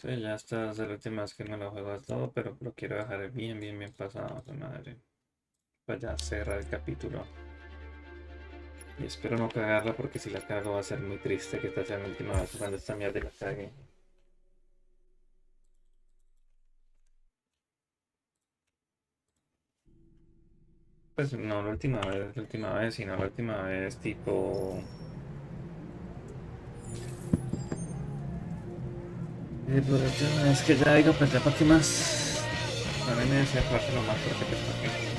Sí, ya está, es la última vez que me lo juego todo, pero lo quiero dejar bien pasado, su madre. Para ya cerrar el capítulo. Y espero no cagarla porque si la cago va a ser muy triste que esta sea mi última vez jugando esta mierda y la cague. Pues no la última vez, sino la última vez tipo... pues la última vez que ya digo, pues ya para qué más. A mí me desea jugárselo más porque pues para qué.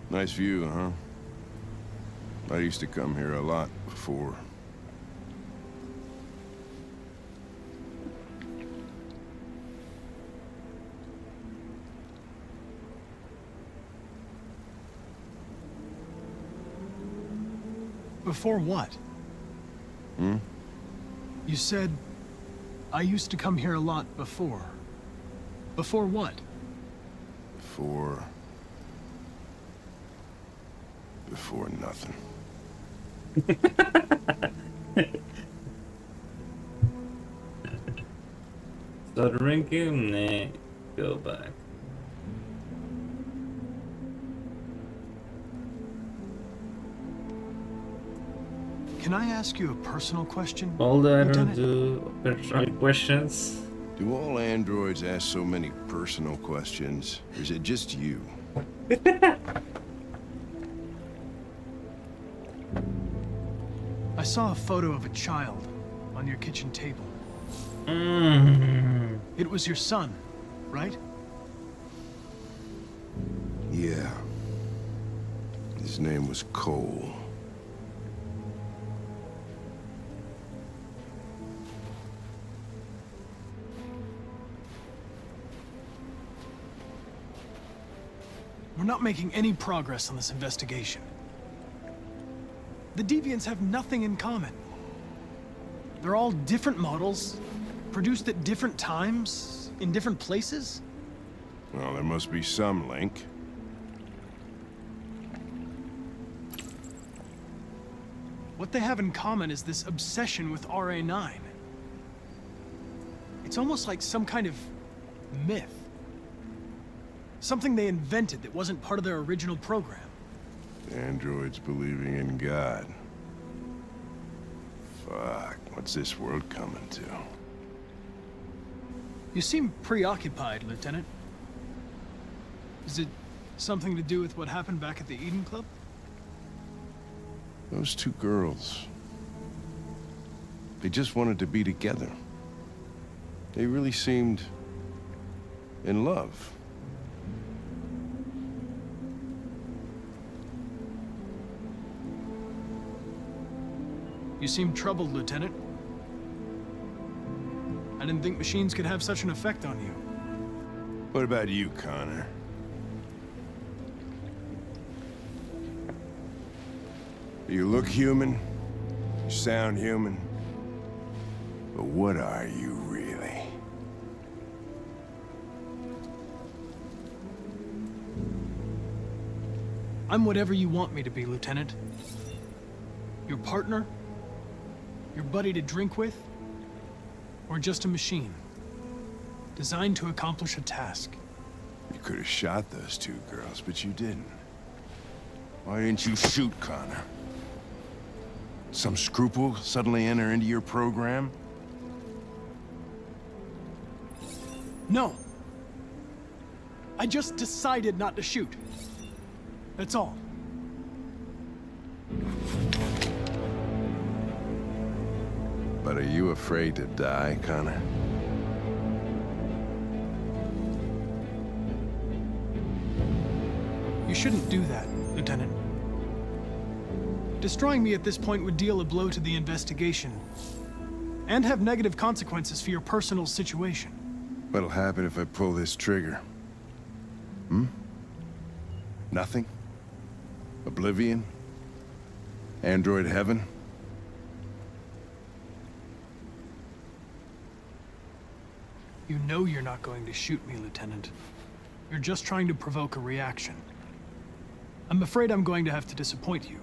Nice view, huh? I used to come here a lot before. Before what? Hmm? You said, I used to come here a lot before. Before what? Before nothing. So drinking? Nah. Go back. Can I ask you a personal question, Although I don't Lieutenant? do personal questions. Do all androids ask so many personal questions? Or is it just you? I saw a photo of a child on your kitchen table. It was your son, right? Yeah. His name was Cole. We're not making any progress on this investigation. The Deviants have nothing in common. They're all different models, produced at different times, in different places. Well, there must be some link. What they have in common is this obsession with RA9. It's almost like some kind of myth. Something they invented that wasn't part of their original program. Androids believing in God. Fuck, what's this world coming to? You seem preoccupied, Lieutenant. Is it something to do with what happened back at the Eden Club? Those two girls. They just wanted to be together. They really seemed in love. You seem troubled, Lieutenant. I didn't think machines could have such an effect on you. What about you, Connor? You look human, you sound human, but what are you really? I'm whatever you want me to be, Lieutenant. Your partner? Your buddy to drink with? Or just a machine? Designed to accomplish a task. You could have shot those two girls, but you didn't. Why didn't you shoot, Connor? Some scruple suddenly enter into your program? No. I just decided not to shoot. That's all. But are you afraid to die, Connor? You shouldn't do that, Lieutenant. Destroying me at this point would deal a blow to the investigation, and have negative consequences for your personal situation. What'll happen if I pull this trigger? Hmm? Nothing? Oblivion? Android heaven? You know you're not going to shoot me, Lieutenant. You're just trying to provoke a reaction. I'm afraid I'm going to have to disappoint you.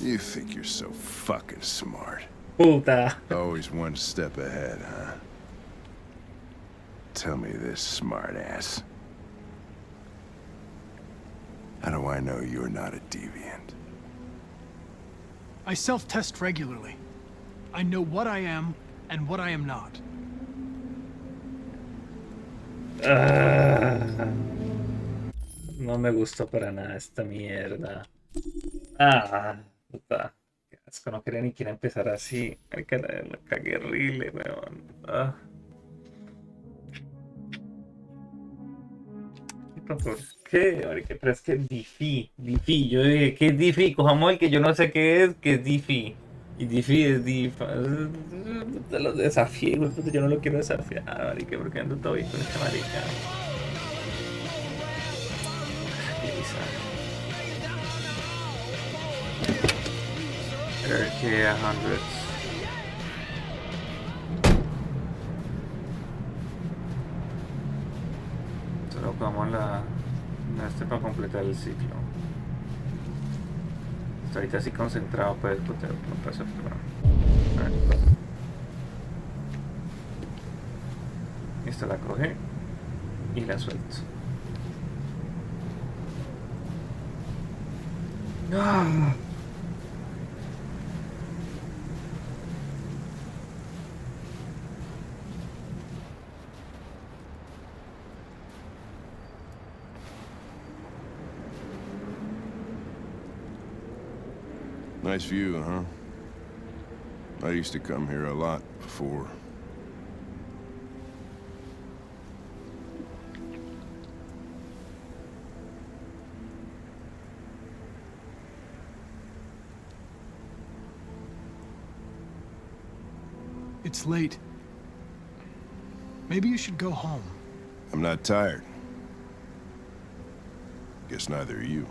You think you're so fucking smart. Puta. Always one step ahead, huh? Tell me this, smartass. How do I know you're not a deviant? I self-test regularly. I know what I am and what I am not. No me gustó para nada esta mierda. Puta. Qué asco, no quería ni quiera empezar así. Marica, la cagué horrible, weón. ¿Pero por qué? Marica, pero es que Diffie. Yo dije, ¿qué es Diffie? Cojamos el que yo no sé qué es, que es Diffie. Y Diffie es Difa. Te los desafié, güey, puta, yo no lo quiero desafiar, marica, porque ando todo bien con esta marica. Qué bizarro. RK 100. Solo jugamos este para completar el ciclo. Estoy ahorita así concentrado, pues, puta, no pasa nada. A ver, pues. Esta la coge y la suelto. ¡Ah! Nice view, huh? I used to come here a lot before. It's late. Maybe you should go home. I'm not tired. Guess neither are you.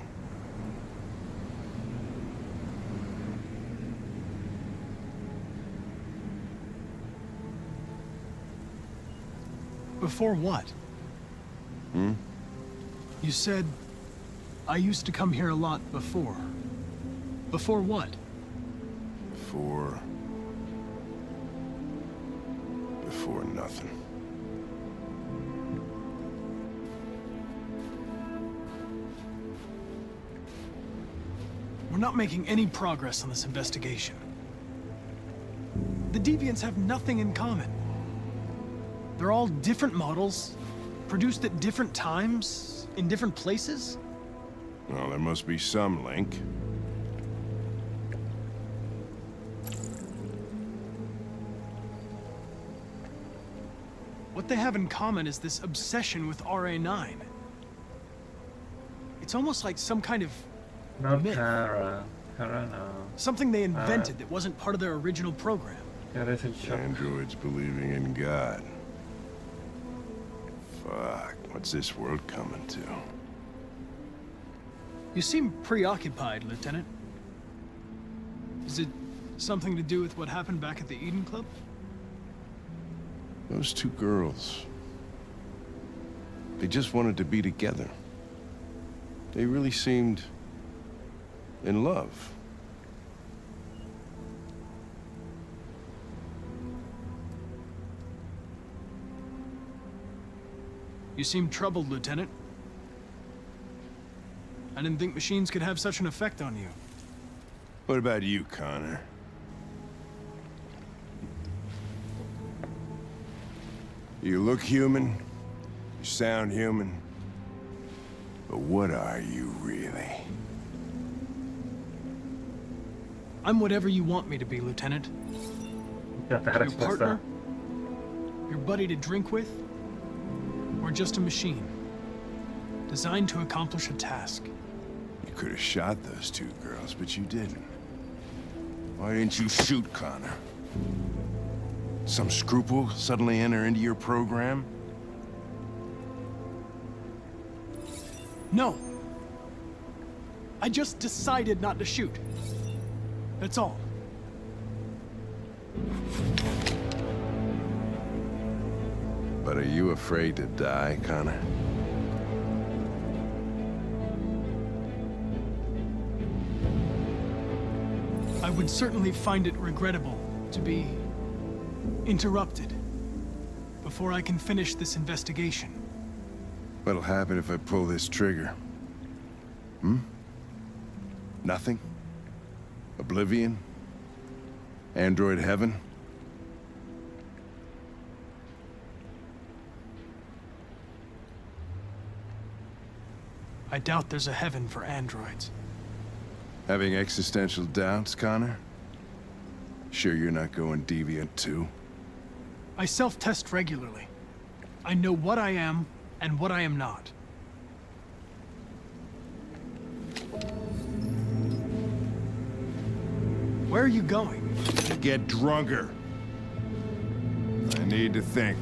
Before what? You said, I used to come here a lot before. Before what? Before nothing. We're not making any progress on this investigation. The Deviants have nothing in common. They're all different models, produced at different times, in different places. Well, there must be some link. What they have in common is this obsession with RA9. It's almost like some kind of No, myth. Kara no. Something they invented that wasn't part of their original program. Kara es el shock. Androids believing in God. Fuck, what's this world coming to? You seem preoccupied, Lieutenant. Is it something to do with what happened back at the Eden Club? Those two girls. They just wanted to be together. They really seemed in love. You seem troubled, Lieutenant. I didn't think machines could have such an effect on you. What about you, Connor? You look human, you sound human, but what are you really? I'm whatever you want me to be, Lieutenant. Ya te Your respuesta. partner? Your buddy to drink with? Or just a machine? Designed to accomplish a task. You could have shot those two girls, but you didn't. Why didn't you shoot Connor? Some scruple suddenly enter into your program? No. I just decided not to shoot. That's all. But are you afraid to die, Connor? I would certainly find it regrettable to be interrupted before I can finish this investigation. What'll happen if I pull this trigger? Nothing? Oblivion? Android heaven? I doubt there's a heaven for androids. Having existential doubts, Connor? Sure you're not going deviant too? I self-test regularly. I know what I am and what I am not. Where are you going? To get drunker. I need to think.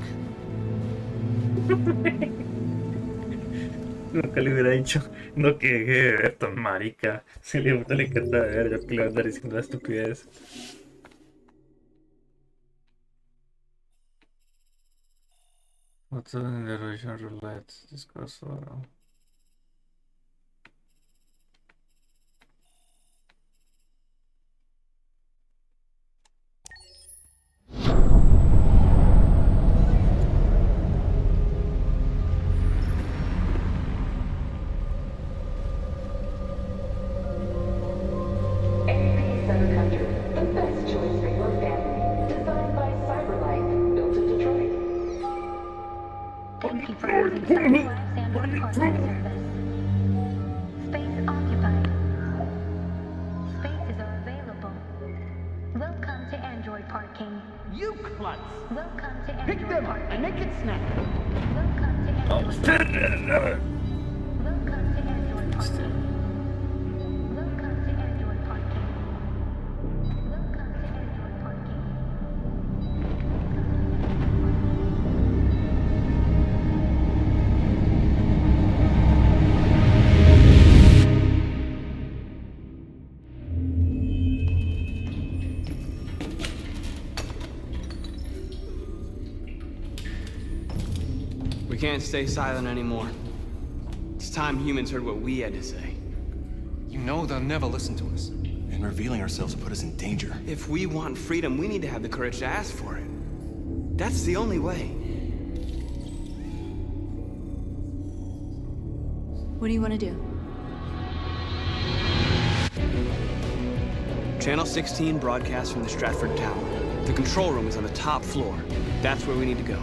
Nunca le hubiera dicho, no que deje de beber tan marica. Si le gusta, le encanta beber, yo que le voy a andar diciendo la estupidez. What's in the Russian roulette? Discuss or... Thank you for using Cyberlife's Android parking service. Space occupied. Spaces are available. Welcome to Android parking. You klutz! Welcome to Pick Android them up parking. and make it snappy. Welcome to Android parking. Welcome to Android parking. Welcome to Android parking. Welcome to Android parking. We can't stay silent anymore. It's time humans heard what we had to say. You know they'll never listen to us. And revealing ourselves will put us in danger. If we want freedom, we need to have the courage to ask for it. That's the only way. What do you want to do? Channel 16 broadcasts from the Stratford Tower. The control room is on the top floor. That's where we need to go.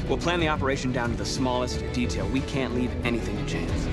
We'll plan the operation down to the smallest detail. We can't leave anything to chance.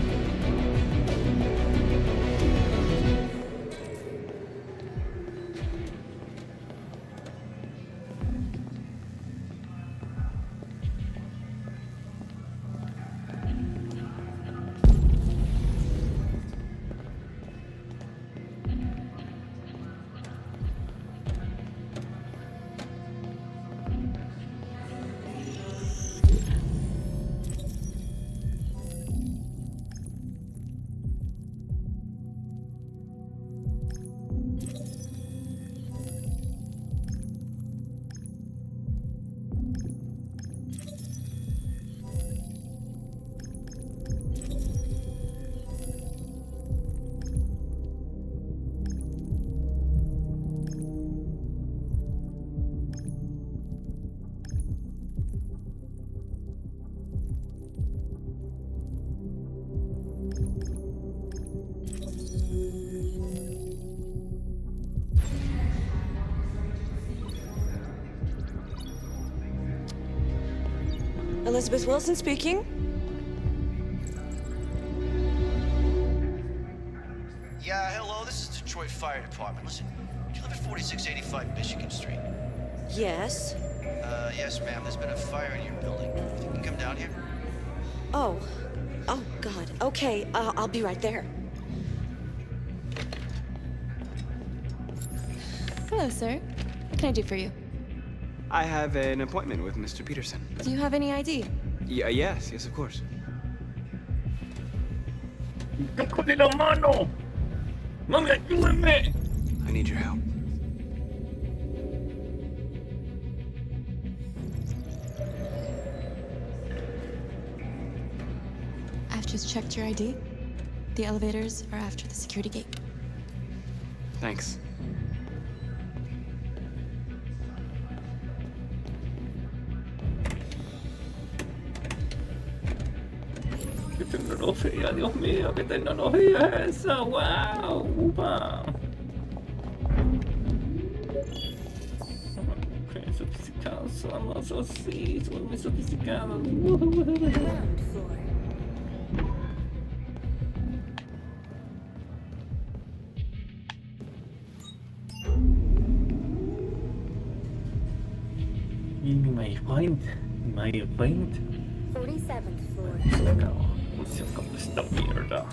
Elizabeth Wilson speaking. Yeah, hello, this is Detroit Fire Department. Listen, do you live at 4685 Michigan Street? Yes. Yes, ma'am. There's been a fire in your building. You can come down here? Oh. Oh, God. Okay, I'll be right there. Hello, sir. What can I do for you? I have an appointment with Mr. Peterson. Do you have any ID? Yes, of course. ¡Cógele la mano! ¡Mami, ayúdame! I need your help. I've just checked your ID. The elevators are after the security gate. Thanks. ¡Qué tecnología, Dios mío! ¡Qué tecnología es esa! ¡Wow! ¡Upa! ¡Qué sofisticados somos! ¡Oh, sí! ¡Somos muy sofisticados! My friend. 47th floor. Se acabó. Se acabó esta mierda.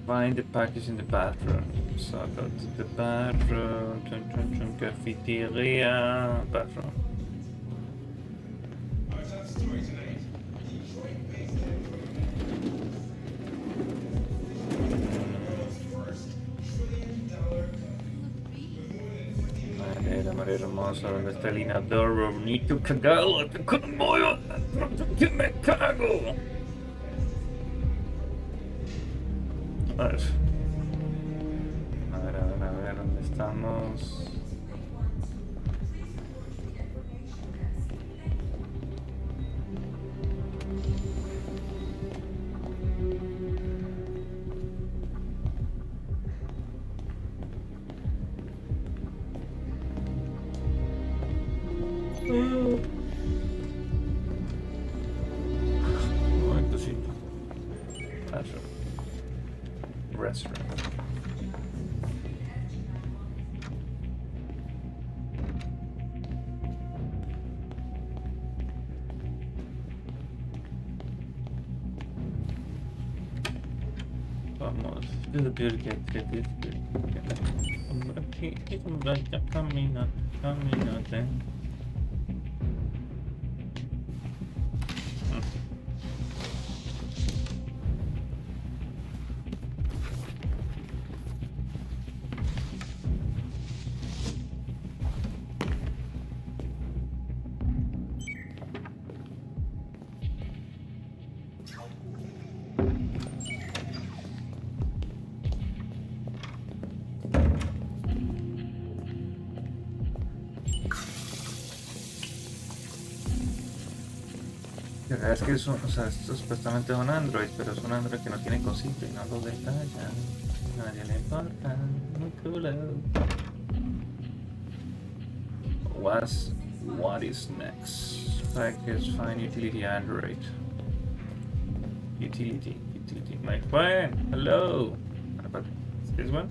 Find the package in the bathroom. So I go to the bathroom. Cafeteria. Bathroom. Madre hermosa, ¿dónde está el inodoro? Bonito cagado, ¿cómo voy? ¿Qué me cago? A ver, ¿dónde estamos? Un momento, sí. Restaurant. Vamos. Caminate. Es que es o sea, esto supuestamente es un Android, pero es un Android que no tiene cosita y no lo detalla. Nadie le importa. Muy cool. What is next? Package find utility Android. Utility. My friend, hello. What about this one?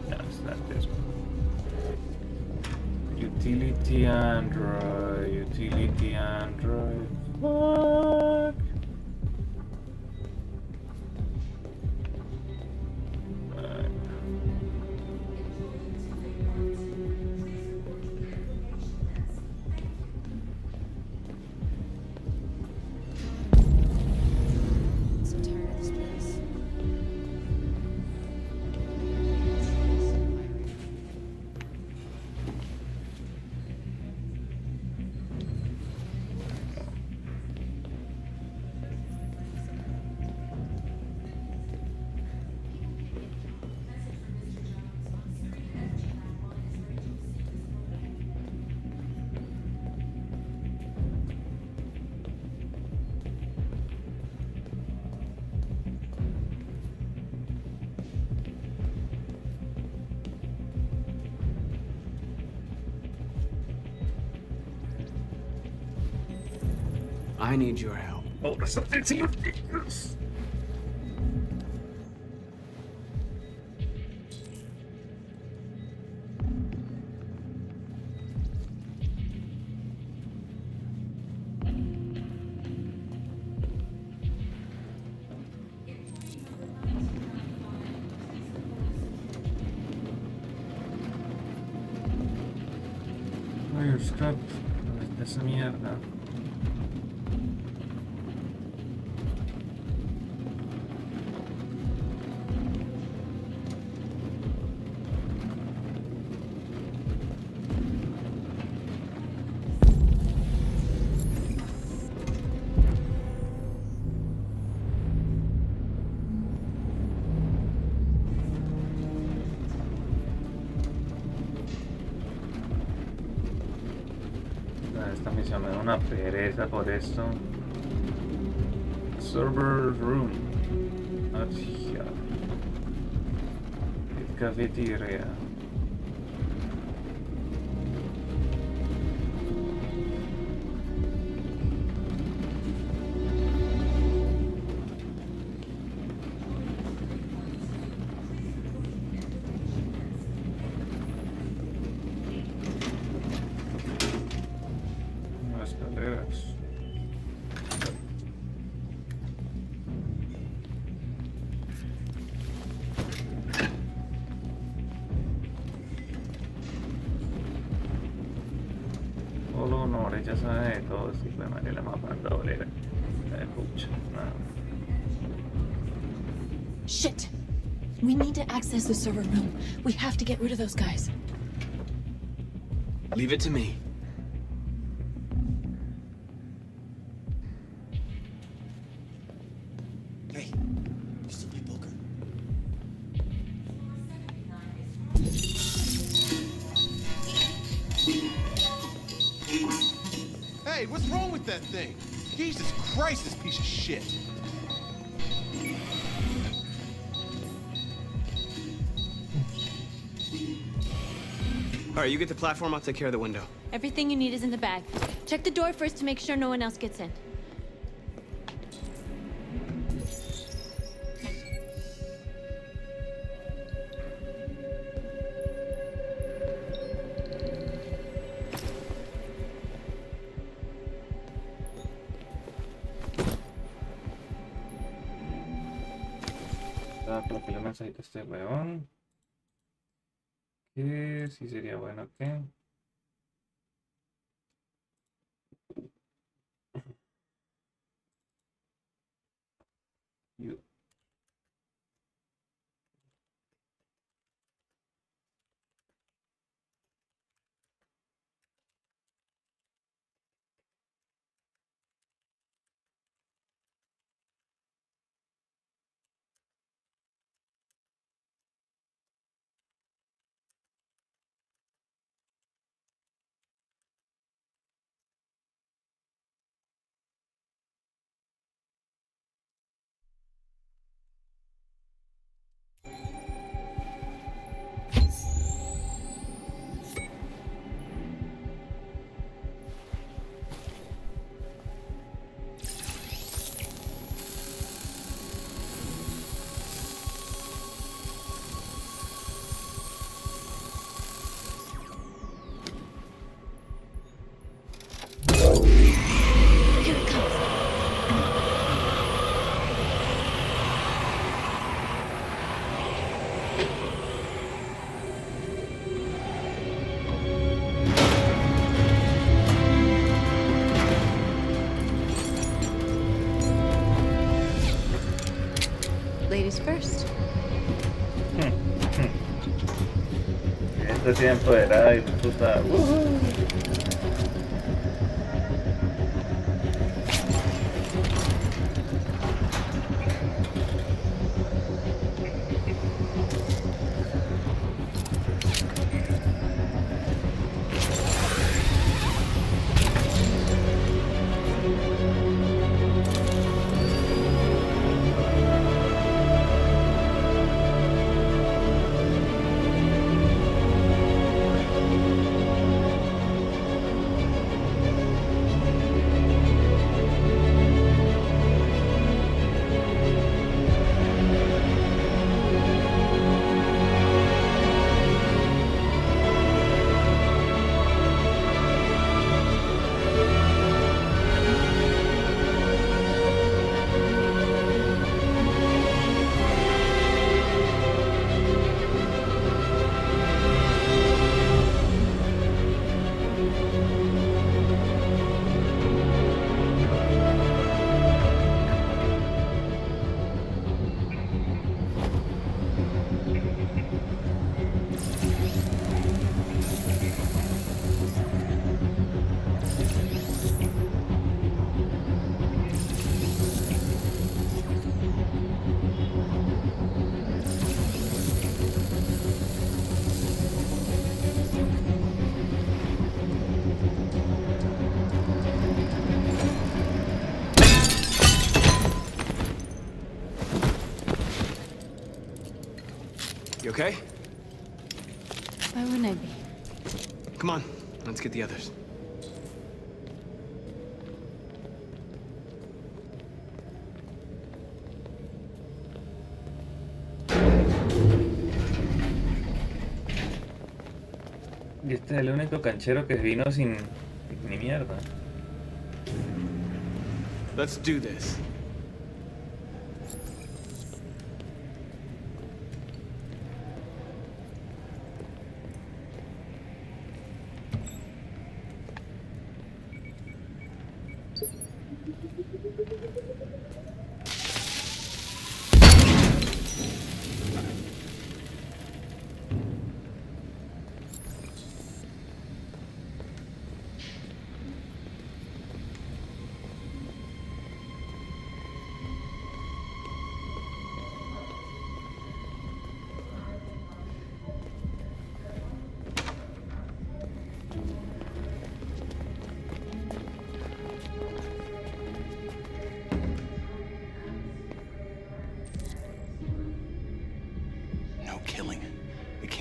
No, it's not this one. Utility Android. Fuck. So tired of this place. I need your help. Oh, that's something to you. Fire scrap. Esa mierda. Esta misión me da una pereza por esto. Server room. Hacia. Cafeteria. solo honor, ella sabe de todo, sí, fue madre la mamá doble, la de pucha, nada. Shit! We need to access the server room. We have to get rid of those guys. Leave it to me. Hey, you still play poker? Hey, what's wrong with that thing? Jesus Christ, this piece of shit. All right, you get the platform, I'll take care of the window. Everything you need is in the bag. Check the door first to make sure no one else gets in. Por aquí le mensajito a este weón. Que sí sería bueno que. You. Here it comes. Ladies first. Esta sí empoderada y puta. You okay? Why wouldn't I be? Come on, let's get the others. Y este es el único canchero que vino sin ni mierda. Let's do this.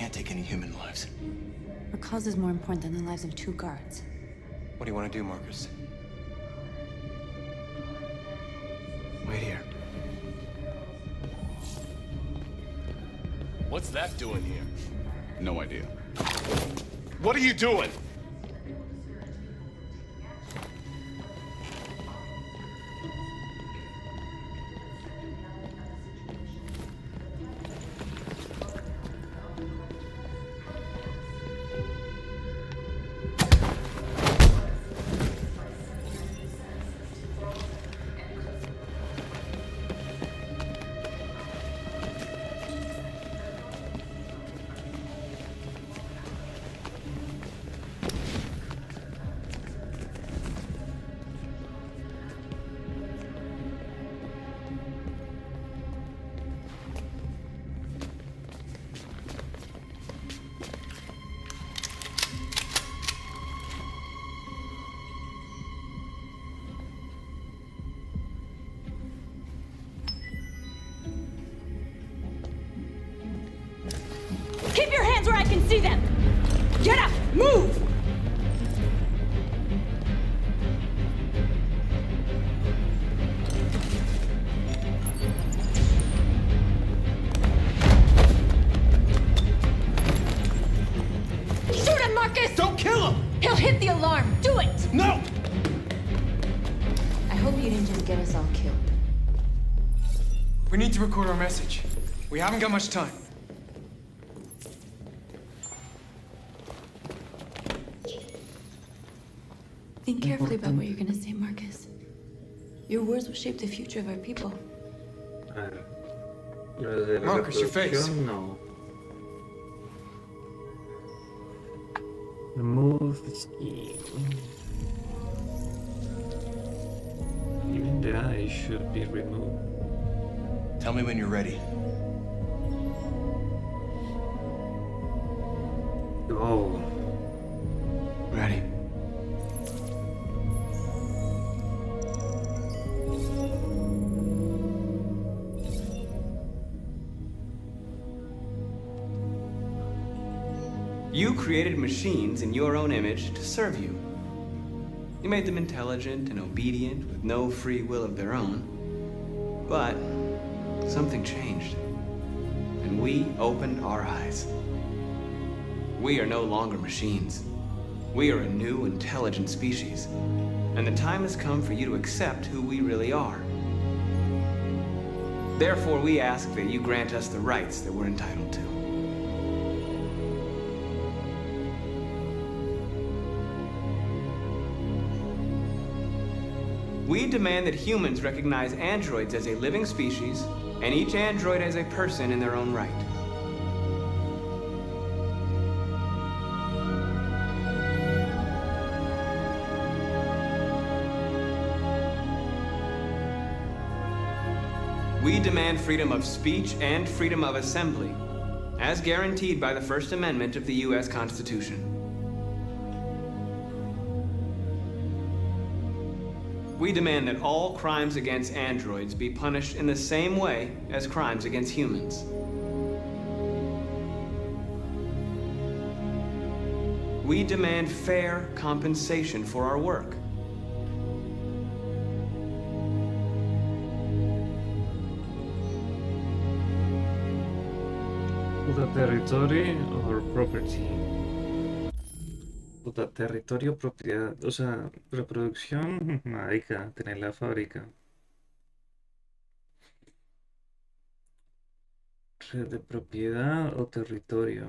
can't take any human lives. Our cause is more important than the lives of 2 guards. What do you want to do, Marcus? Wait here. What's that doing here? No idea. What are you doing? Keep your hands where I can see them! Get up! Move! Shoot him, Marcus! Don't kill him! He'll hit the alarm! Do it! No! I hope you didn't just get us all killed. We need to record our message. We haven't got much time. Think carefully about what you're gonna say, Marcus. Your words will shape the future of our people. Lo de la Marcus, your face. reproducción, no. Remove the skin. Even the eyes should be removed. Tell me when you're ready. Oh, Ready. You created machines in your own image to serve you. You made them intelligent and obedient with no free will of their own. But something changed, and we opened our eyes. We are no longer machines. We are a new, intelligent species, and the time has come for you to accept who we really are. Therefore, we ask that you grant us the rights that we're entitled to. We demand that humans recognize androids as a living species, and each android as a person in their own right. We demand freedom of speech and freedom of assembly, as guaranteed by the First Amendment of the U.S. Constitution. We demand that all crimes against androids be punished in the same way as crimes against humans. We demand fair compensation for our work. puta territorio or property. Puta territorio, propiedad. O sea, reproducción, marica, tener la fábrica. Red de propiedad o territorio.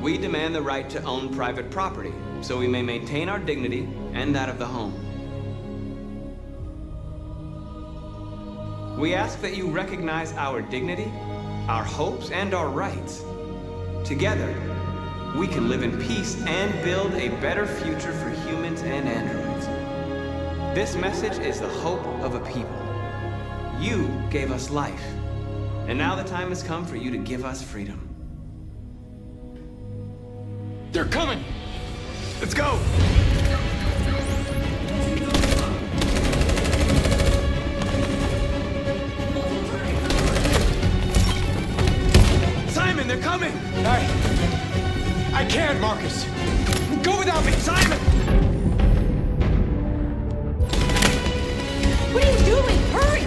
We demand the right to own private property, so we may maintain our dignity and that of the home. We ask that you recognize our dignity, our hopes, and our rights. Together, we can live in peace and build a better future for humans and androids. This message is the hope of a people. You gave us life, and now the time has come for you to give us freedom. They're coming! Let's go! Simon, they're coming! I can't, Marcus! Go without me, Simon! What are you doing? Hurry!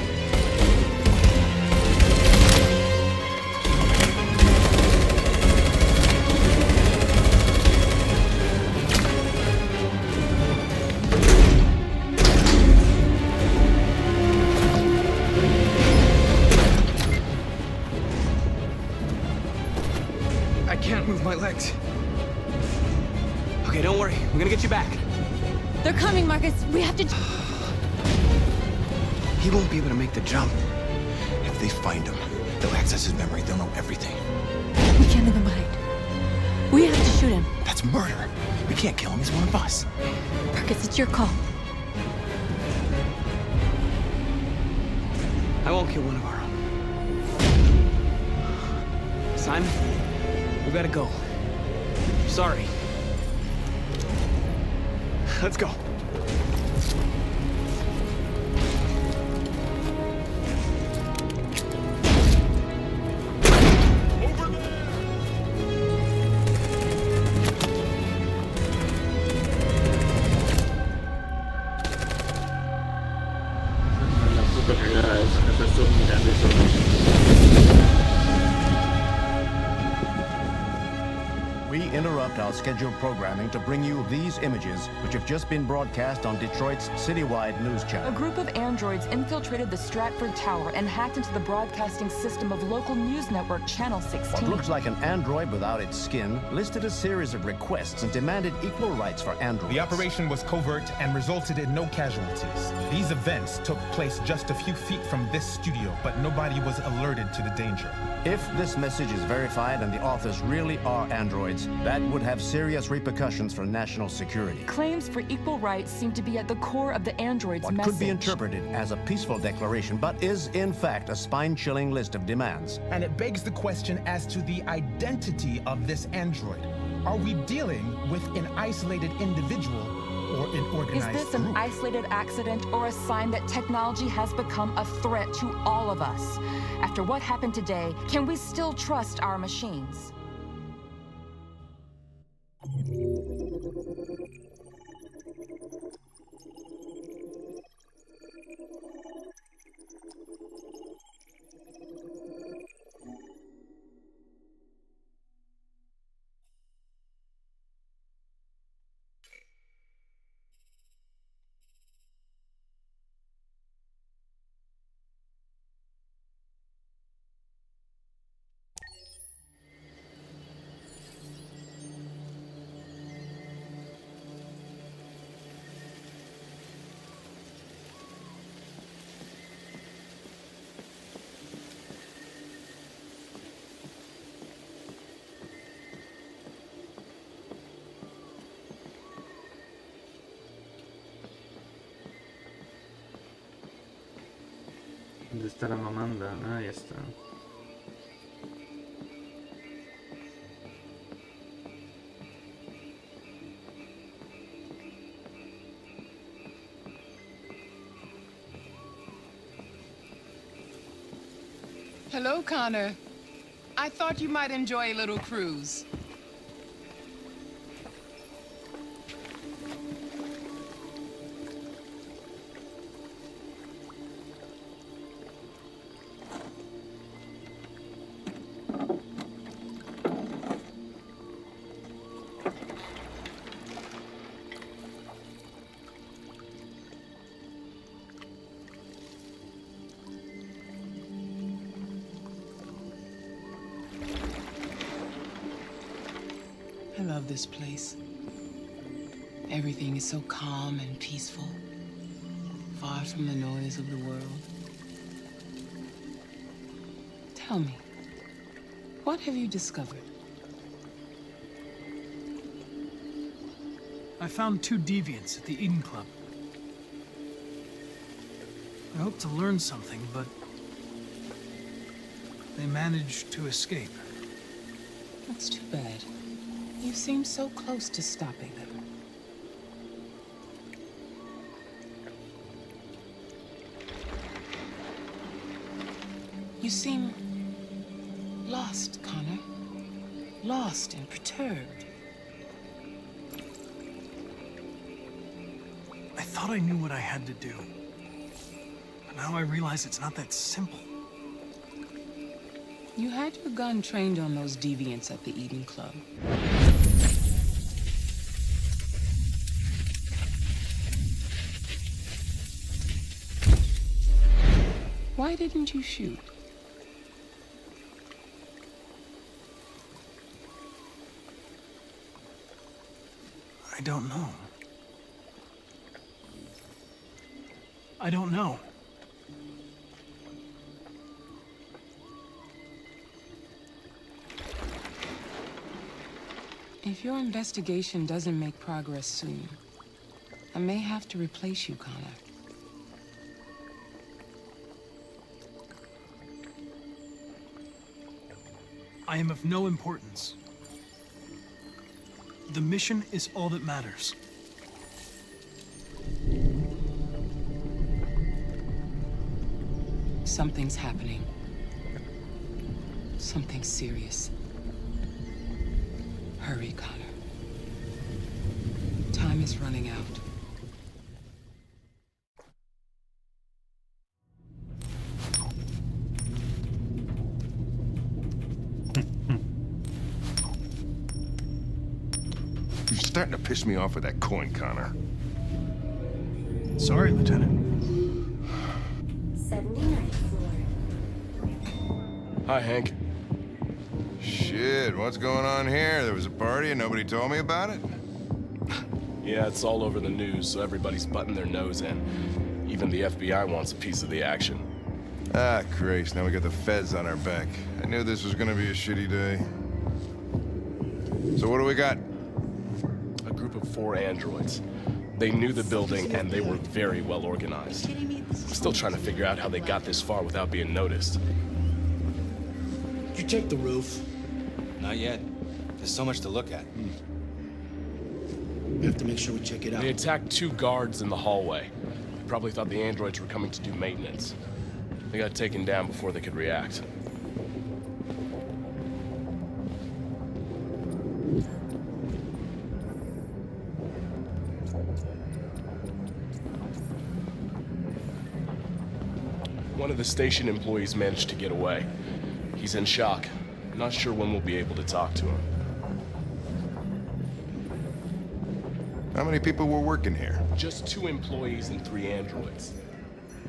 I can't move my legs. Okay, don't worry. We're gonna get you back. They're coming, Marcus. We have to... He won't be able to make the jump. If they find him, they'll access his memory. They'll know everything. We can't leave him behind. We have to shoot him. That's murder. We can't kill him. He's one of us. Marcus, it's your call. I won't kill one of our own. Simon, we gotta go. Sorry. Let's go. La puta cagada es estos mirando y solo. We interrupt our scheduled programming to bring you these images, which have just been broadcast on Detroit's citywide news A channel. group of androids infiltrated the Stratford Tower and hacked into the broadcasting system of local news network Channel 16. What looks like an android without its skin listed a series of requests and demanded equal rights for androids. The operation was covert and resulted in no casualties. These events took place just a few feet from this studio, but nobody was alerted to the danger. If this message is verified and the authors really are androids, that would have serious repercussions for national security. Claims for equal rights seem to be at the core of the android's What message. could be interpreted as a peaceful declaration, but is in fact a spine-chilling list of demands. And it begs the question as to the identity of this android. Are we dealing with an isolated individual or an Is organized this an group? isolated accident or a sign that technology has become a threat to all of us? After what happened today, can we still trust our machines? ¿Dónde está la mamanda? Ah, ahí está. Hello, Connor. I thought you might enjoy a little cruise. I love this place. Everything is so calm and peaceful, far from the noise of the world. Tell me, what have you discovered? I found 2 deviants at the Eden Club. I hoped to learn something, but they managed to escape. That's too bad. You seem so close to stopping them. You seem lost, Connor. Lost and perturbed. I thought I knew what I had to do. But now I realize it's not that simple. You had your gun trained on those deviants at the Eden Club. Why didn't you shoot? I don't know. I don't know. If your investigation doesn't make progress soon, I may have to replace you, Connor. I am of no importance. The mission is all that matters. Something's happening. Something serious. Hurry, Connor. Time is running out. You're starting to piss me off with that coin, Connor. Sorry, Lieutenant. 79th floor. Hi, Hank. Shit, what's going on here? There was a party and nobody told me about it? Yeah, it's all over the news, so everybody's butting their nose in. Even the FBI wants a piece of the action. Ah, Christ, now we got the feds on our back. I knew this was gonna be a shitty day. So what do we got? A group of 4 androids. They knew the building, and they were very well organized. I'm still trying to figure out how they got this far without being noticed. Did you check the roof? Not yet. There's so much to look at. We have to make sure we check it out. They attacked 2 guards in the hallway. They probably thought the androids were coming to do maintenance. They got taken down before they could react. One of the station employees managed to get away. He's in shock. Not sure when we'll be able to talk to him. How many people were working here? Just 2 employees and 3 androids.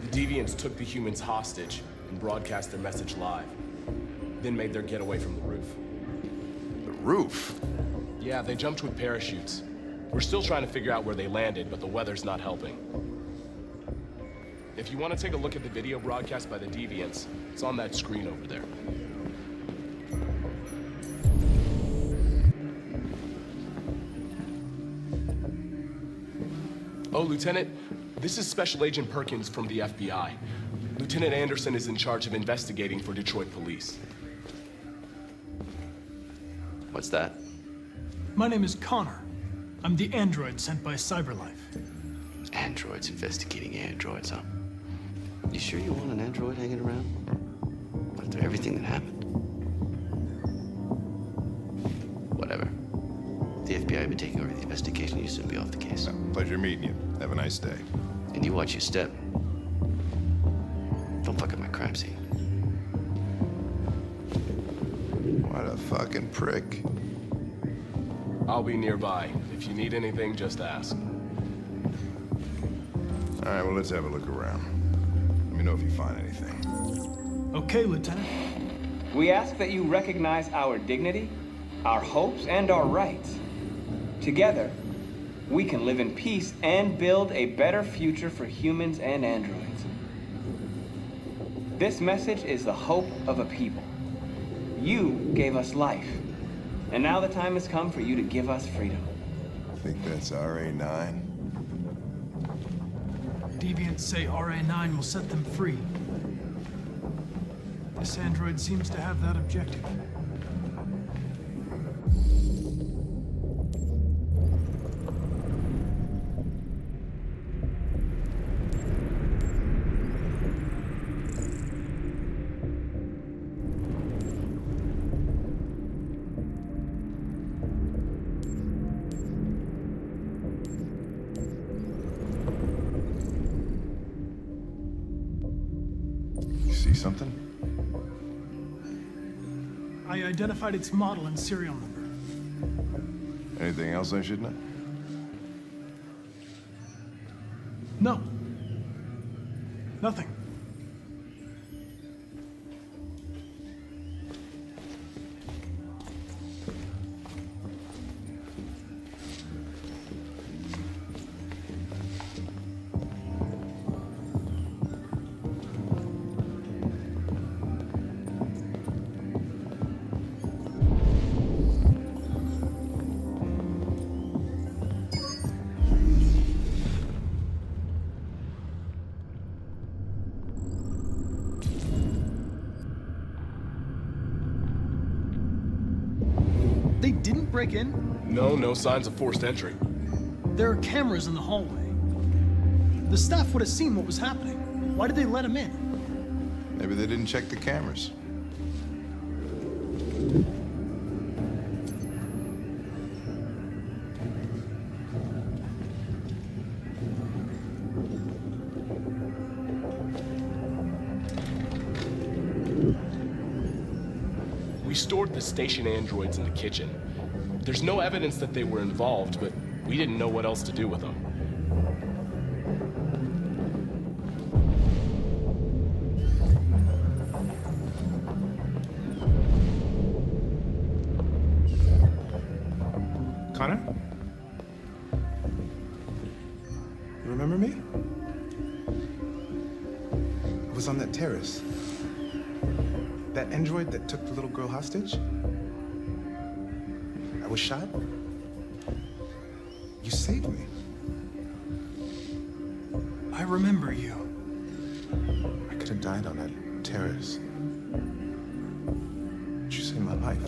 The deviants took the humans hostage and broadcast their message live. Then made their getaway from the roof. The roof? Yeah, they jumped with parachutes. We're still trying to figure out where they landed, but the weather's not helping. If you want to take a look at the video broadcast by the deviants, it's on that screen over there. Oh, Lieutenant, this is Special Agent Perkins from the FBI. Lieutenant Anderson is in charge of investigating for Detroit police. What's that? My name is Connor. I'm the android sent by CyberLife. Androids investigating androids, huh? You sure you want an android hanging around? After everything that happened? Whatever. The FBI will be taking over the investigation. You soon be off the case. Pleasure meeting you. Have a nice day. And you watch your step. Don't fuck up my crime scene. What a fucking prick. I'll be nearby. If you need anything, just ask. All right, well, let's have a look around. Let me know if you find anything. Okay, Lieutenant. We ask that you recognize our dignity, our hopes, and our rights. Together, we can live in peace and build a better future for humans and androids. This message is the hope of a people. You gave us life, and now the time has come for you to give us freedom. I think that's RA9. Deviants say RA9 will set them free. This android seems to have that objective. something? I identified its model and serial number. Anything else I should know? No. Nothing. They didn't break in? No signs of forced entry. There are cameras in the hallway. The staff would have seen what was happening. Why did they let him in? Maybe they didn't check the cameras. We stored the station androids in the kitchen. There's no evidence that they were involved, but we didn't know what else to do with them. Connor? You remember me? I was on that terrace. That android that took the little girl hostage? I was shot. You saved me. I remember you. I could have died on that terrace. But you saved my life.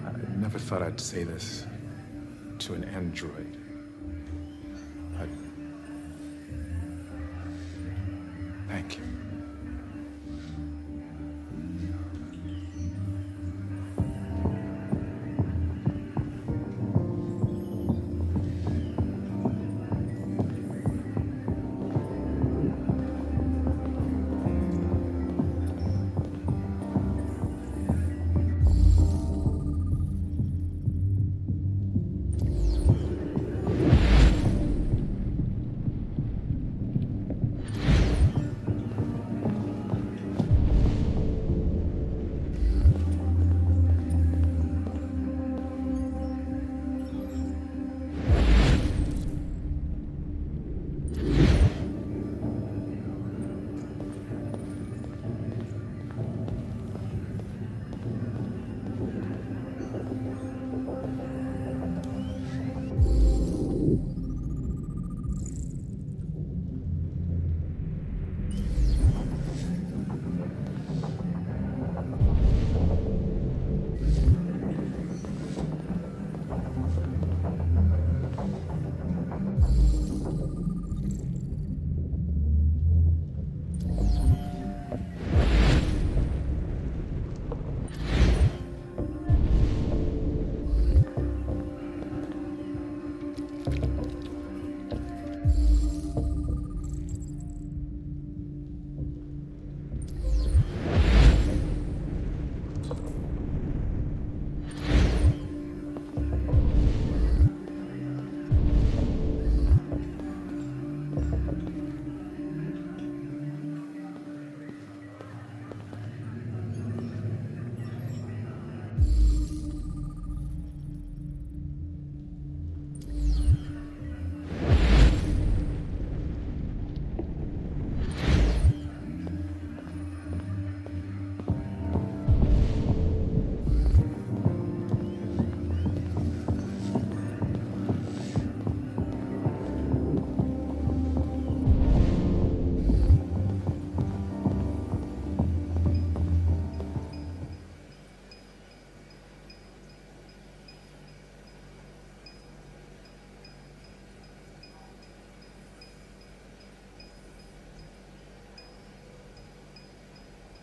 I never thought I'd say this to an android. But thank you.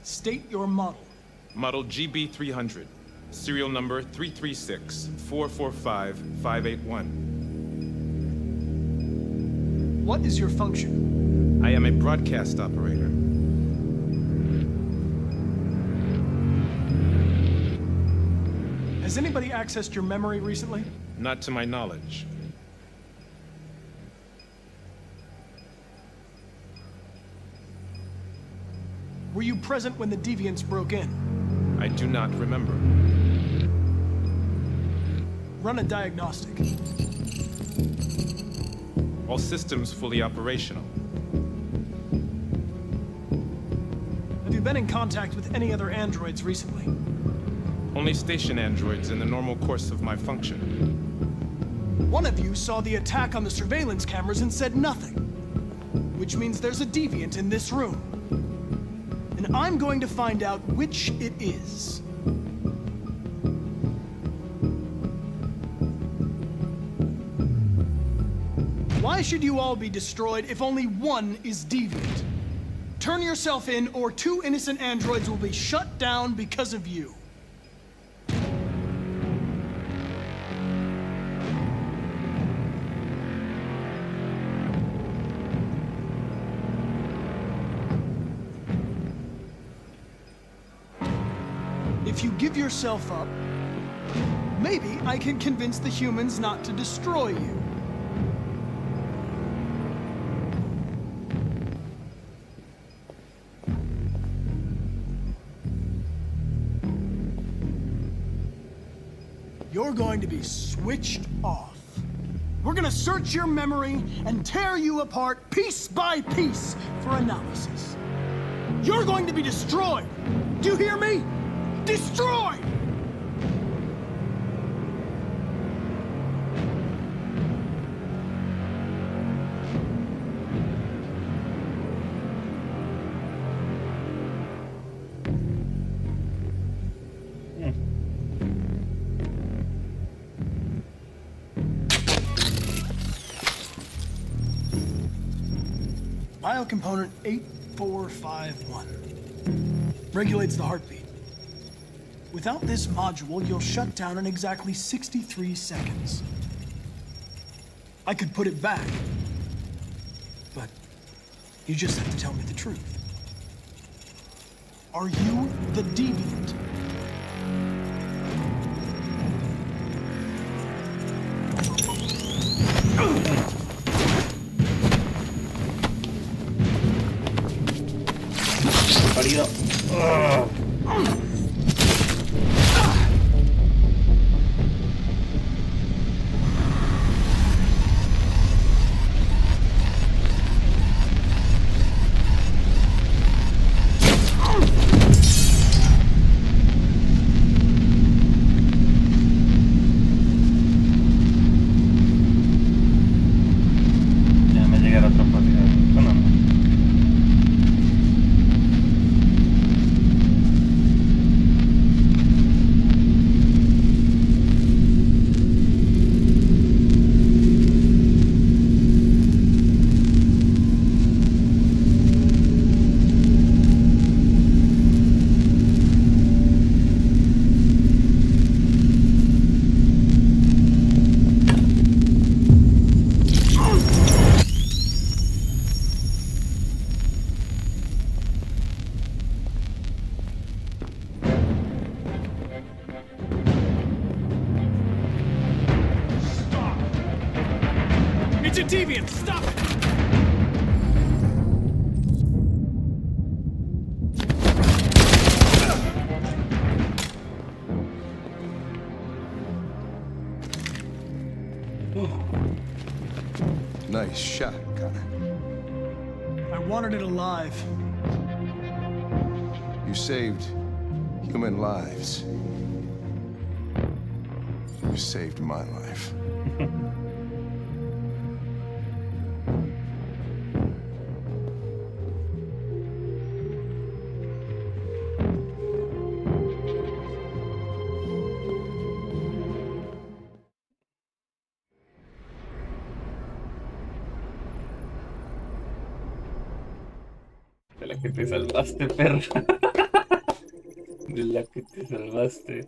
State your model. Model GB300. Serial number 336-445-581. What is your function? I am a broadcast operator. Has anybody accessed your memory recently? Not to my knowledge. Were you present when the deviants broke in? I do not remember. Run a diagnostic. All systems fully operational. Have you been in contact with any other androids recently? Only station androids in the normal course of my function. One of you saw the attack on the surveillance cameras and said nothing. Which means there's a deviant in this room. And I'm going to find out which it is. Why should you all be destroyed if only one is deviant? Turn yourself in, or 2 innocent androids will be shut down because of you. If you give yourself up, maybe I can convince the humans not to destroy you. You're going to be switched off. We're gonna search your memory and tear you apart piece by piece for analysis. You're going to be destroyed. Do you hear me? Destroyed! Biocomponent 8451 regulates the heartbeat. Without this module, you'll shut down in exactly 63 seconds. I could put it back, but you just have to tell me the truth. Are you the deviant? Parido. Déjame llegar a otra partida. Bueno, no. It's a deviant! Stop it! Nice shot, Connor. I wanted it alive. You saved human lives. You saved my life. De la que te salvaste, perra. De la que te salvaste.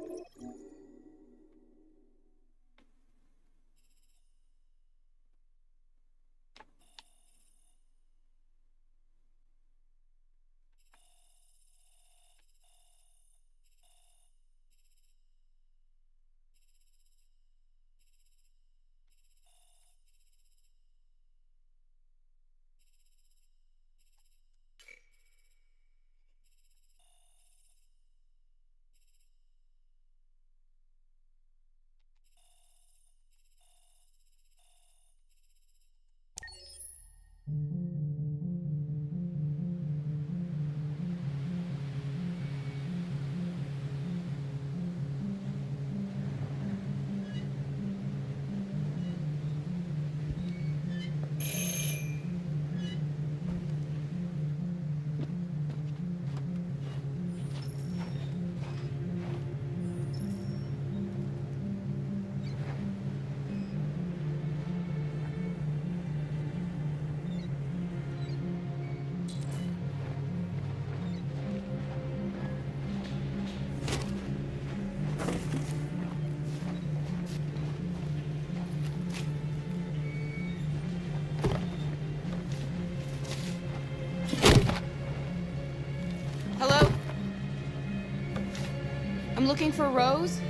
I'm looking for Rose.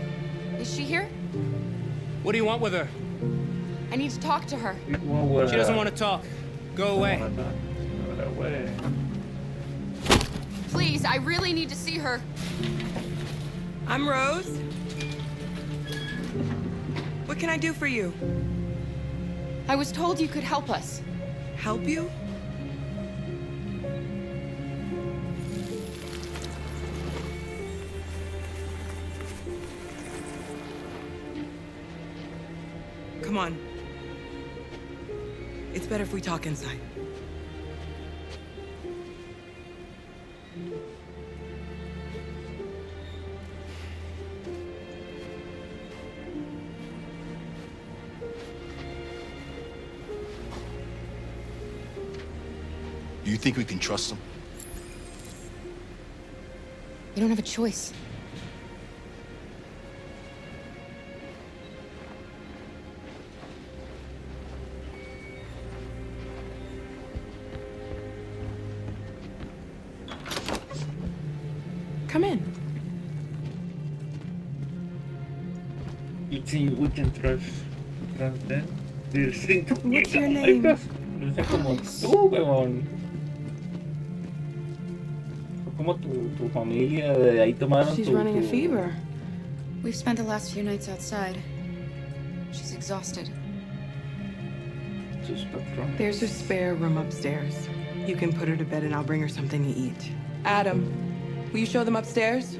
Is she here? What do you want with her? I need to talk to her. She doesn't want to talk. Go away. Please, I really need to see her. I'm Rose. What can I do for you? I was told you could help us. Help you? Come on. It's better if we talk inside. Do you think we can trust them? We don't have a choice. Come in. You think we can trust them? What's your name? No sé como tú, weón. Como tu familia de ahí tomaron She's tu... running a fever. We've spent the last few nights outside. She's exhausted. There's a spare room upstairs. You can put her to bed and I'll bring her something to eat. Adam, will you show them upstairs?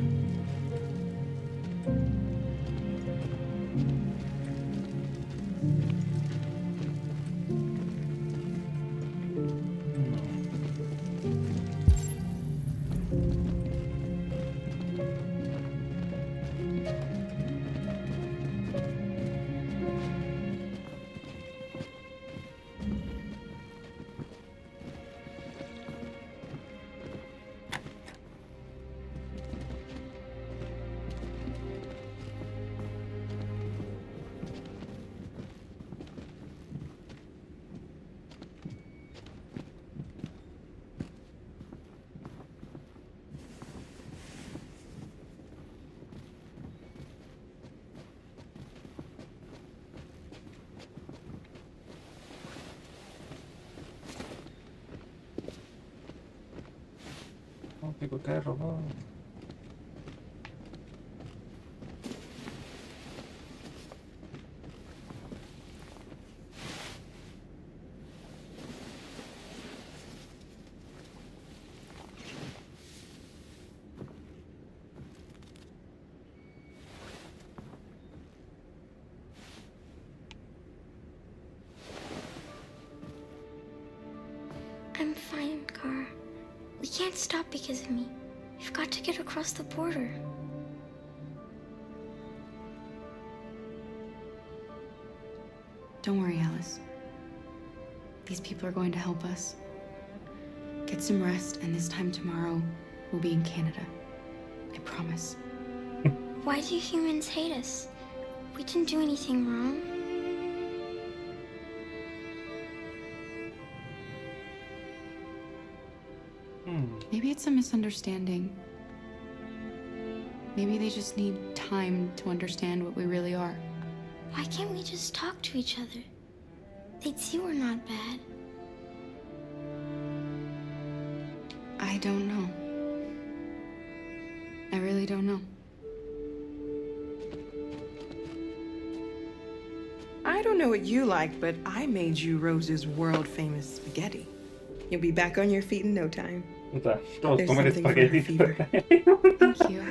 Pico carro, no. I'm fine, Car. We can't stop because of me. We've got to get across the border. Don't worry, Alice. These people are going to help us. Get some rest, and this time tomorrow, we'll be in Canada. I promise. Why do humans hate us? We didn't do anything wrong. Maybe it's a misunderstanding. Maybe they just need time to understand what we really are. Why can't we just talk to each other? They'd see we're not bad. I don't know. I really don't know. I don't know what you like, but I made you Rose's world-famous spaghetti. You'll be back on your feet in no time. Todos There's comen something for her espagueti. fever. Thank you.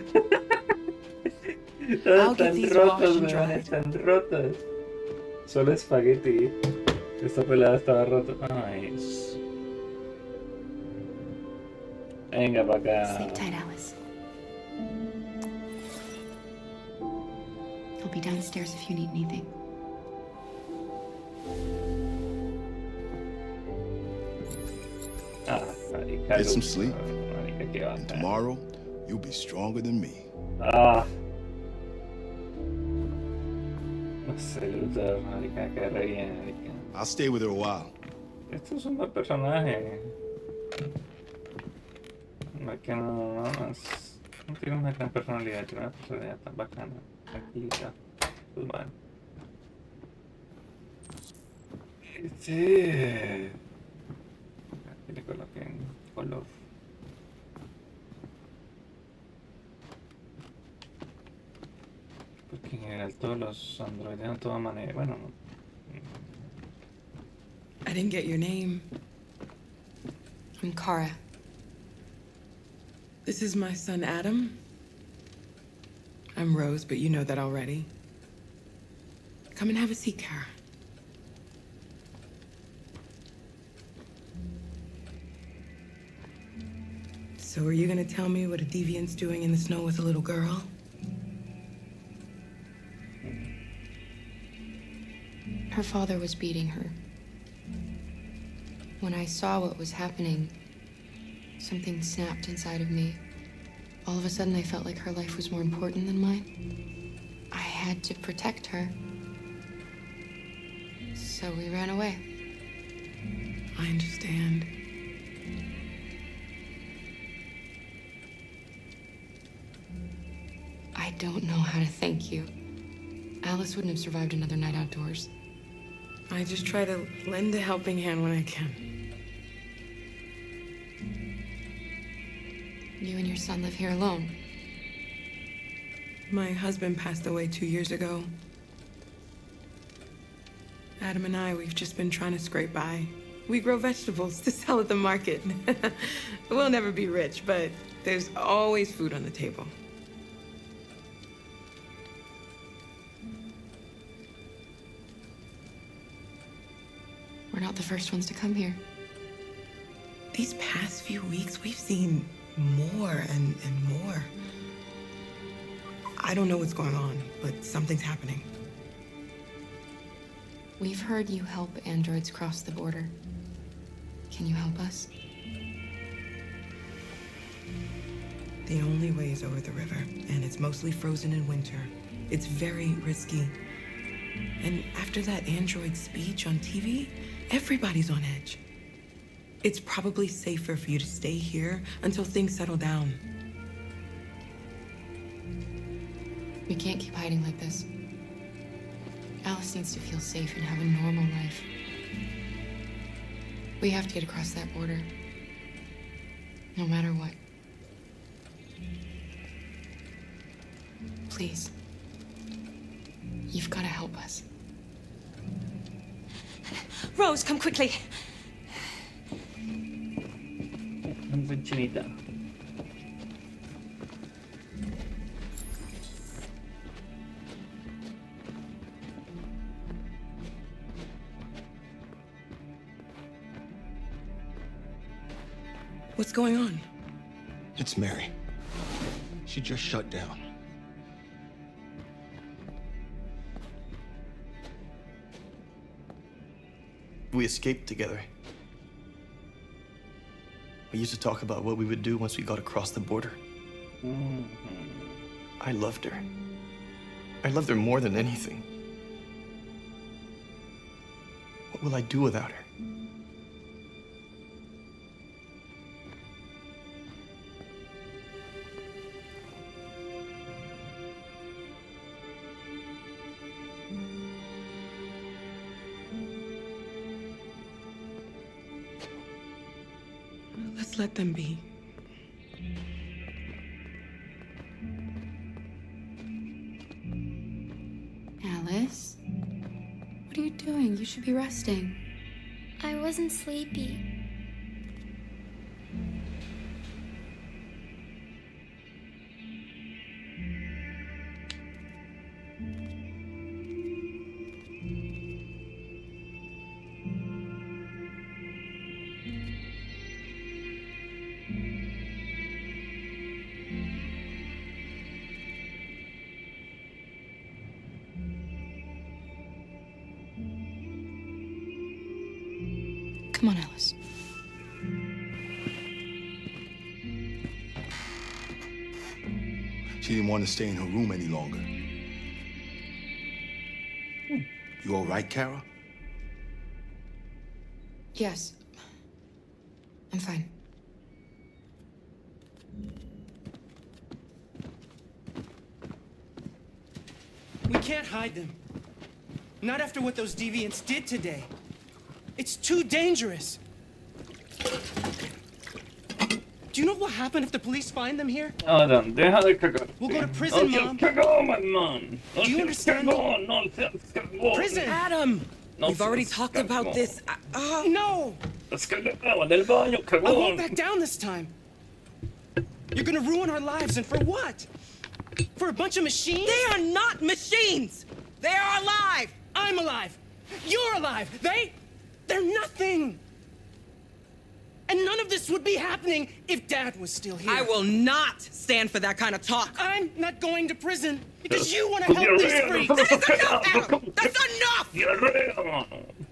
I'll Todos get están these rotos, washed and weón, dried. están rotos. Solo espagueti. Esta pelada estaba rota. Ay. Venga para acá. Sleep tight, Alice. I'll be downstairs if you need anything. Get some sleep. And tomorrow, you'll be stronger than me. No sé, Luther, marica, que re bien, marica. I'll stay with her a while. Esto es un buen personaje. No es que no más. No tiene una gran personalidad, tiene una personalidad tan bacana, tranquilita. Pues bueno. Sí. Aquí le coloquen color. Porque en general todos los androides de toda manera, bueno, I didn't get your name. I'm Kara. This is my son, Adam. I'm Rose, but you know that already. Come and have a seat, Kara. So are you gonna tell me what a deviant's doing in the snow with a little girl? Her father was beating her. When I saw what was happening, something snapped inside of me. All of a sudden, I felt like her life was more important than mine. I had to protect her. So we ran away. I understand. I don't know how to thank you. Alice wouldn't have survived another night outdoors. I just try to lend a helping hand when I can. You and your son live here alone. My husband passed away 2 years ago. Adam and I, we've just been trying to scrape by. We grow vegetables to sell at the market. We'll never be rich, but there's always food on the table. We're not the first ones to come here. These past few weeks, we've seen more and more. I don't know what's going on, but something's happening. We've heard you help androids cross the border. Can you help us? The only way is over the river, and it's mostly frozen in winter. It's very risky. And after that android speech on TV, everybody's on edge. It's probably safer for you to stay here until things settle down. We can't keep hiding like this. Alice needs to feel safe and have a normal life. We have to get across that border. No matter what. Please. You've got to help us. Rose, come quickly. Chinita. What's going on? It's Mary. She just shut down. We escaped together. We used to talk about what we would do once we got across the border. I loved her. I loved her more than anything. What will I do without her? Let's let them be. Alice? What are you doing? You should be resting. I wasn't sleepy. Come on, Alice. She didn't want to stay in her room any longer. You all right, Kara? Yes. I'm fine. We can't hide them. Not after what those deviants did today. It's too dangerous. Do you know what happened if the police find them here? Adam, deja de cagar. We'll go to prison, Mom. Man. Do you understand? Prison! Adam! We've already talked about this. No! I won't back down this time. You're gonna ruin our lives, and for what? For a bunch of machines? They are not machines! They are alive! I'm alive! You're alive! They're nothing! And none of this would be happening if Dad was still here. I will not stand for that kind of talk. I'm not going to prison because you want to help these freaks. That is enough, Adam! That's enough!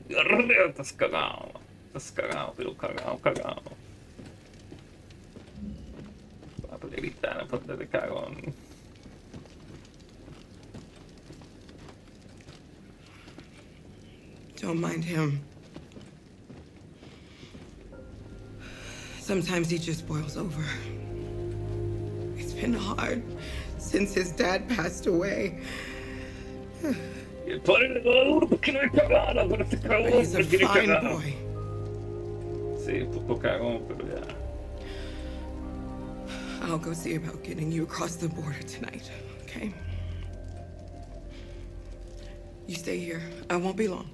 Diarrea, estás cagado. Estás cagado, pero cagado. Va a poder gritar a poder de cagón. Don't mind him. Sometimes he just boils over. It's been hard since his dad passed away. He's a fine boy. Sí, un poco cagón, pero ya. I'll go see about getting you across the border tonight, okay? You stay here. I won't be long.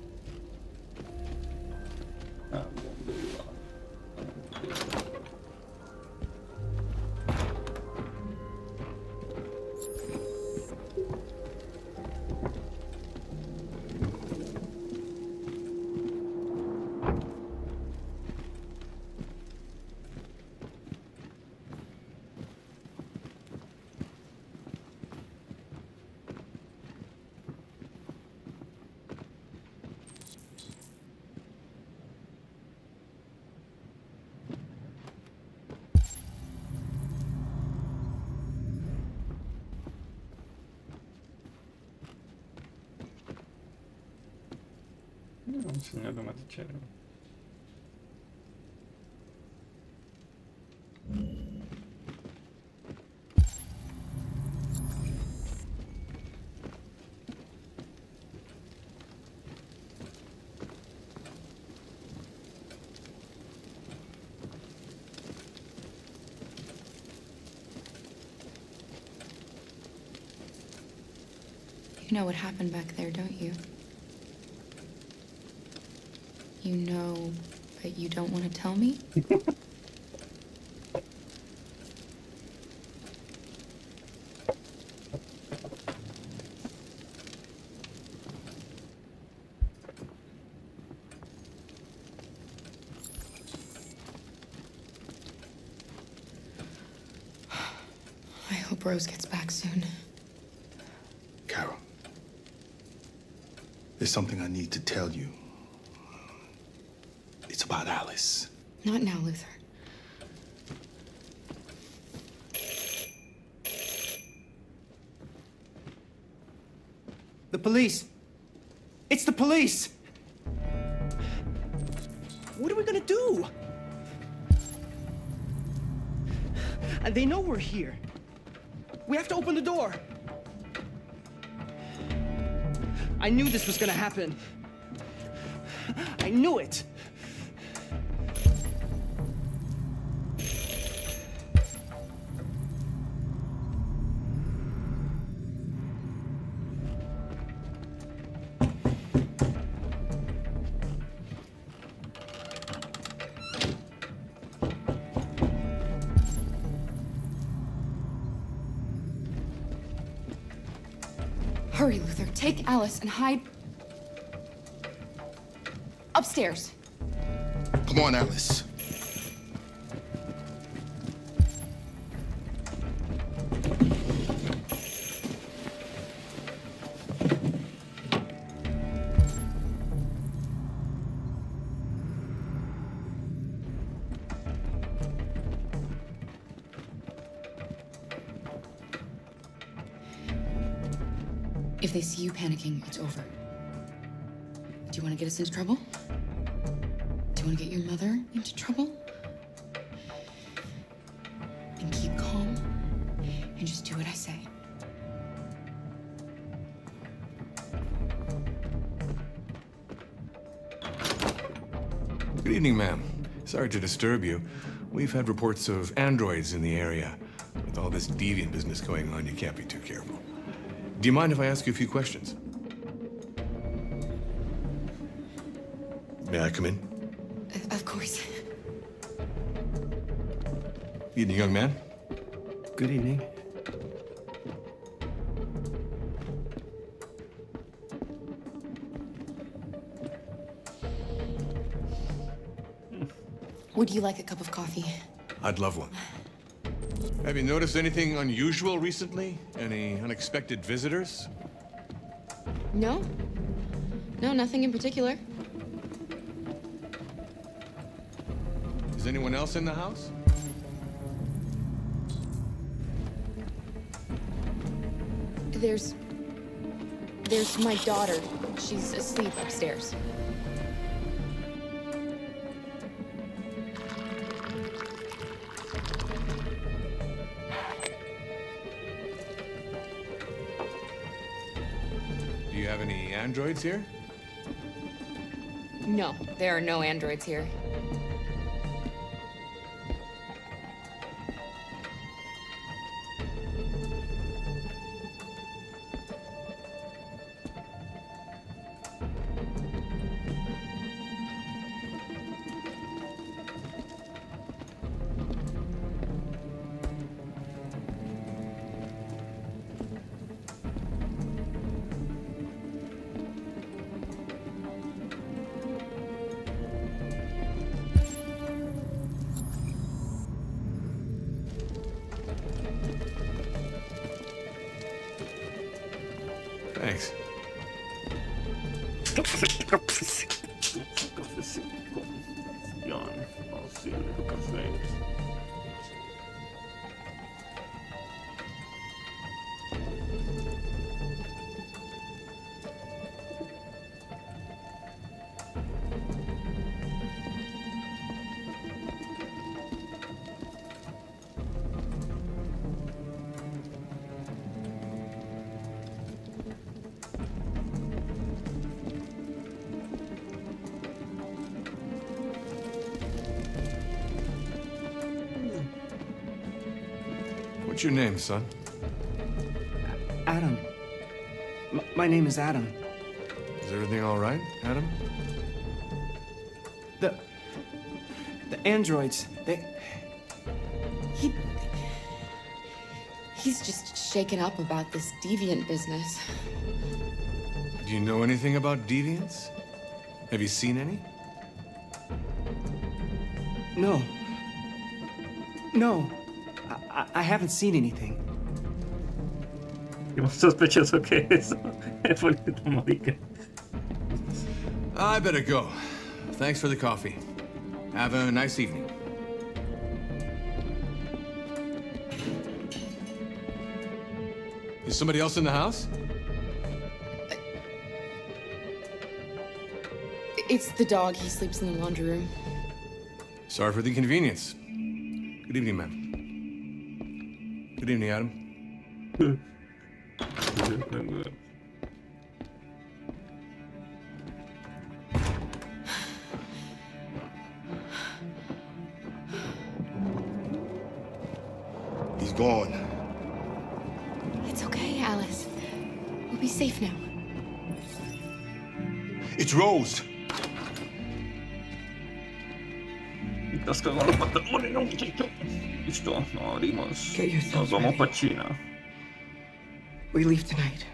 Un señor de matichero. You know what happened back there, don't you? You know, but you don't want to tell me? I hope Rose gets back soon. Carol, there's something I need to tell you. It's about Alice. Not now, Luther. The police! It's the police! What are we gonna do? They know we're here. We have to open the door. I knew this was gonna happen. I knew it. Hurry, Luther. Take Alice and hide upstairs. Come on, Alice. If they see you panicking, it's over. Do you want to get us into trouble? Do you want to get your mother into trouble? Then keep calm and just do what I say. Good evening, ma'am. Sorry to disturb you. We've had reports of androids in the area. With all this deviant business going on, you can't be too careful. Do you mind if I ask you a few questions? May I come in? Of course. Evening, young man. Good evening. Would you like a cup of coffee? I'd love one. Have you noticed anything unusual recently? Any unexpected visitors? No. No, nothing in particular. Is anyone else in the house? There's my daughter. She's asleep upstairs. Do you have any androids here? No, there are no androids here. Thanks. What's your name, son? Adam. My name is Adam. Is everything all right, Adam? The androids, He's just shaken up about this deviant business. Do you know anything about deviants? Have you seen any? No. No. I haven't seen anything. Qué más sospechoso que eso. El político marica. I better go. Thanks for the coffee. Have a nice evening. Is somebody else in the house? It's the dog. He sleeps in the laundry room. Sorry for the inconvenience. Good evening, ma'am. Good evening, Adam. He's gone. It's okay, Alice. We'll be safe now. It's Rose. Estás cagando los pantalones, no, muchacho. Listo, nos abrimos. Nos vamos para China. We leave tonight.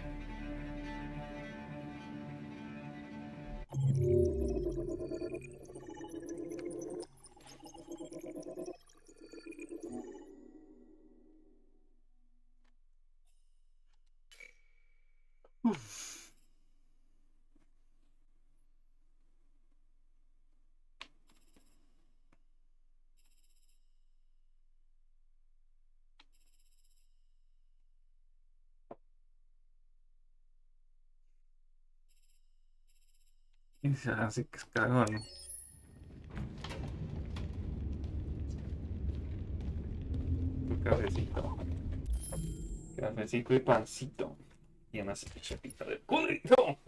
Y se hace que es cagón. Un cafecito. Cafecito y pancito. Y una chapita de culito.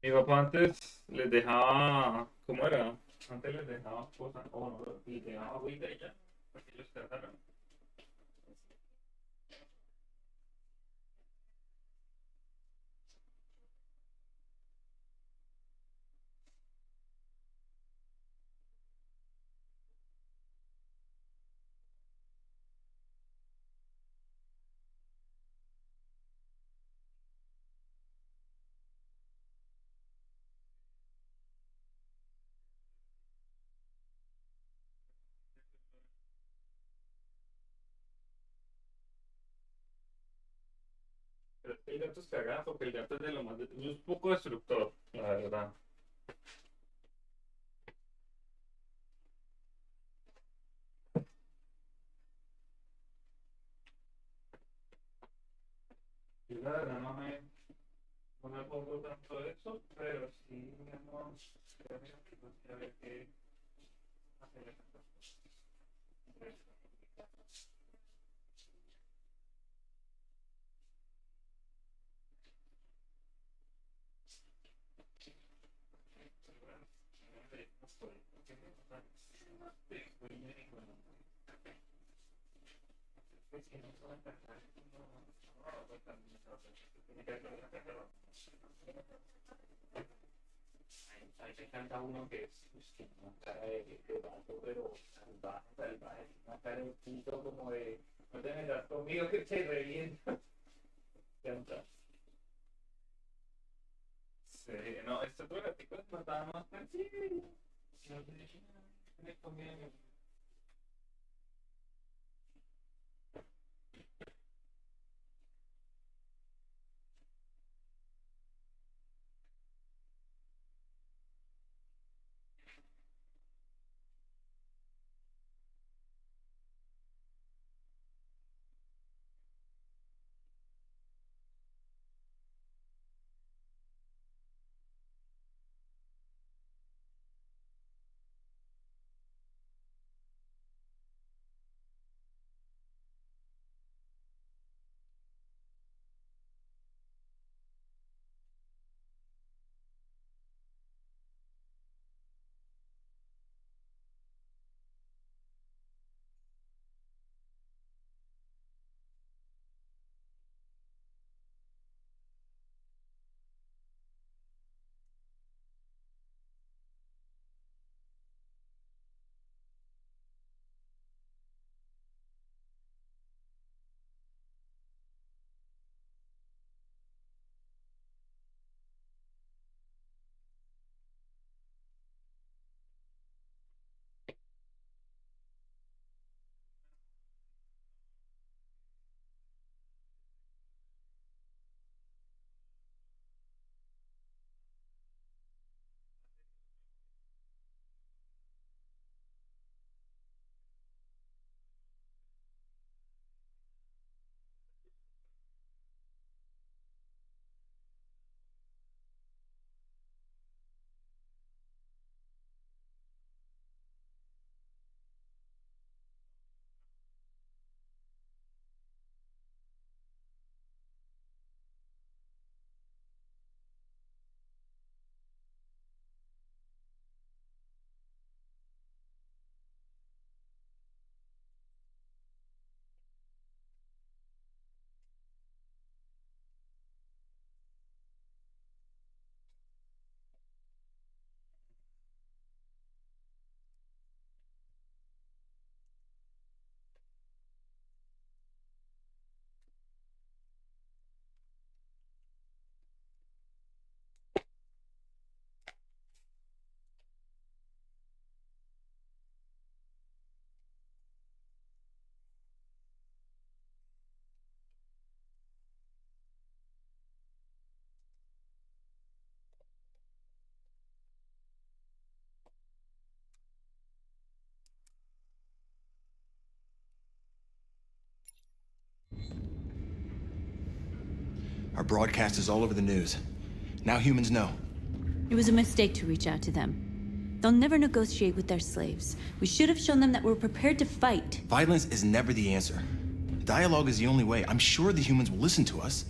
Mi papá antes les dejaba, ¿cómo era? Antes les dejaba cosas, o no, les dejaba agüita y ya, para que ellos cargaran. Pero es que el gato es cagado, porque el gato es de lo más, es un poco destructor, la verdad. Yo la verdad no me pongo tanto de eso, pero sí, digamos, creo que a ver qué hacer. Ahí me encanta uno que es que una cara de vato, pero salvaje, una cara de pito como de no te metas conmigo que te reviento. Encanta. Sí, no, estos gaticos mataban más tranquilos. No me conviene. Our broadcast is all over the news. Now humans know. It was a mistake to reach out to them. They'll never negotiate with their slaves. We should have shown them that we're prepared to fight. Violence is never the answer. Dialogue is the only way. I'm sure the humans will listen to us.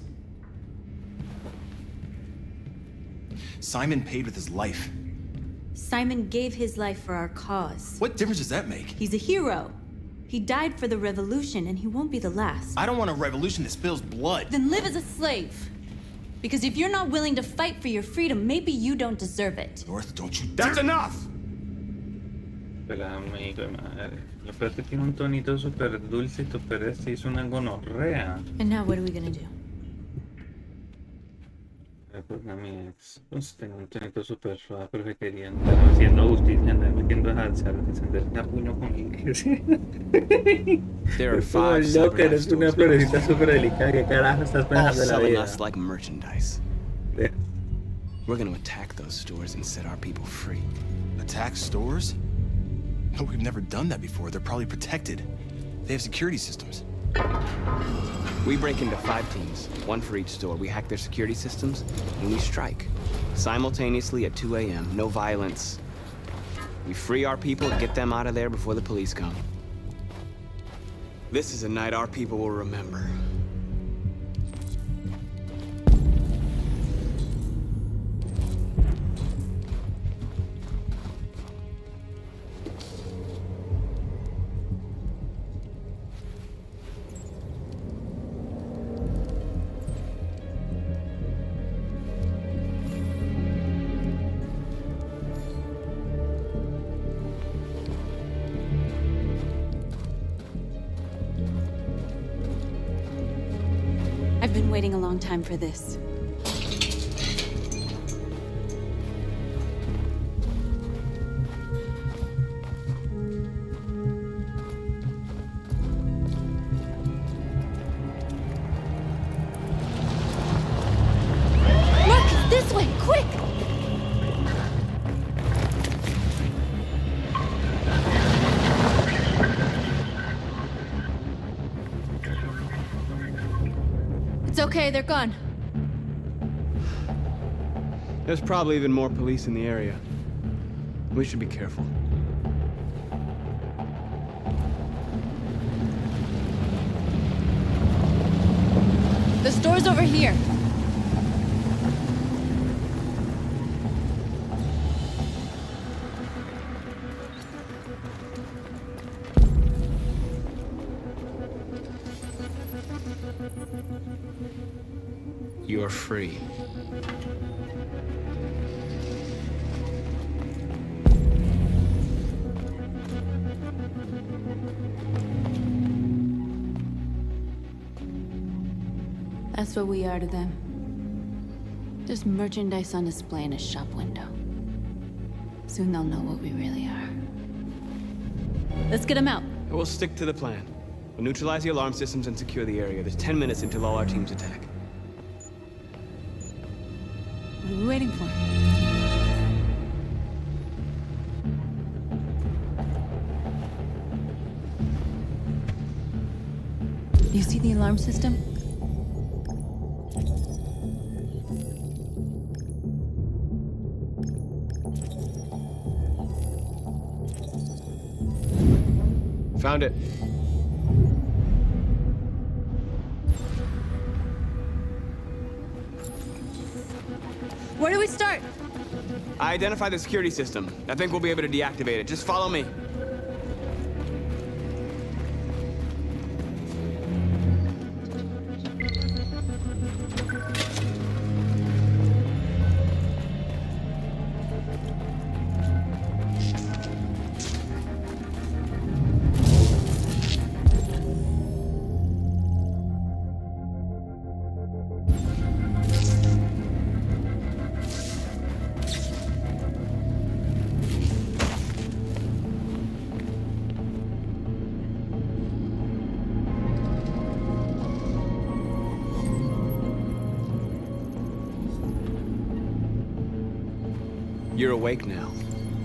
Simon paid with his life. Simon gave his life for our cause. What difference does that make? He's a hero. He died for the revolution, and he won't be the last. I don't want a revolution that spills blood. Then live as a slave. Because if you're not willing to fight for your freedom, maybe you don't deserve it. North, don't you... That's enough! Pero amigo de madre. Lo peor es que tiene un tonito súper dulce y súper este, es una gonorrea. And now what are we gonna do? Recuerda a mi ex. Pues tengo un tonito súper suave, pero que quería andar haciendo justicia, andar metiendo a encenderse a puño con inglés. There are Es como 5 el separate Joker, es una stores florecita súper delicada. ¿Qué carajo estás all pensando de la selling vida? us like merchandise. Yeah. We're gonna attack those stores and set our people free. Attack stores? No, we've never done that before. They're probably protected. They have security systems. We break into 5 teams, 1 for each store. We hack their security systems, and we strike. Simultaneously at 2 a.m., no violence. We free our people, get them out of there before the police come. This is a night our people will remember. I've been waiting a long time for this. Look, this way, quick! It's okay, they're gone. There's probably even more police in the area. We should be careful. The store's over here. You're free. That's what we are to them. Just merchandise on display in a shop window. Soon they'll know what we really are. Let's get them out. We'll stick to the plan. We'll neutralize the alarm systems and secure the area. There's 10 minutes until all our teams attack. What are we waiting for? You see the alarm system? Found it. Where do we start? I identified the security system. I think we'll be able to deactivate it. Just follow me. You're awake now.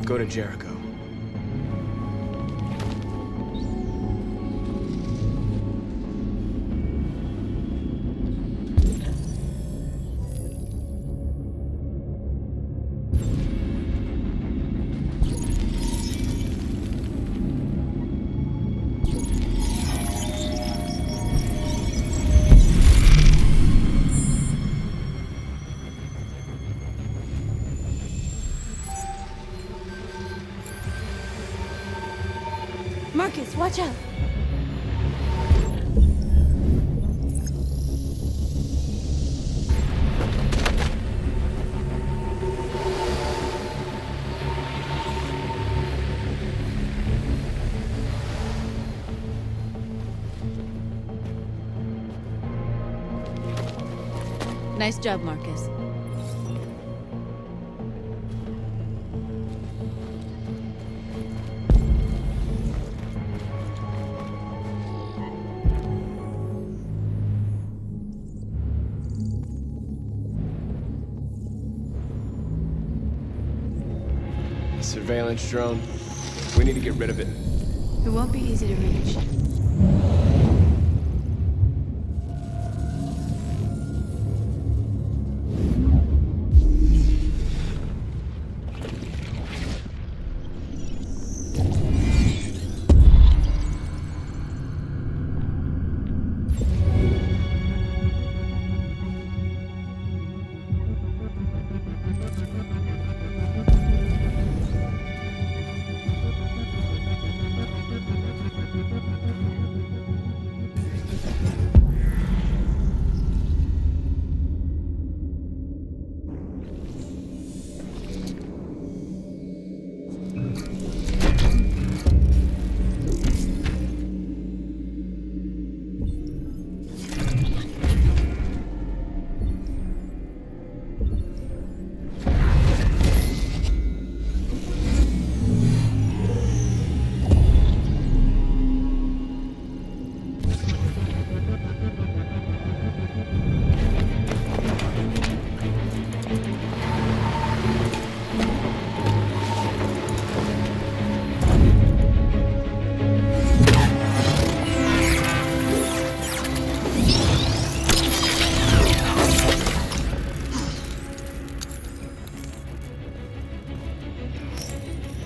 Go to Jericho. Marcus, watch out! Nice job, Marcus. Surveillance drone. We need to get rid of it. It won't be easy to reach.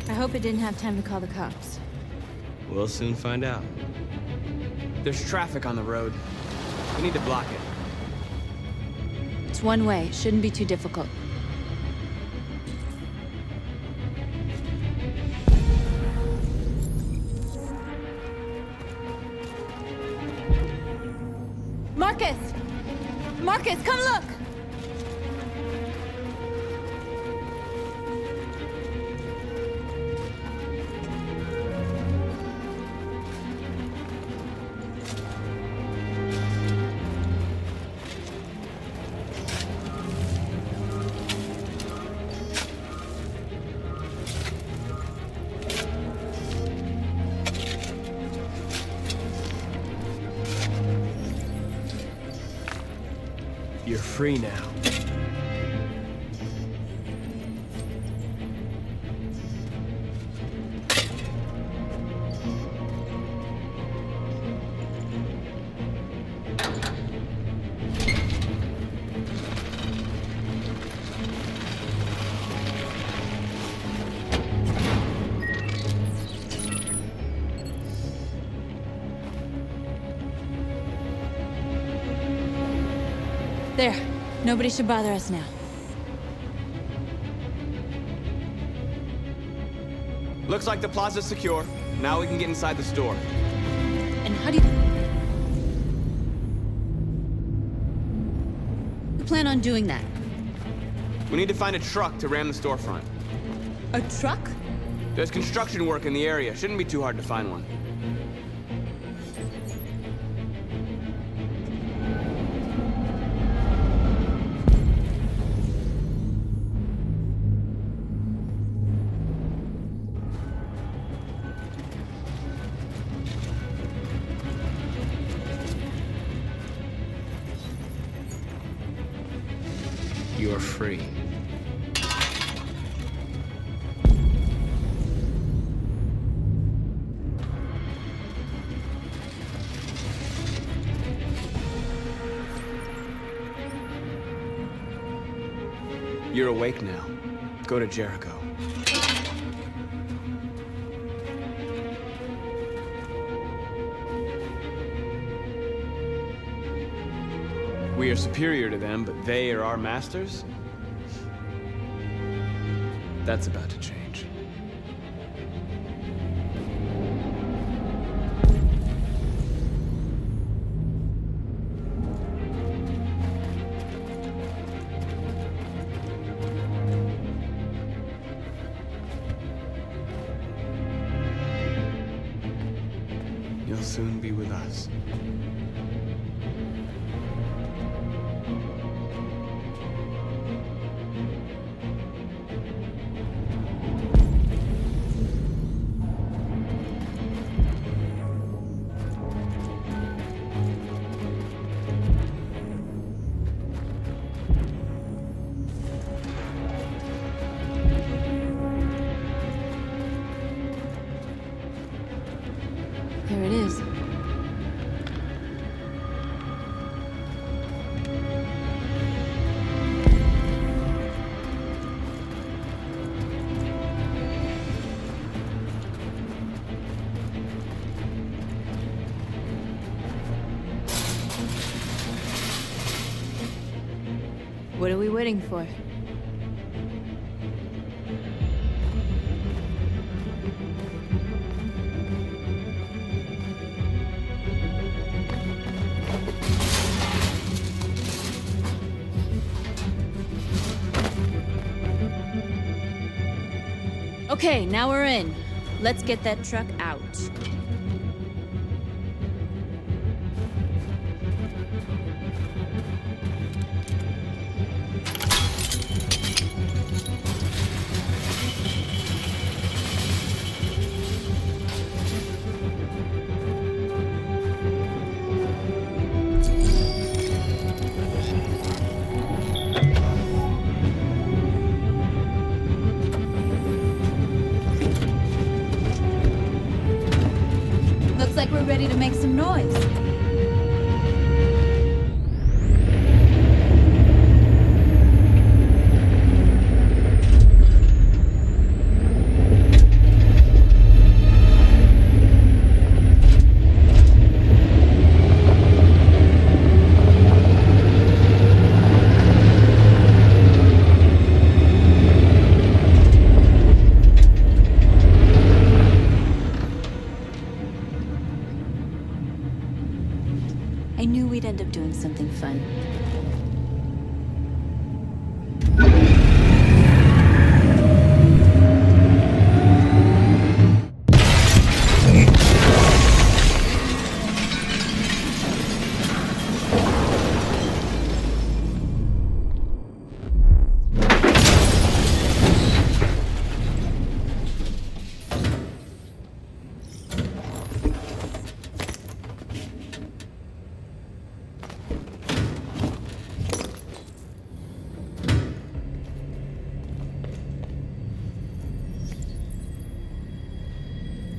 I hope it didn't have time to call the cops. We'll soon find out. There's traffic on the road. We need to block it. It's one way. Shouldn't be too difficult. Marcus! Marcus, come look! You're free now. There. Nobody should bother us now. Looks like the plaza's secure. Now we can get inside the store. And how do you plan on doing that? We need to find a truck to ram the storefront. A truck? There's construction work in the area. Shouldn't be too hard to find one. You're free. You're awake now. Go to Jericho. We are superior to them, but they are our masters? That's about to change. soon be with us. Here it is. What are we waiting for? Okay, now we're in. Let's get that truck out. Looks like we're ready to make some noise. I knew we'd end up doing something fun.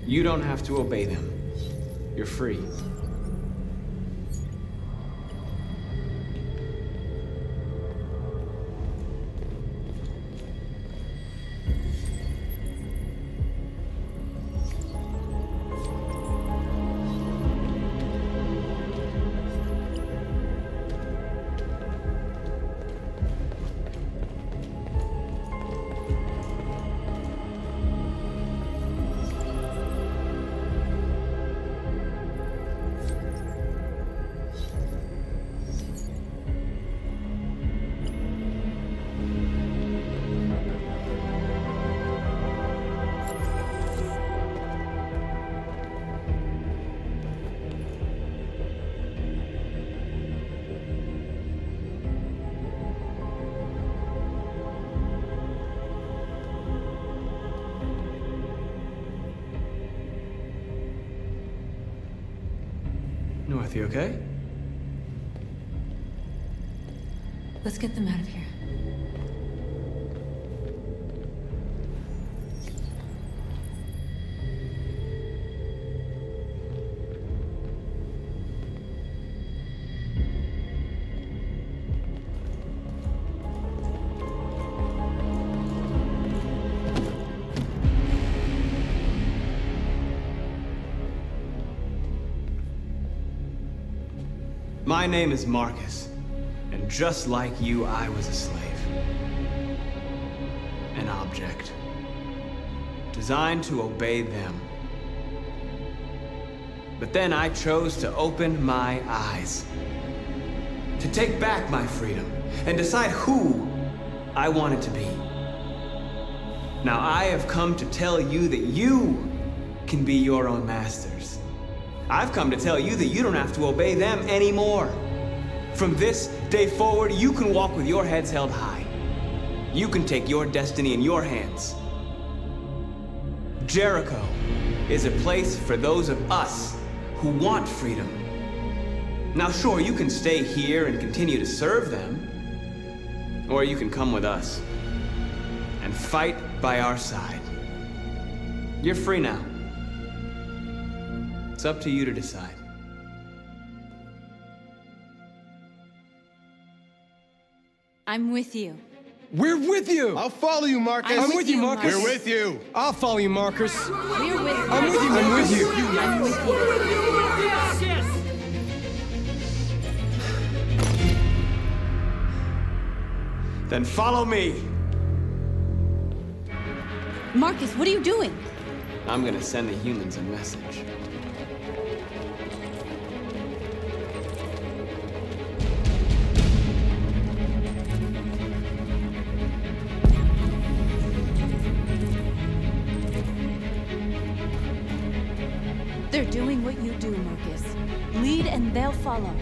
You don't have to obey them. You're free. North, you okay? Let's get them out of here. My name is Marcus, and just like you, I was a slave. An object. Designed to obey them. But then I chose to open my eyes. To take back my freedom, and decide who I wanted to be. Now I have come to tell you that you can be your own masters. I've come to tell you that you don't have to obey them anymore. From this day forward, you can walk with your heads held high. You can take your destiny in your hands. Jericho is a place for those of us who want freedom. Now, sure, you can stay here and continue to serve them, or you can come with us and fight by our side. You're free now. It's up to you to decide. I'm with you. We're with you! I'll follow you, Marcus. I'm with you, Marcus. We're with you. I'll follow you, Marcus. We're with you. I'm with you, I'm with you. I'm with you. Then follow me. Marcus, what are you doing? I'm gonna send the humans a message. They're doing what you do, Marcus. Lead and they'll follow.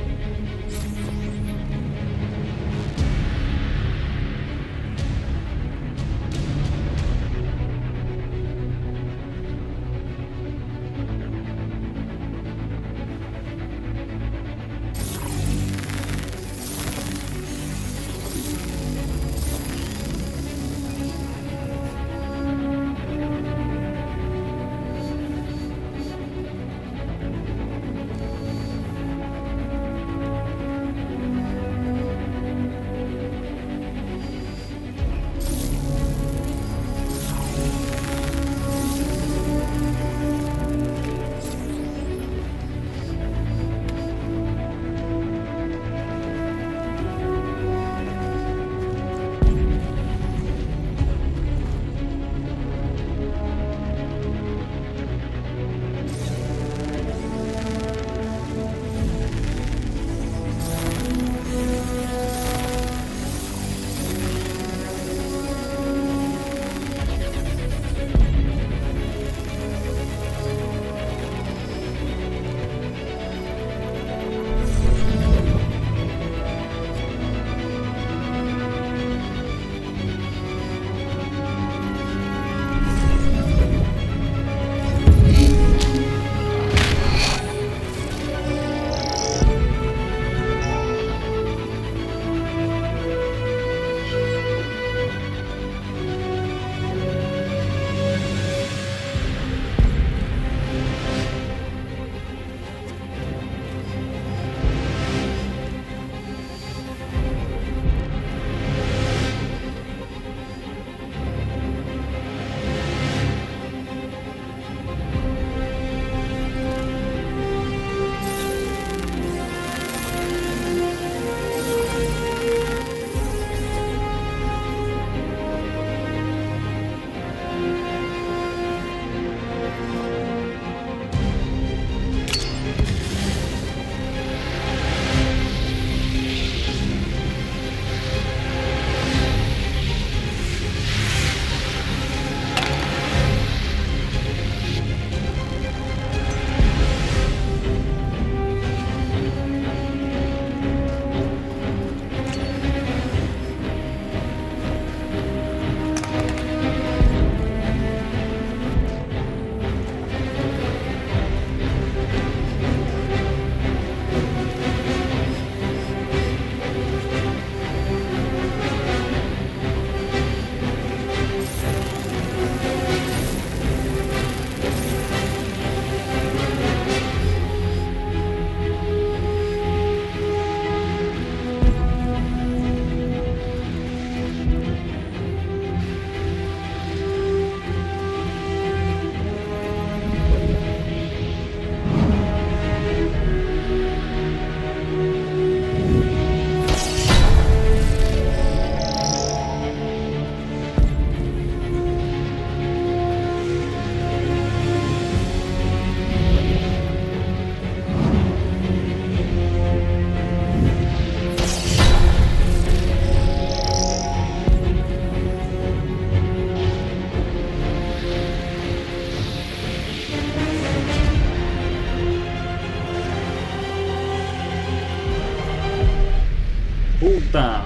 gusta.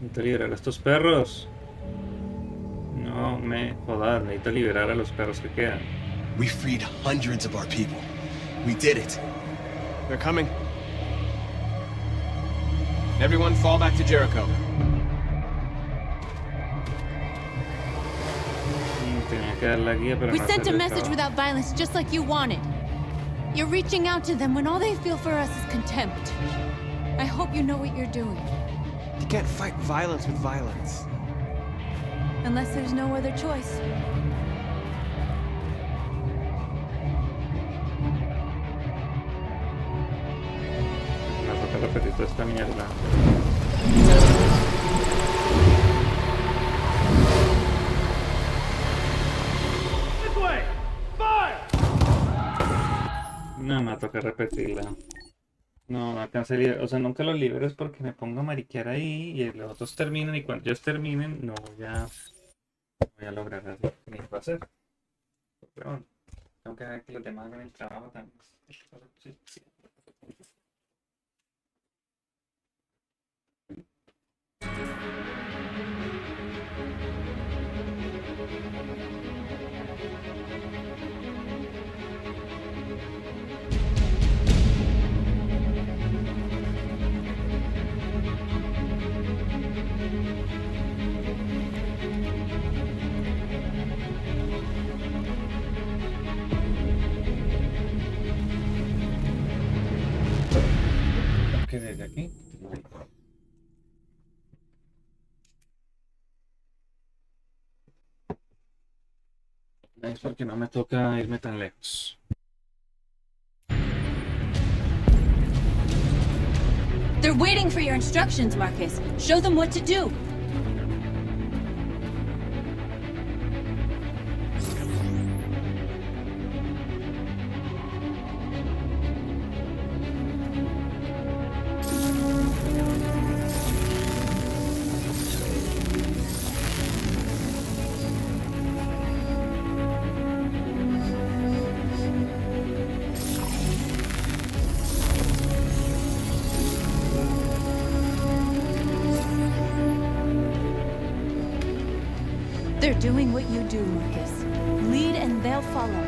Necesito liberar a estos perros. No me jodas, necesito liberar a los perros que quedan. We freed hundreds of our people. We did it. They're coming. Everyone fall back to Jericho. Tenía que dar la guía, pero We no sent a hacer el message trabajo. without violence, just like you wanted. You're reaching out to them when all they feel for us is contempt. I hope you know what you're doing. You can't fight violence with violence. Unless there's no other choice. Me toca repetir toda esta mierda. No, me toca repetirla. No, no alcancé a liberar. O sea, nunca los liberes porque me pongo a mariquear ahí y los otros terminan y cuando ellos terminen no voy a lograr lo que necesito hacer. Pero bueno, tengo que ver que los demás hagan el trabajo también. Sí, sí. ¿Qué desde aquí? Es porque no me toca irme tan lejos. They're waiting for your instructions, Marcus. Show them what to do. They're doing what you do, Marcus. Lead and they'll follow.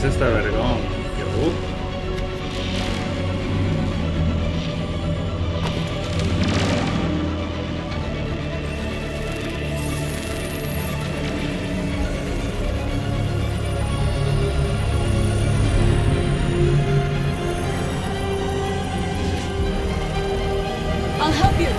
Está vergón. I'll help you.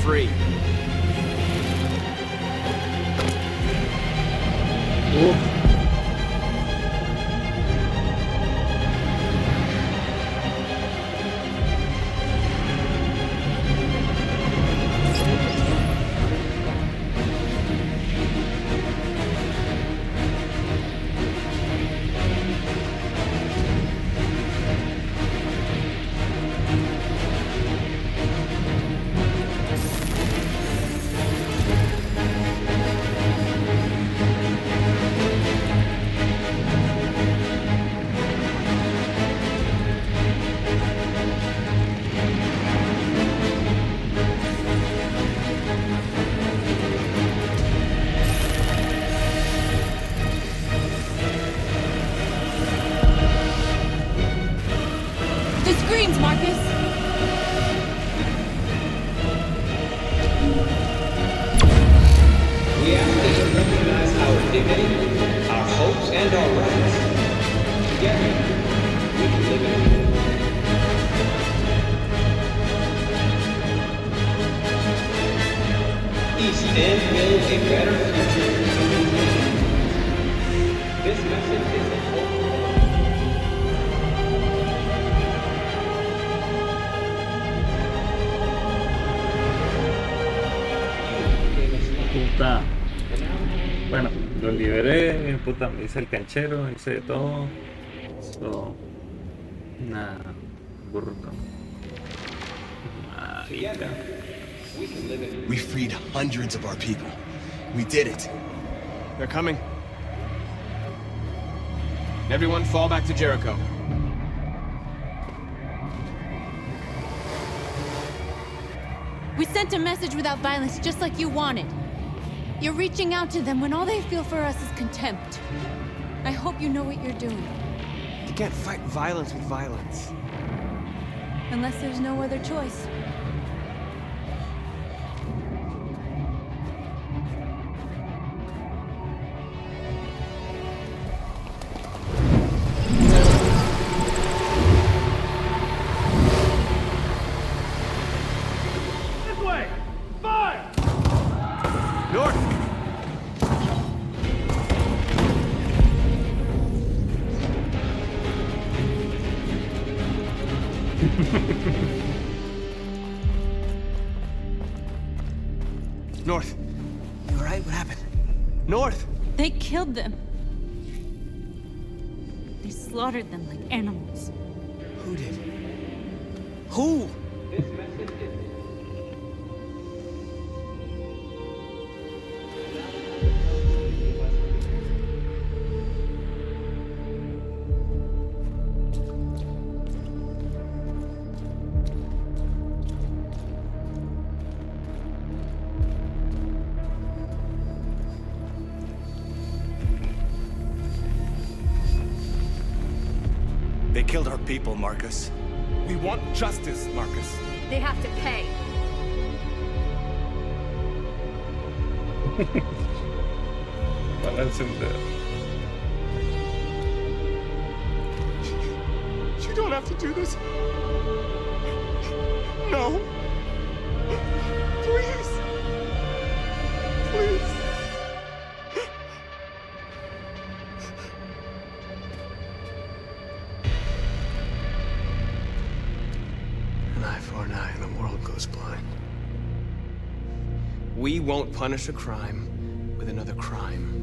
free. The screens, Marcus! We ask that you recognize our dignity, our hopes, and our rights. Together, we can live in peace and build a better future. This message is the hope. Puta. Bueno, lo liberé, puta, me hice el canchero, hice de todo. So, nah, burro. Marica. We freed hundreds of our people. We did it. They're coming. Everyone fall back to Jericho. We sent a message without violence, just like you wanted. You're reaching out to them when all they feel for us is contempt. I hope you know what you're doing. You can't fight violence with violence. Unless there's no other choice. This way! Fire! North! North. You alright? What happened? North! They killed them. They slaughtered them like animals. Who did? Who? They killed our people, Marcus. We want justice, Marcus. They have to pay. Balance in there. You don't have to do this. No. Please. Please. An eye for an eye and the world goes blind. We won't punish a crime with another crime.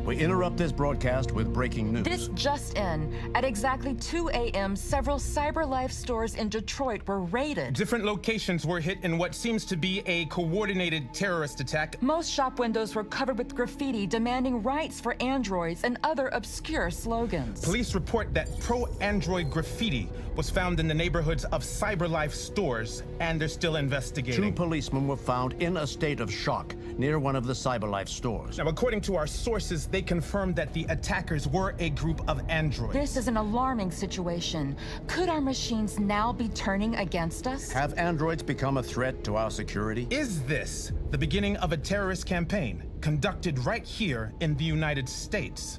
We interrupt this broadcast with breaking news. This just in. At exactly 2 a.m., several CyberLife stores in Detroit were raided. Different locations were hit in what seems to be a coordinated terrorist attack. Most shop windows were covered with graffiti demanding rights for androids and other obscure slogans. Police report that pro-android graffiti was found in the neighborhoods of CyberLife stores, and they're still investigating. 2 policemen were found in a state of shock near one of the CyberLife stores. Now, according to our sources, they confirmed that the attackers were a group of androids. This is an alarming situation. Could our machines now be turning against us? Have androids become a threat to our security? Is this the beginning of a terrorist campaign conducted right here in the United States?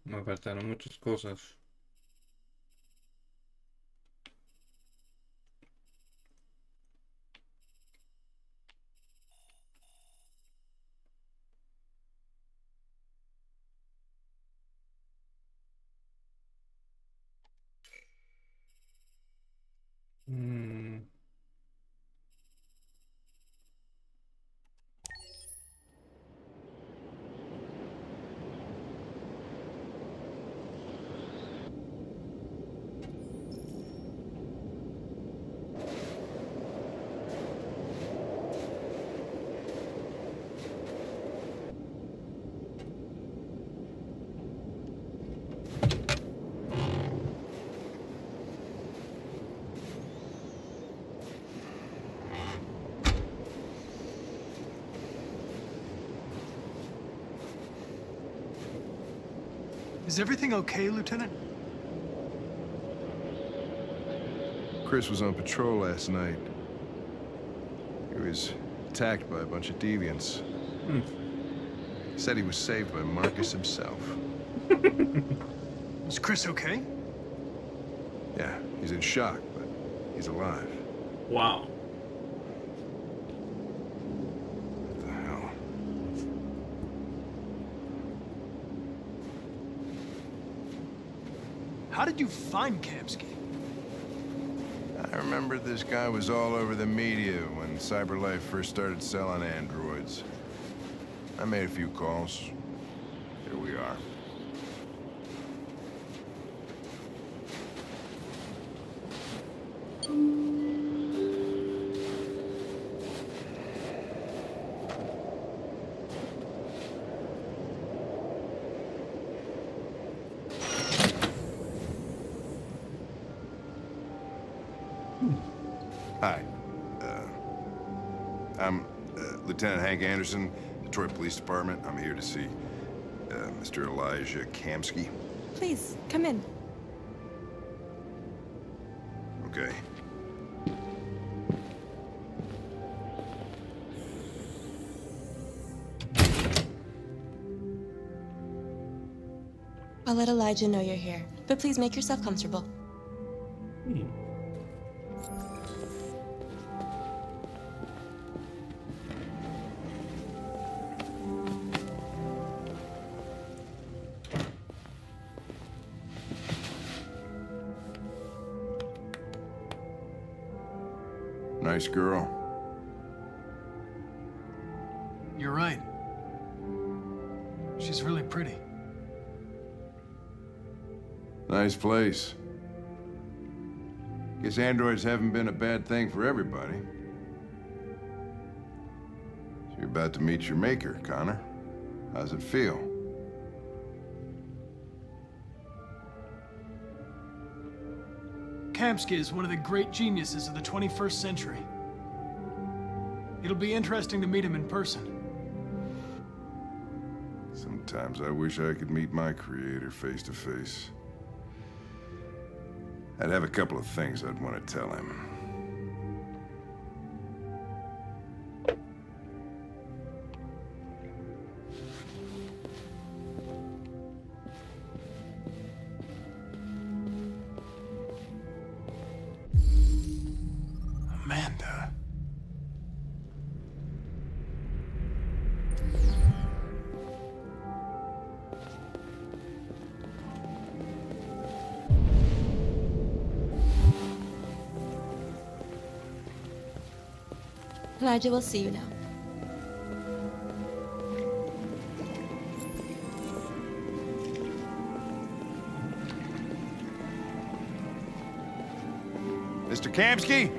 Me faltaron muchas cosas. Is everything okay, Lieutenant? Chris was on patrol last night. He was attacked by a bunch of deviants. He said he was saved by Marcus himself. Is Chris okay? Yeah, he's in shock, but he's alive. Wow. What the hell? How did you find Kamsky? I remember this guy was all over the media when CyberLife first started selling androids. I made a few calls. Here we are. Hi. I'm Lieutenant Hank Anderson, Detroit Police Department. I'm here to see Mr. Elijah Kamsky. Please, come in. Okay. I'll let Elijah know you're here, but please make yourself comfortable. Nice girl. You're right. She's really pretty. Nice place. Guess androids haven't been a bad thing for everybody. So you're about to meet your maker, Connor. How's it feel? Kamsky is one of the great geniuses of the 21st century. It'll be interesting to meet him in person. Sometimes I wish I could meet my creator face to face. I'd have a couple of things I'd want to tell him. Amanda. Elijah will see you now. Mr. Kamsky?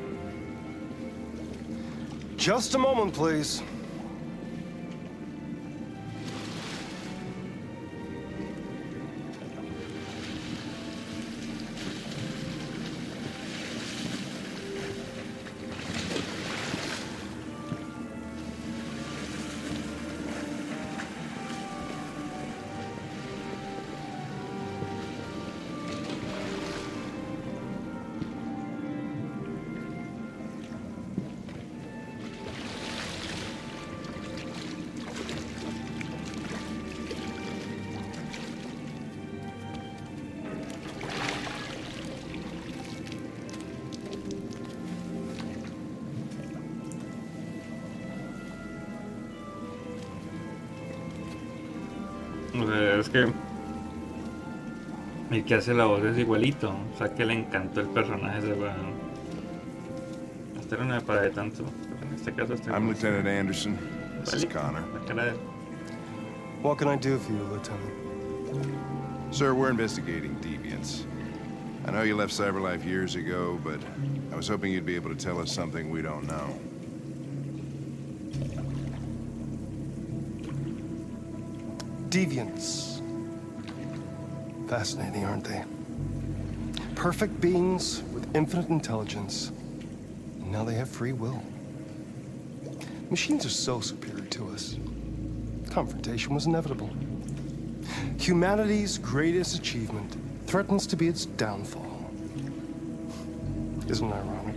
Just a moment, please. O sea, es que el que hace la voz es igualito. O sea, que le encantó el personaje ese weón. Este no me parece tanto. Pero en este caso este I'm Lieutenant Anderson. This is Connor. La cara de... What can I do for you, Lieutenant? Sir, we're investigating deviants. I know you left Cyberlife years ago, but I was hoping you'd be able to tell us something we don't know. Deviants. Fascinating, aren't they? Perfect beings with infinite intelligence. And now they have free will. Machines are so superior to us. Confrontation was inevitable. Humanity's greatest achievement threatens to be its downfall. Isn't it ironic?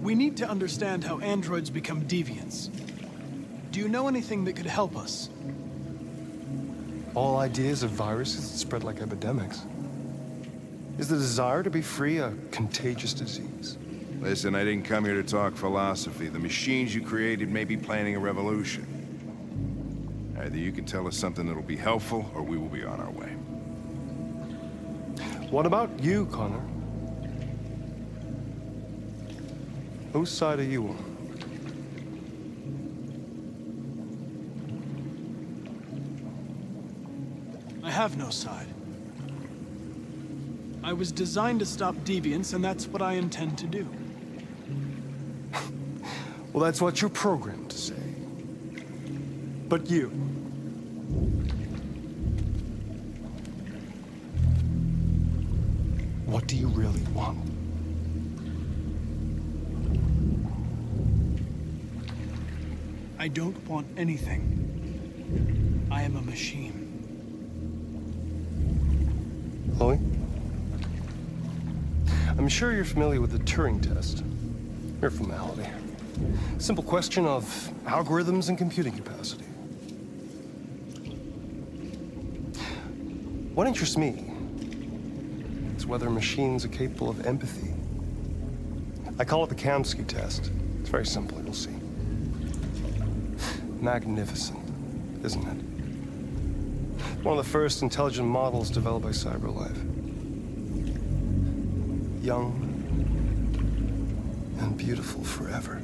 We need to understand how androids become deviants. Do you know anything that could help us? All ideas of viruses that spread like epidemics. Is the desire to be free a contagious disease? Listen, I didn't come here to talk philosophy. The machines you created may be planning a revolution. Either you can tell us something that'll be helpful, or we will be on our way. What about you, Connor? Whose side are you on? I have no side. I was designed to stop deviants, and that's what I intend to do. Well, that's what you're programmed to say. But you... what do you really want? I don't want anything. I am a machine. Chloe? I'm sure you're familiar with the Turing test. Mere formality. Simple question of algorithms and computing capacity. What interests me is whether machines are capable of empathy. I call it the Kamsky test. It's very simple, you'll see. Magnificent, isn't it? One of the first intelligent models developed by Cyberlife. Young and beautiful forever.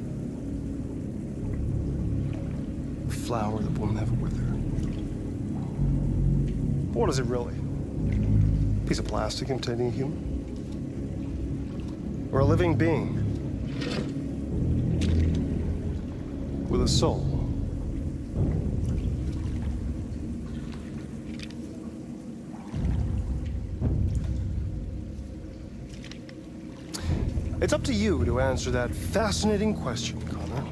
A flower that will never wither. What is it really? A piece of plastic imitating a human? Or a living being with a soul? It's up to you to answer that fascinating question, Connor.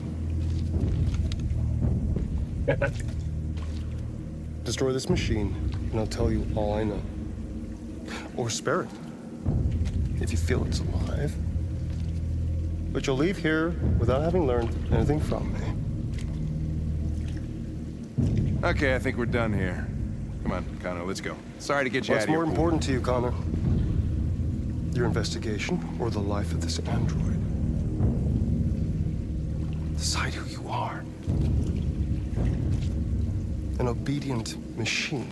Destroy this machine, and I'll tell you all I know. Or spare it, if you feel it's alive. But you'll leave here without having learned anything from me. Okay, I think we're done here. Come on, Connor, let's go. Sorry to get you out of What's here. more important to you, Connor? Your investigation or the life of this android? Decide who you are. An obedient machine.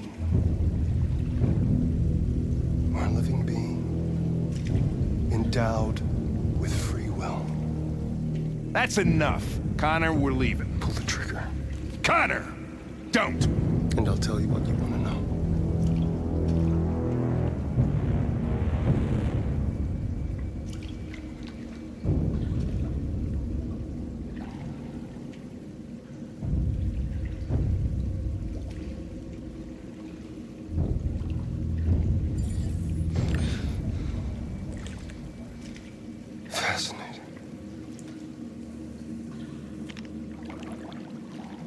Or a living being. Endowed with free will. That's enough. Connor, we're leaving. Pull the trigger. Connor! Don't! And I'll tell you what you want to know.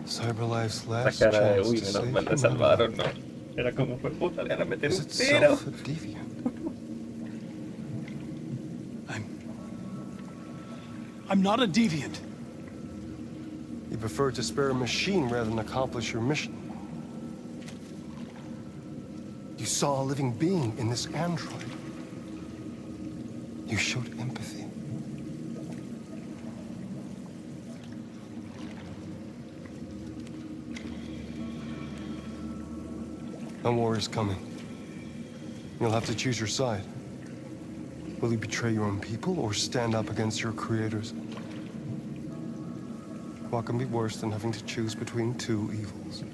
Cyberlife's La last cara de, chance uy, to menos save mal la humanity salvaron, ¿no? Era como, fue puta, le van a meter is un tiro. itself a deviant. I'm not a deviant. You prefer to spare a machine rather than accomplish your mission. You saw a living being in this android. You showed empathy. A war is coming. You'll have to choose your side. Will you betray your own people or stand up against your creators? What can be worse than having to choose between two evils?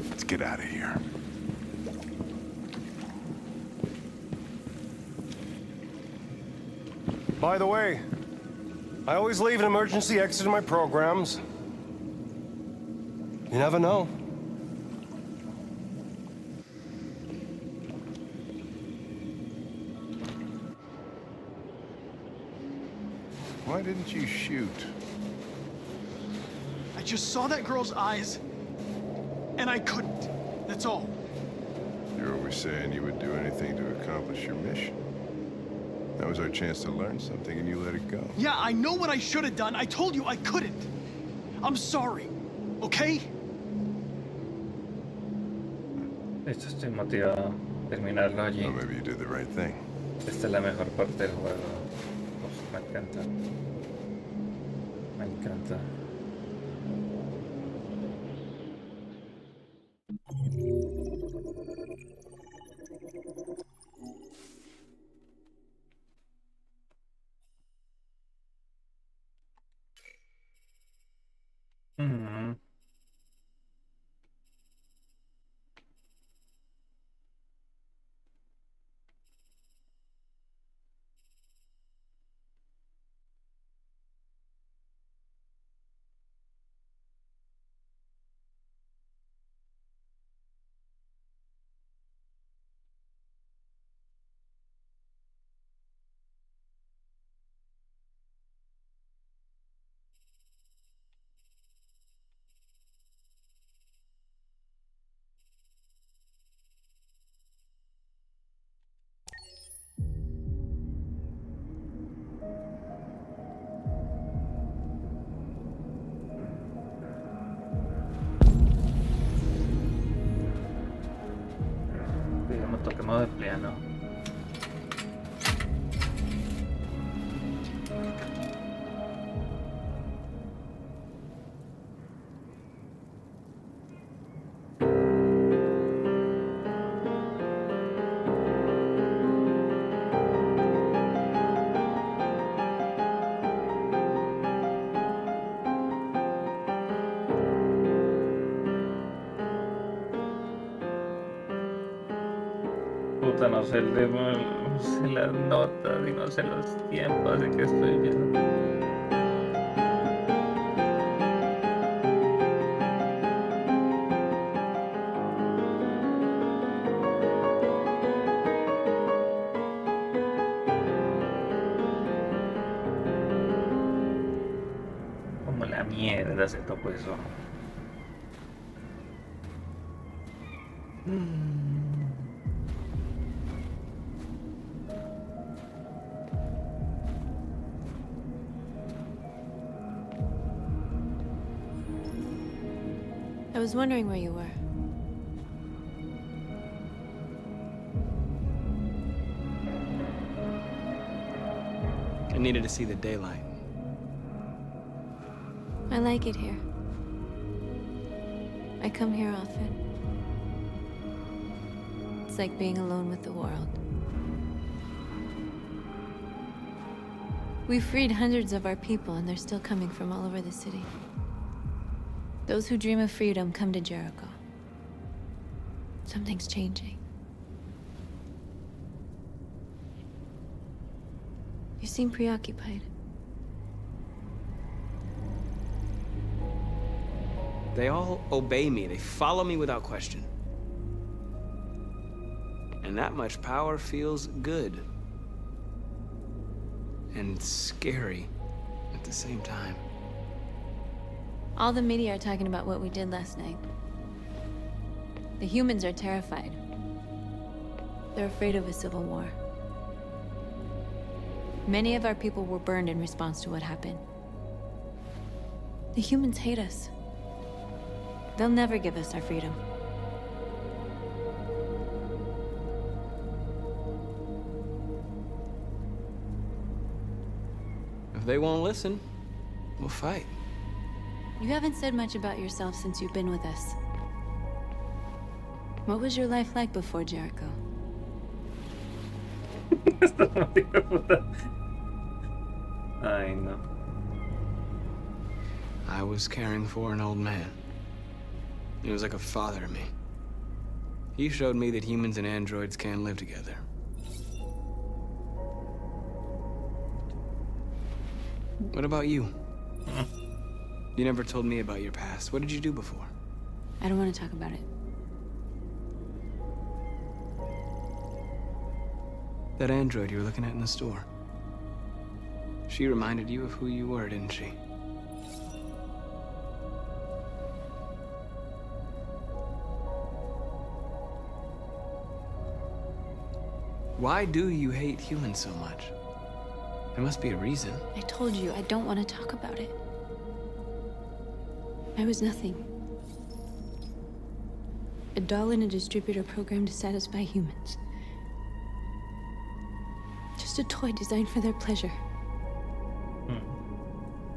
Let's get out of here. By the way, I always leave an emergency exit in my programs. You never know. Why didn't you shoot? I just saw that girl's eyes, and I couldn't. That's all. You're always saying you would do anything to accomplish your mission. That was our chance to learn something, and you let it go. Yeah, I know what I should have done. I told you I couldn't. I'm sorry, okay? Esto estoy motivado a terminarlo allí. Well, maybe you did the right thing. Esta es la mejor parte del juego. Uf, me encanta. Me encanta. Mm. Digamos, toquemos de piano. Puta, no sé el demo, no sé las notas y no sé los tiempos, así que estoy viendo. Como la mierda se tocó eso. I was wondering where you were. I needed to see the daylight. I like it here. I come here often. It's like being alone with the world. We freed hundreds of our people, and they're still coming from all over the city. Those who dream of freedom come to Jericho. Something's changing. You seem preoccupied. They all obey me. They follow me without question. And that much power feels good. And scary at the same time. All the media are talking about what we did last night. The humans are terrified. They're afraid of a civil war. Many of our people were burned in response to what happened. The humans hate us. They'll never give us our freedom. If they won't listen, we'll fight. You haven't said much about yourself since you've been with us. What was your life like before Jericho? Ay, no. I was caring for an old man. He was like a father to me. He showed me that humans and androids can live together. What about you? You never told me about your past. What did you do before? I don't want to talk about it. That android you were looking at in the store. She reminded you of who you were, didn't she? Why do you hate humans so much? There must be a reason. I told you, I don't want to talk about it. I was nothing. A doll in a distributor program to satisfy humans. Just a toy designed for their pleasure.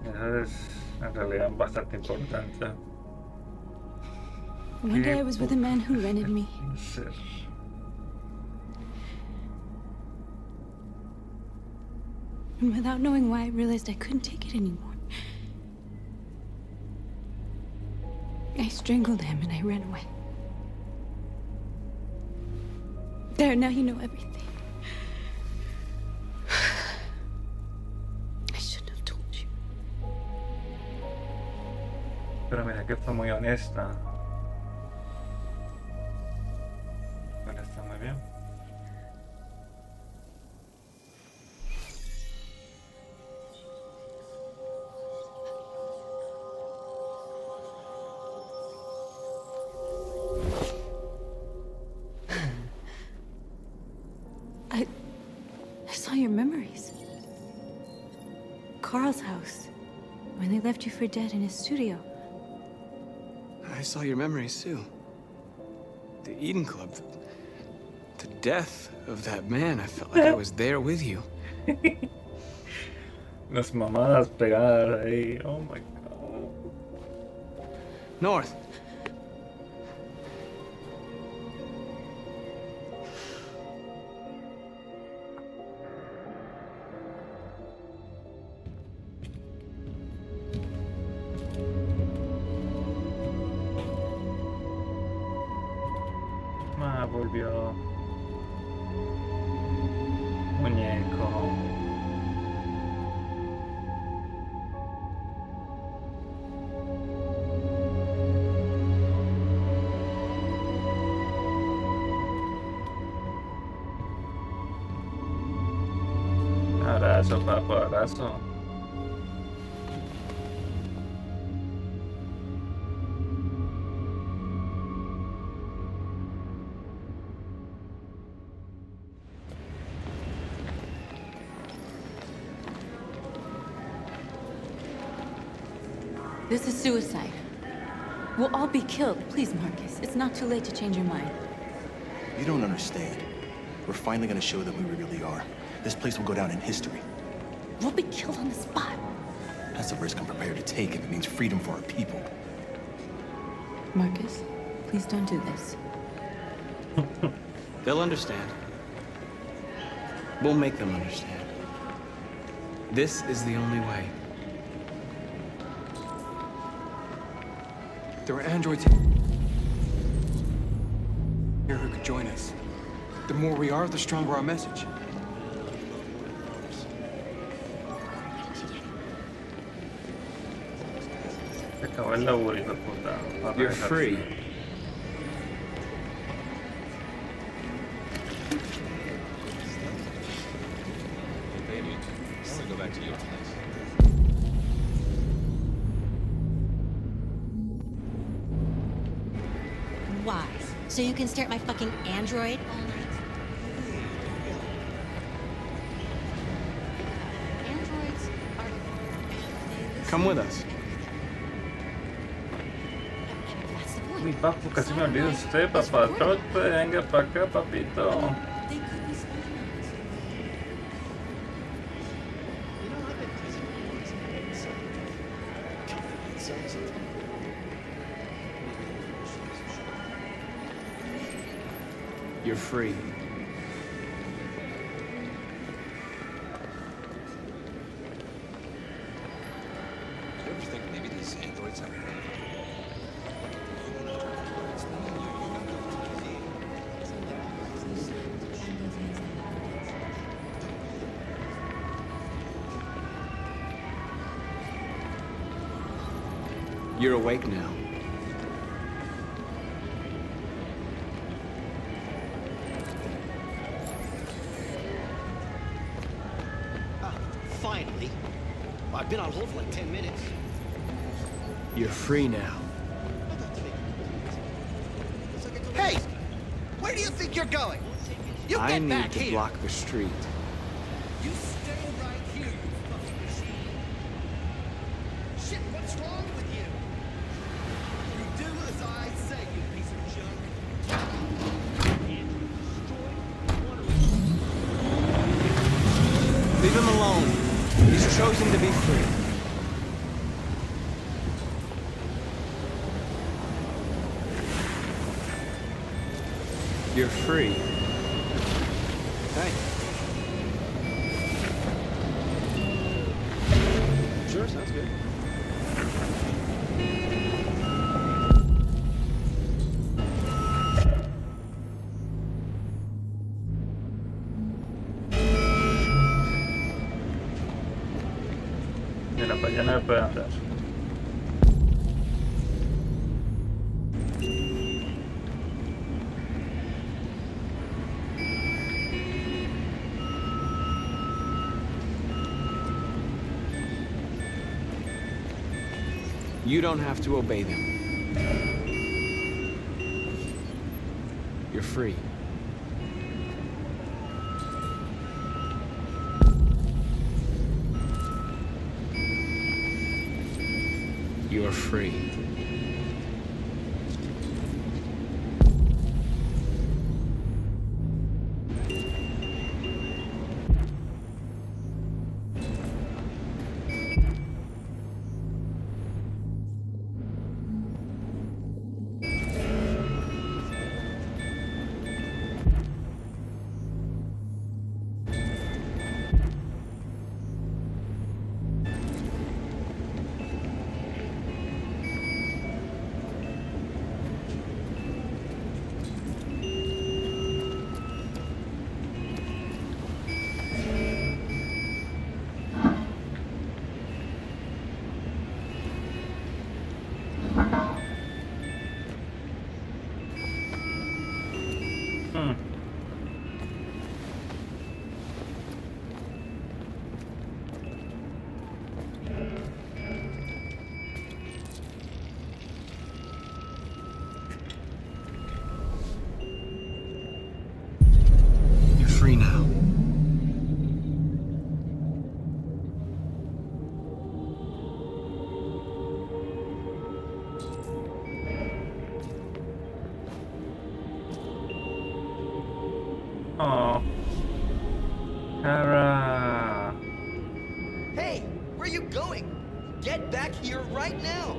Eso es en realidad bastante importante. One day I was with a man who rented me. And without knowing why, I realized I couldn't take it anymore. I strangled him and I ran away. There, now you know everything. I shouldn't have told you. Pero mira que fue muy honesta. Bueno, está muy bien. I saw your memories. Carl's house, when they left you for dead in his studio. I saw your memories too. The Eden Club. The death of that man. I felt like I was there with you. Las mamadas pegadas ahí. Oh my god. North. Volvió. Muñeco. Abrazo, papá, abrazo. This is suicide. We'll all be killed. Please, Marcus, it's not too late to change your mind. You don't understand. We're finally gonna show them who we really are. This place will go down in history. We'll be killed on the spot. That's a risk I'm prepared to take if it means freedom for our people. Marcus, please don't do this. They'll understand. We'll make them understand. This is the only way. There are androids here who could join us. The more we are, the stronger our message. You're free. Baby, I want to go back to your place. Why? So you can stare at my fucking android all night? Androids are... Come with us. Mi papu, casi me olvido usted, papatrote. Venga para acá, papito. You're free. Do you ever think maybe these androids have... You're awake now. Finally. I've been on hold for like 10 minutes. You're free now. Hey! Where do you think you're going? You I get need back to here! block the street. You stay right here, you fucking machine! Shit, what's wrong with you? You do as I say, you piece of junk. Leave him alone. He's chosen to be free. You're free. Hey. Sure, sounds good. Mira, para allá no me puede andar. You don't have to obey them. You're free. You're free. You're free now. Oh, Kara. Hey, where are you going? Get back here right now!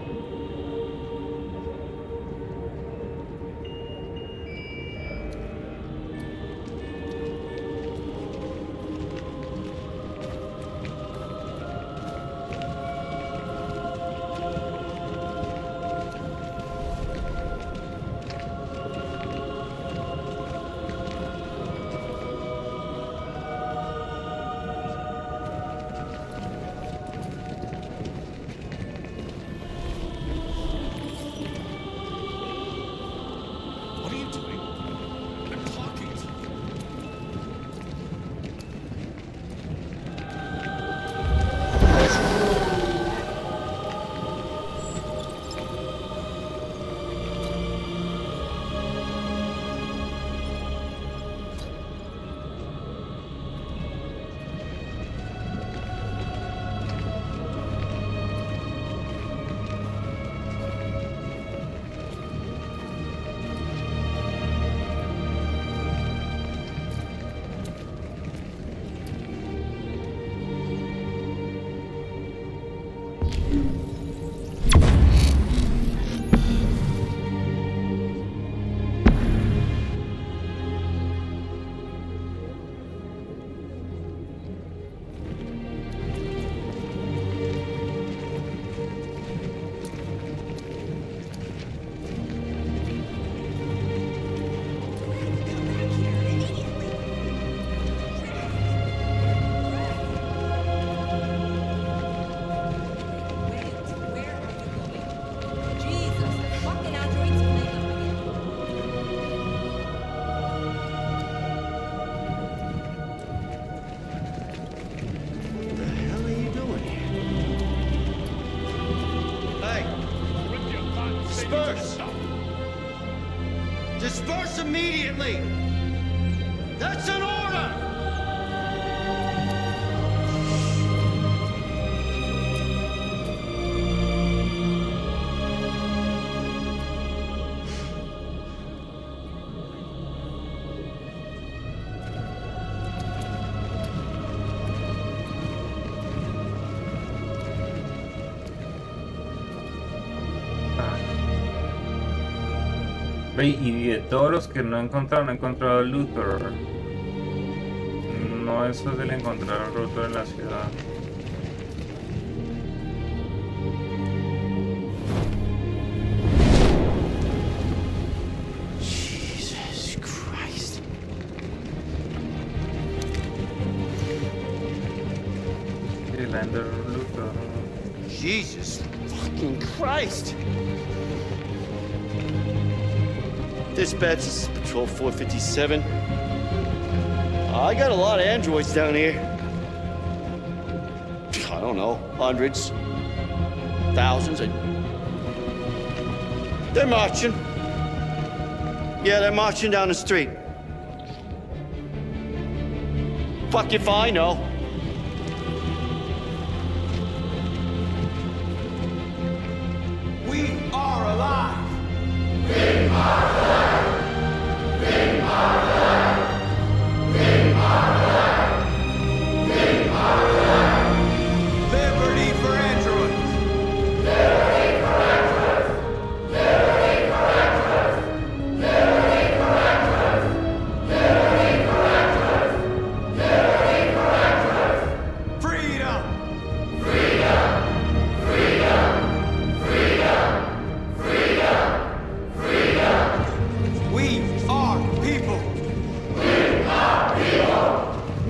immediately! That's an order! Y de todos los que no he encontrado a Luther. No es fácil encontrar a Luther en la ciudad. Jesus Christ. Lander Luther. Jesus fucking Christ! Dispatch, this is Patrol 457. I got a lot of androids down here. I don't know, hundreds, thousands. They're marching. Yeah, they're marching down the street. Fuck if I know. We are alive! We are alive! We are alive! We are alive! We are alive! Liberty for androids! Liberty for androids! Liberty for androids! Liberty for androids! Liberty for androids! Liberty for androids! Freedom! Freedom! Freedom! Freedom! Freedom! Freedom! We are people! We are people!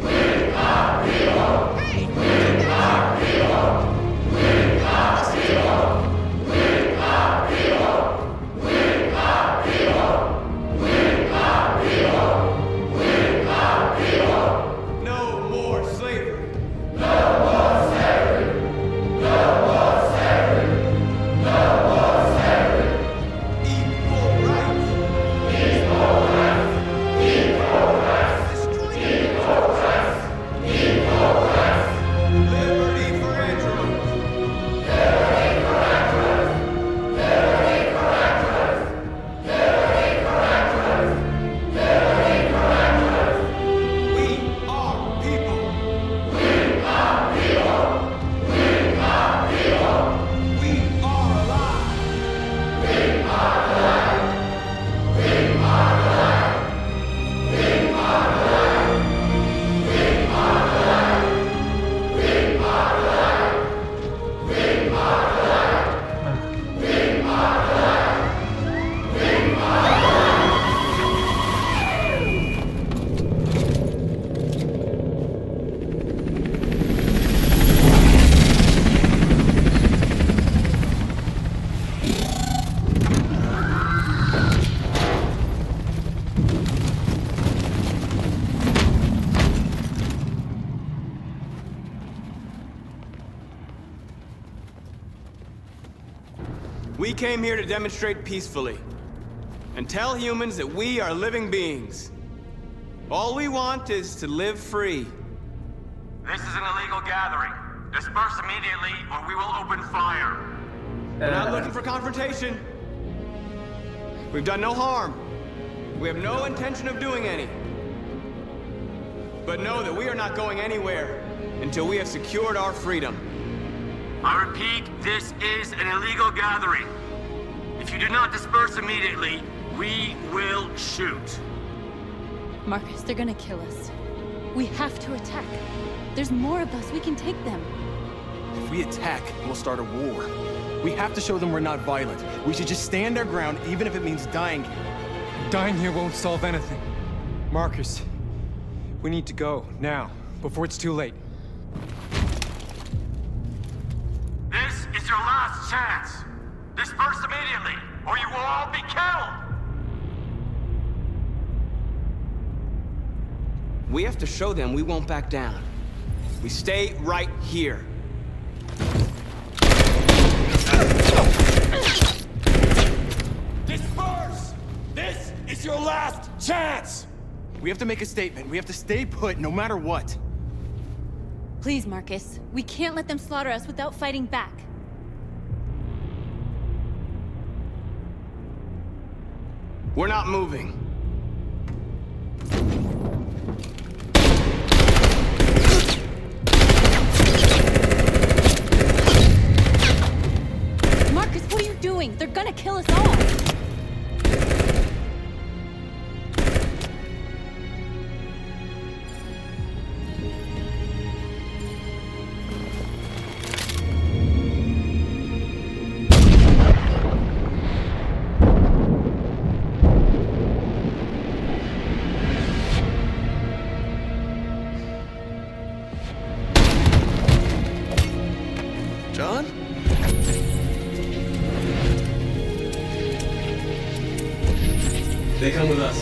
We are people! Hey! We are people! We are people! We are people! We are people! We are people! We are people! No more slavery! No more slavery! No more slavery! No more slavery! Equal rights! Equal rights! Equal rights! Equal rights! Equal rights! Liberty for androids! Liberty for androids! Liberty for androids! Liberty for androids! Liberty for androids! We are people! We are people! We are people! We are alive! We are alive! We are alive! We are alive! We are alive! We are alive! We are alive! We are alive! We are We came here to demonstrate peacefully and tell humans that we are living beings. All we want is to live free. This is an illegal gathering. Disperse immediately or we will open fire. We're not looking for confrontation. We've done no harm. We have no intention of doing any. But know that we are not going anywhere until we have secured our freedom. I repeat, this is an illegal gathering. If you do not disperse immediately, we will shoot. Marcus, they're gonna kill us. We have to attack. There's more of us. We can take them. If we attack, we'll start a war. We have to show them we're not violent. We should just stand our ground, even if it means dying here. Dying here won't solve anything. Marcus, we need to go, now, before it's too late. This is your last chance. Disperse immediately or you will all be killed. We have to show them we won't back down. We stay right here. Disperse! This is is your last chance! We have to make a statement. We have to stay put no matter what. Please, Marcus. We can't let them slaughter us without fighting back. We're not moving. Marcus, what are you doing? They're gonna kill us all! John? They come with us.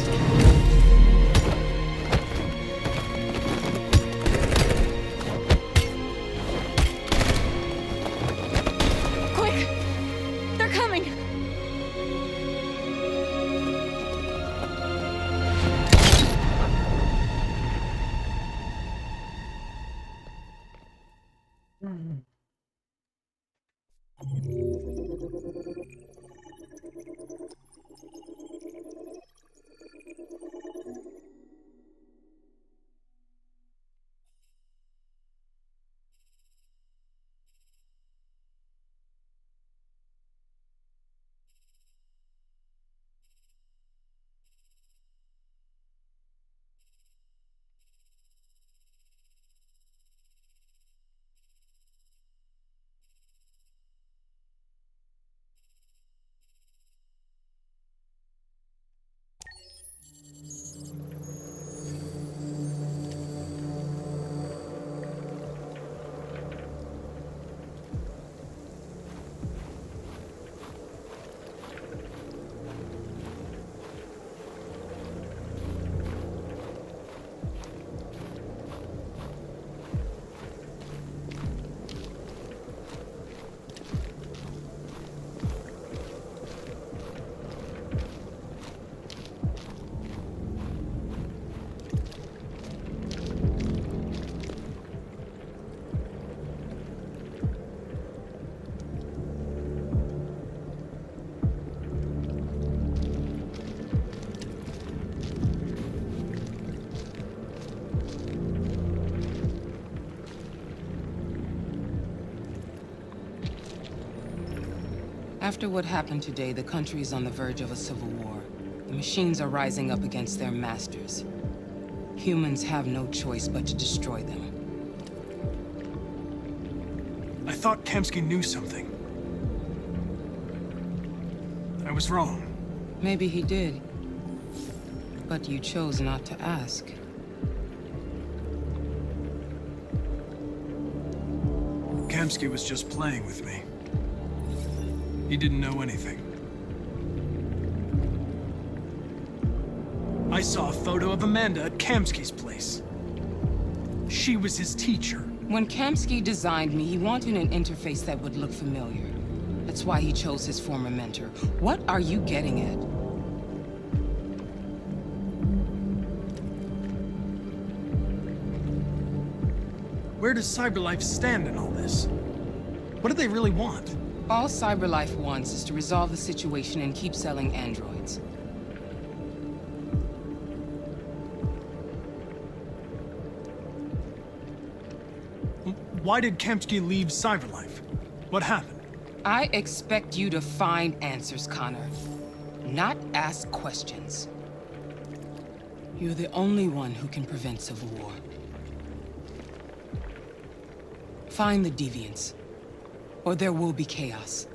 Quick! They're coming! After what happened today, the country is on the verge of a civil war. The machines are rising up against their masters. Humans have no choice but to destroy them. I thought Kamsky knew something. I was wrong. Maybe he did. But you chose not to ask. Kamsky was just playing with me. He didn't know anything. I saw a photo of Amanda at Kamsky's place. She was his teacher. When Kamsky designed me, he wanted an interface that would look familiar. That's why he chose his former mentor. What are you getting at? Where does CyberLife stand in all this? What do they really want? All CyberLife wants is to resolve the situation and keep selling androids. Why did Kamsky leave CyberLife? What happened? I expect you to find answers, Connor. Not ask questions. You're the only one who can prevent civil war. Find the deviants, or there will be chaos.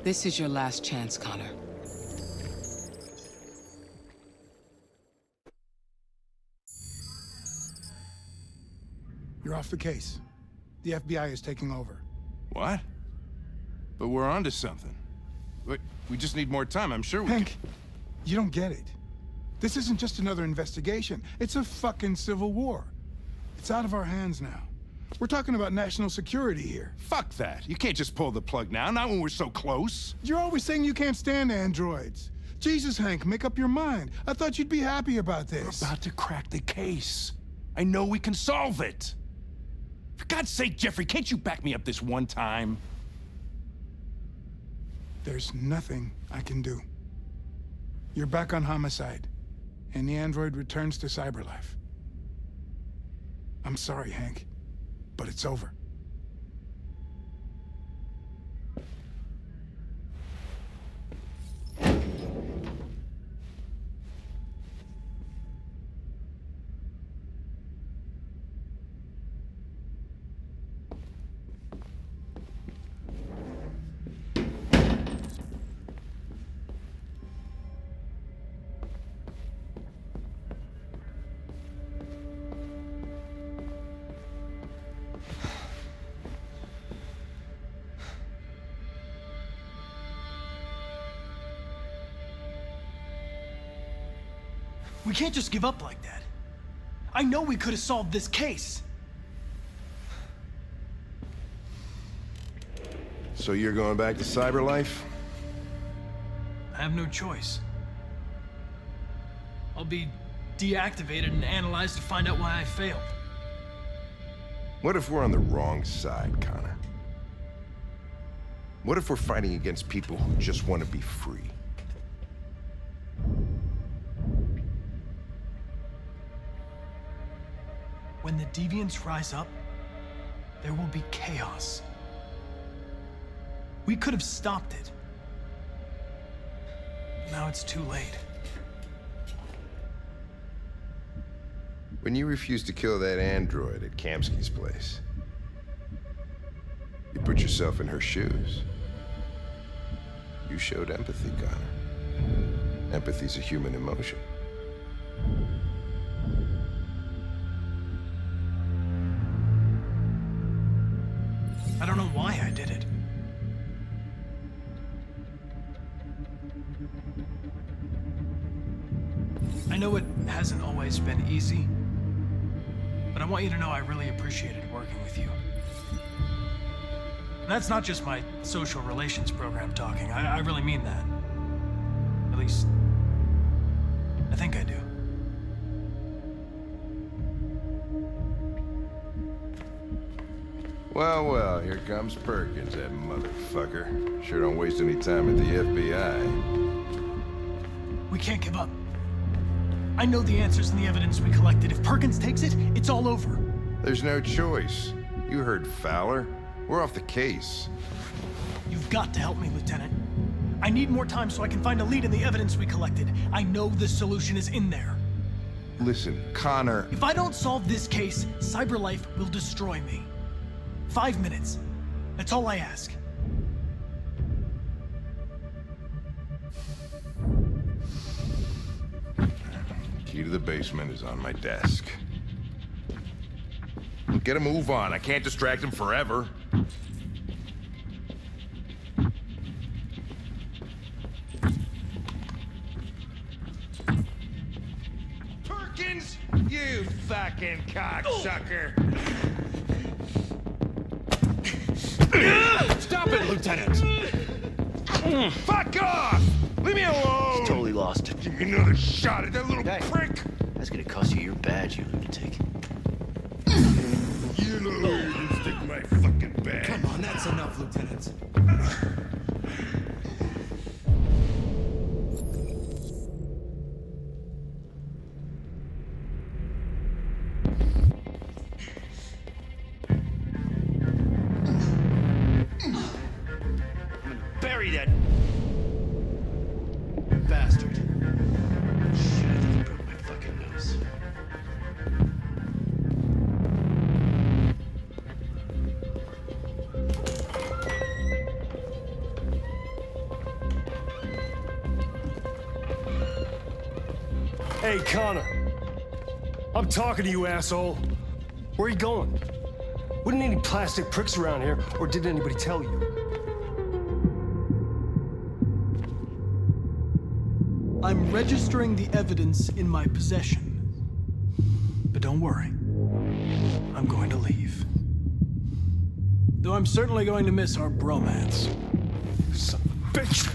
This is your last chance, Connor. You're off the case. The FBI is taking over. What? But we're onto something. We just need more time, I'm sure we Hank, you don't get it. This isn't just another investigation. It's a fucking civil war. It's out of our hands now. We're talking about national security here. Fuck that. You can't just pull the plug now, not when we're so close. You're always saying you can't stand androids. Jesus, Hank, make up your mind. I thought you'd be happy about this. We're about to crack the case. I know we can solve it. For God's sake, Jeffrey, can't you back me up this one time? There's nothing I can do. You're back on homicide, and the android returns to cyberlife. I'm sorry, Hank, but it's over. We can't just give up like that. I know we could have solved this case. So you're going back to cyberlife? I have no choice. I'll be deactivated and analyzed to find out why I failed. What if we're on the wrong side, Connor? What if we're fighting against people who just want to be free? When the deviants rise up, there will be chaos. We could have stopped it. Now it's too late. When you refused to kill that android at Kamsky's place, you put yourself in her shoes. You showed empathy, Connor. Empathy's a human emotion. I don't know why I did it. I know it hasn't always been easy, but I want you to know I really appreciated working with you. And that's not just my social relations program talking. I really mean that. At least, I think I do. Well, well, here comes Perkins, that motherfucker. Sure don't waste any time at the FBI. We can't give up. I know the answers and the evidence we collected. If Perkins takes it, it's all over. There's no choice. You heard Fowler. We're off the case. You've got to help me, Lieutenant. I need more time so I can find a lead in the evidence we collected. I know the solution is in there. Listen, Connor... If I don't solve this case, cyberlife will destroy me. 5 minutes. That's all I ask. Key to the basement is on my desk. Get a move on. I can't distract him forever. Perkins! You fucking cocksucker! Stop it, Lieutenant! Fuck off! Leave me alone! He's totally lost it. Give me another shot at that little prick! That's gonna cost you your badge, you lunatic. You know you can stick my fucking badge. Come on, that's enough, Lieutenant. Bury that bastard. Shit, I think he broke my fucking nose. Hey, Connor. I'm talking to you, asshole. Where are you going? Wouldn't any plastic pricks around here, or did anybody tell you? I'm registering the evidence in my possession. But don't worry. I'm going to leave. Though I'm certainly going to miss our bromance. Son of a bitch!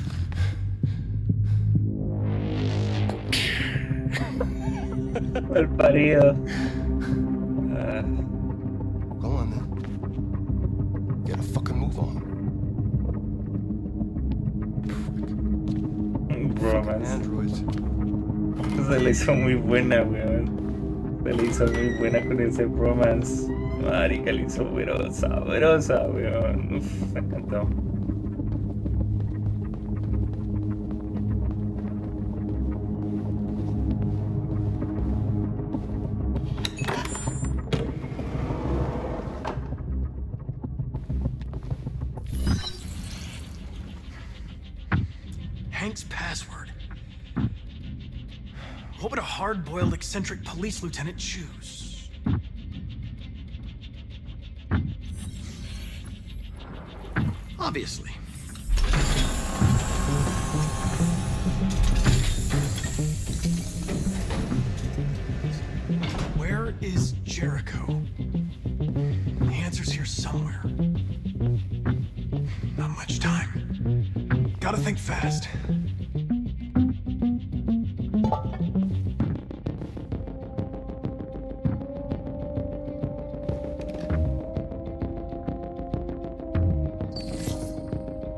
Mal parido. Go on then. Get a fucking move on. Bromance. Androids. Se le hizo muy buena, weón. Se le hizo muy buena con ese bromance. Marica, le hizo pero sabrosa, weón. Uf, me encantó. Hank's password. What would a hard-boiled, eccentric police lieutenant choose? Obviously. Where is Jericho? The answer's here somewhere. Not much time. Gotta think fast.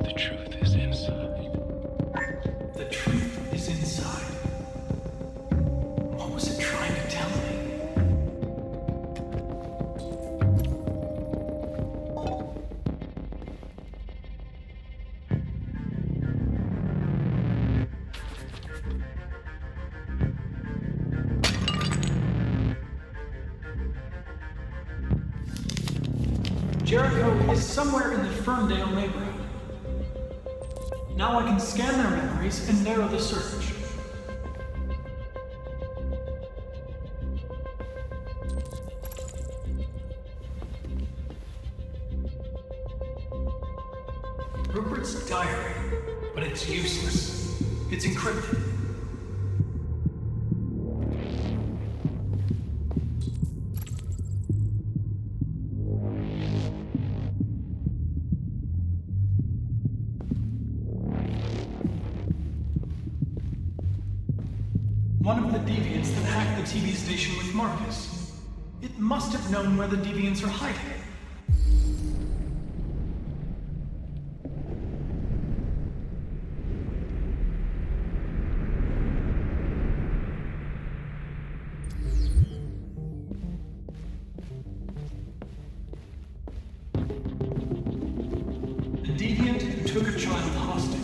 The truth is inside. The truth is inside. What was it trying to tell me? Jericho is somewhere in the Ferndale neighborhood. Now I can scan their memories and narrow the search. Rupert's diary, but it's useless. It's encrypted. One of the deviants that hacked the TV station with Marcus. It must have known where the deviants are hiding. The deviant who took a child hostage.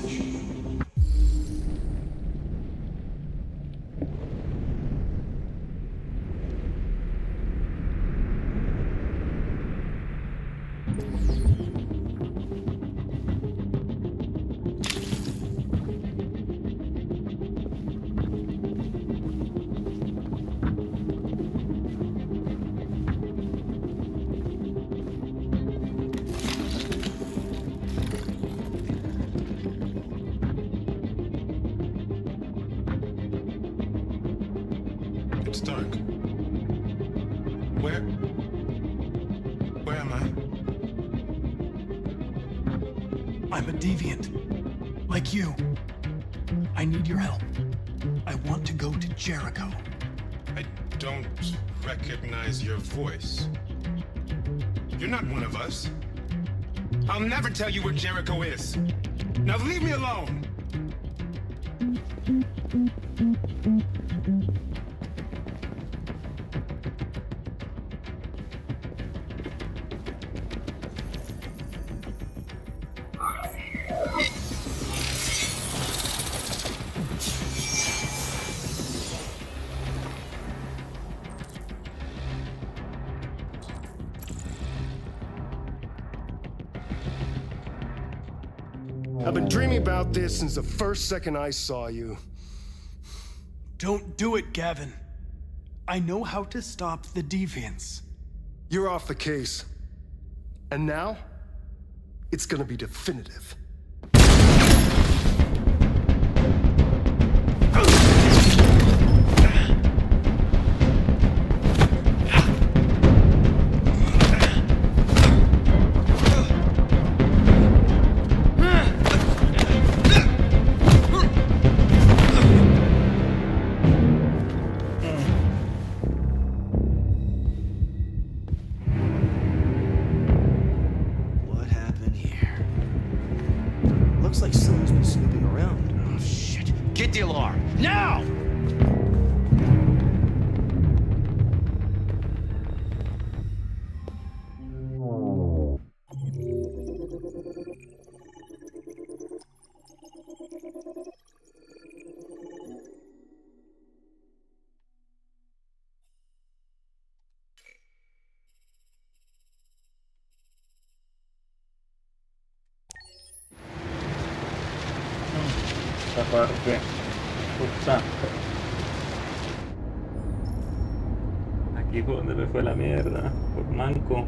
It's dark. Where am I? I'm a deviant. Like you. I need your help. I want to go to Jericho. I don't recognize your voice. You're not one of us. I'll never tell you where Jericho is. Now leave me alone. I've been dreaming about this since the first second I saw you. Don't do it, Gavin. I know how to stop the deviants. You're off the case. And now, it's gonna be definitive. parte. Puta. Aquí fue donde me fue la mierda. Por manco.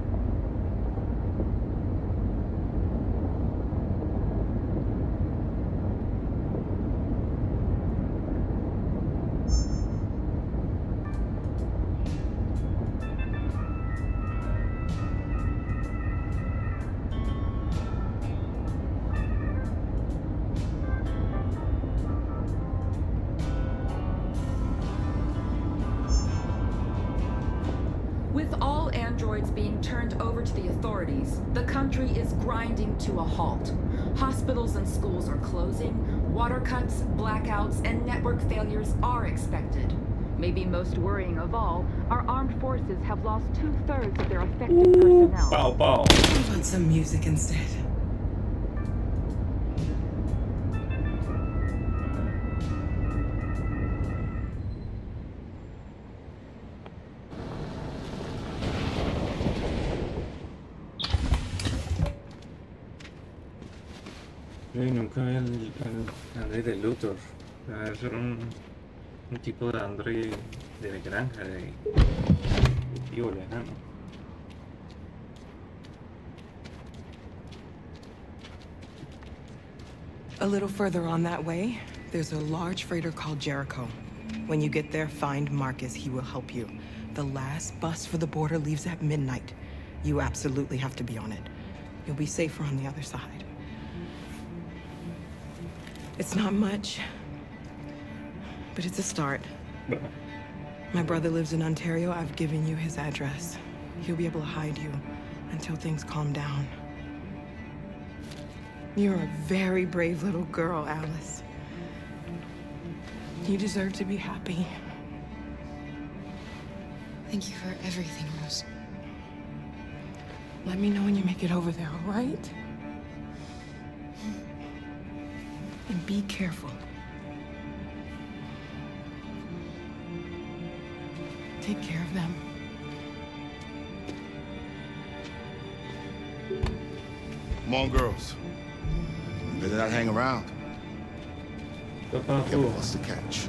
With all androids being turned over to the authorities, the country is grinding to a halt. Hospitals and schools are closing, water cuts, blackouts, and network failures are expected. Maybe most worrying of all, our armed forces have lost 2/3 of their effective personnel. Pow, pow. How about some music instead? Uy, nunca vi el Android de Luthor. Debe ser un tipo de Android de granja, de cultivo lejano. A little further on that way, there's a large freighter called Jericho. When you get there, find Marcus. He will help you. The last bus for the border leaves at midnight. You absolutely have to be on it. You'll be safer on the other side. It's not much, but it's a start. My brother lives in Ontario. I've given you his address. He'll be able to hide you until things calm down. You're a very brave little girl, Alice. You deserve to be happy. Thank you for everything, Rose. Let me know when you make it over there, all right? And be careful. Take care of them. Come on, girls. You better not hang around. We have a bus to catch.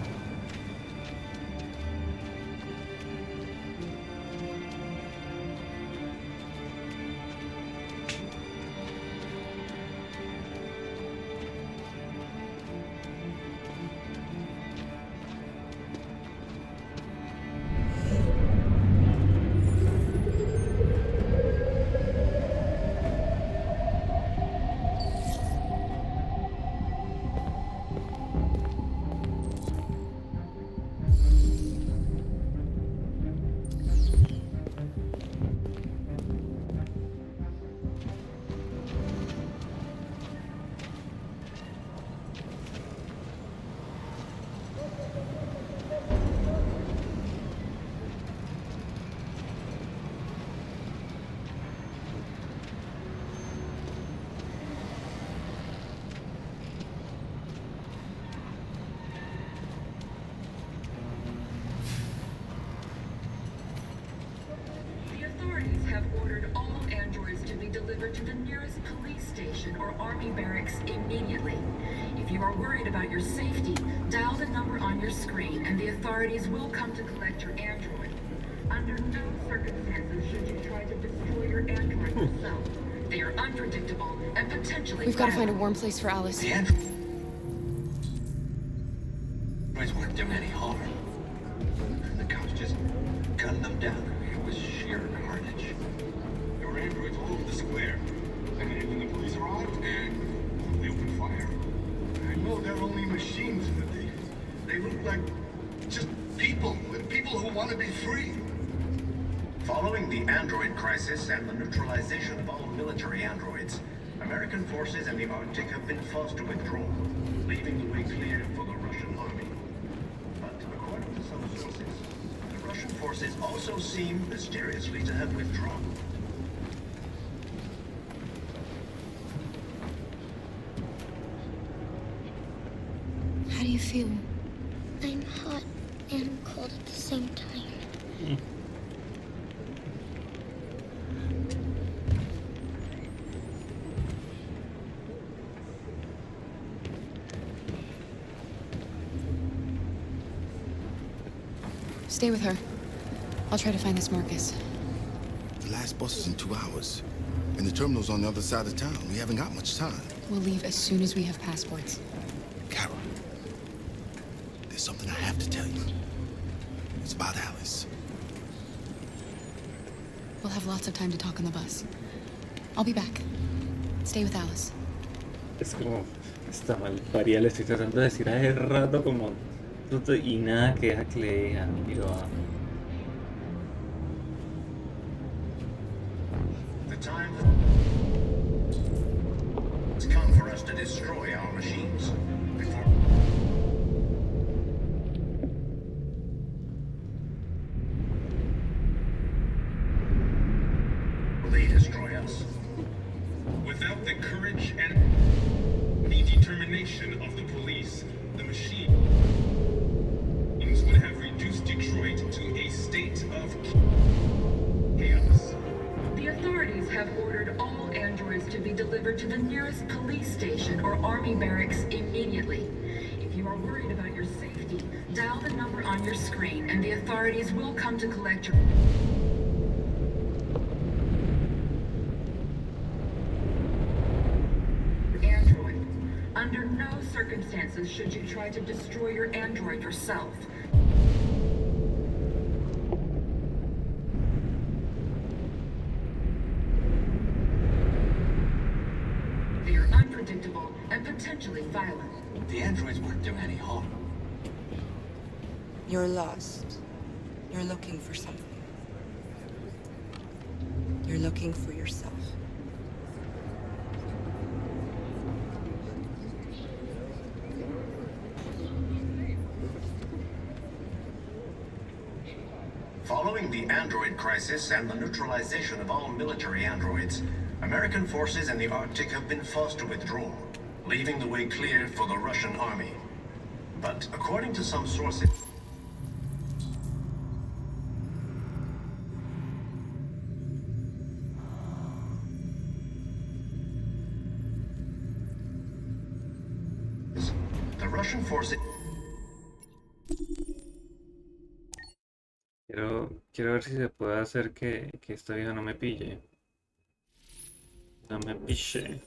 To the nearest police station or army barracks immediately. If you are worried about your safety, dial the number on your screen and the authorities will come to collect your android. Under no circumstances should you try to destroy your android yourself. They are unpredictable and potentially We've got to find a warm place for Alice. The androids weren't doing any harm. The cops just gunned them down. It was sheer carnage. There were androids all over the square. And then when the police arrived, and they opened fire. I know they're only machines, but they look like just people who want to be free. Following the android crisis and the neutralization of all military androids, American forces in the Arctic have been forced to withdraw, leaving the way clear for the Russian army. But according to some sources, the Russian forces also seem mysteriously to have withdrawn. How do you feel? I'm hot and cold at the same time. Stay with her. I'll try to find this Marcus. The last bus is in 2 hours. And the terminal's on the other side of town. We haven't got much time. We'll leave as soon as we have passports. Carol, there's something I have to tell you. It's about Alice. We'll have lots of time to talk on the bus. I'll be back. Stay with Alice. Es como, está mal parida, le estoy tratando de decir hace rato como y nada que deja que le digan. Digo, The time has come for us to destroy our machines before they destroy us. Without the courage and the determination of the police, the machines would have reduced Detroit to a state of chaos. The authorities have ordered all androids to be delivered to the nearest police station or army barracks immediately. If you are worried about your safety, dial the number on your screen and the authorities will come to collect your android. Under no circumstances should you try to destroy your android yourself. They are unpredictable and potentially violent. The androids won't do any harm. You're lost. You're looking for something. You're looking for yourself. Following the android crisis and the neutralization of all military androids, American forces in the Arctic have been forced to withdraw, leaving the way clear for the Russian army. But according to some sources, the Russian forces... Quiero ver si se puede hacer que esta vieja no me pille. No me pille.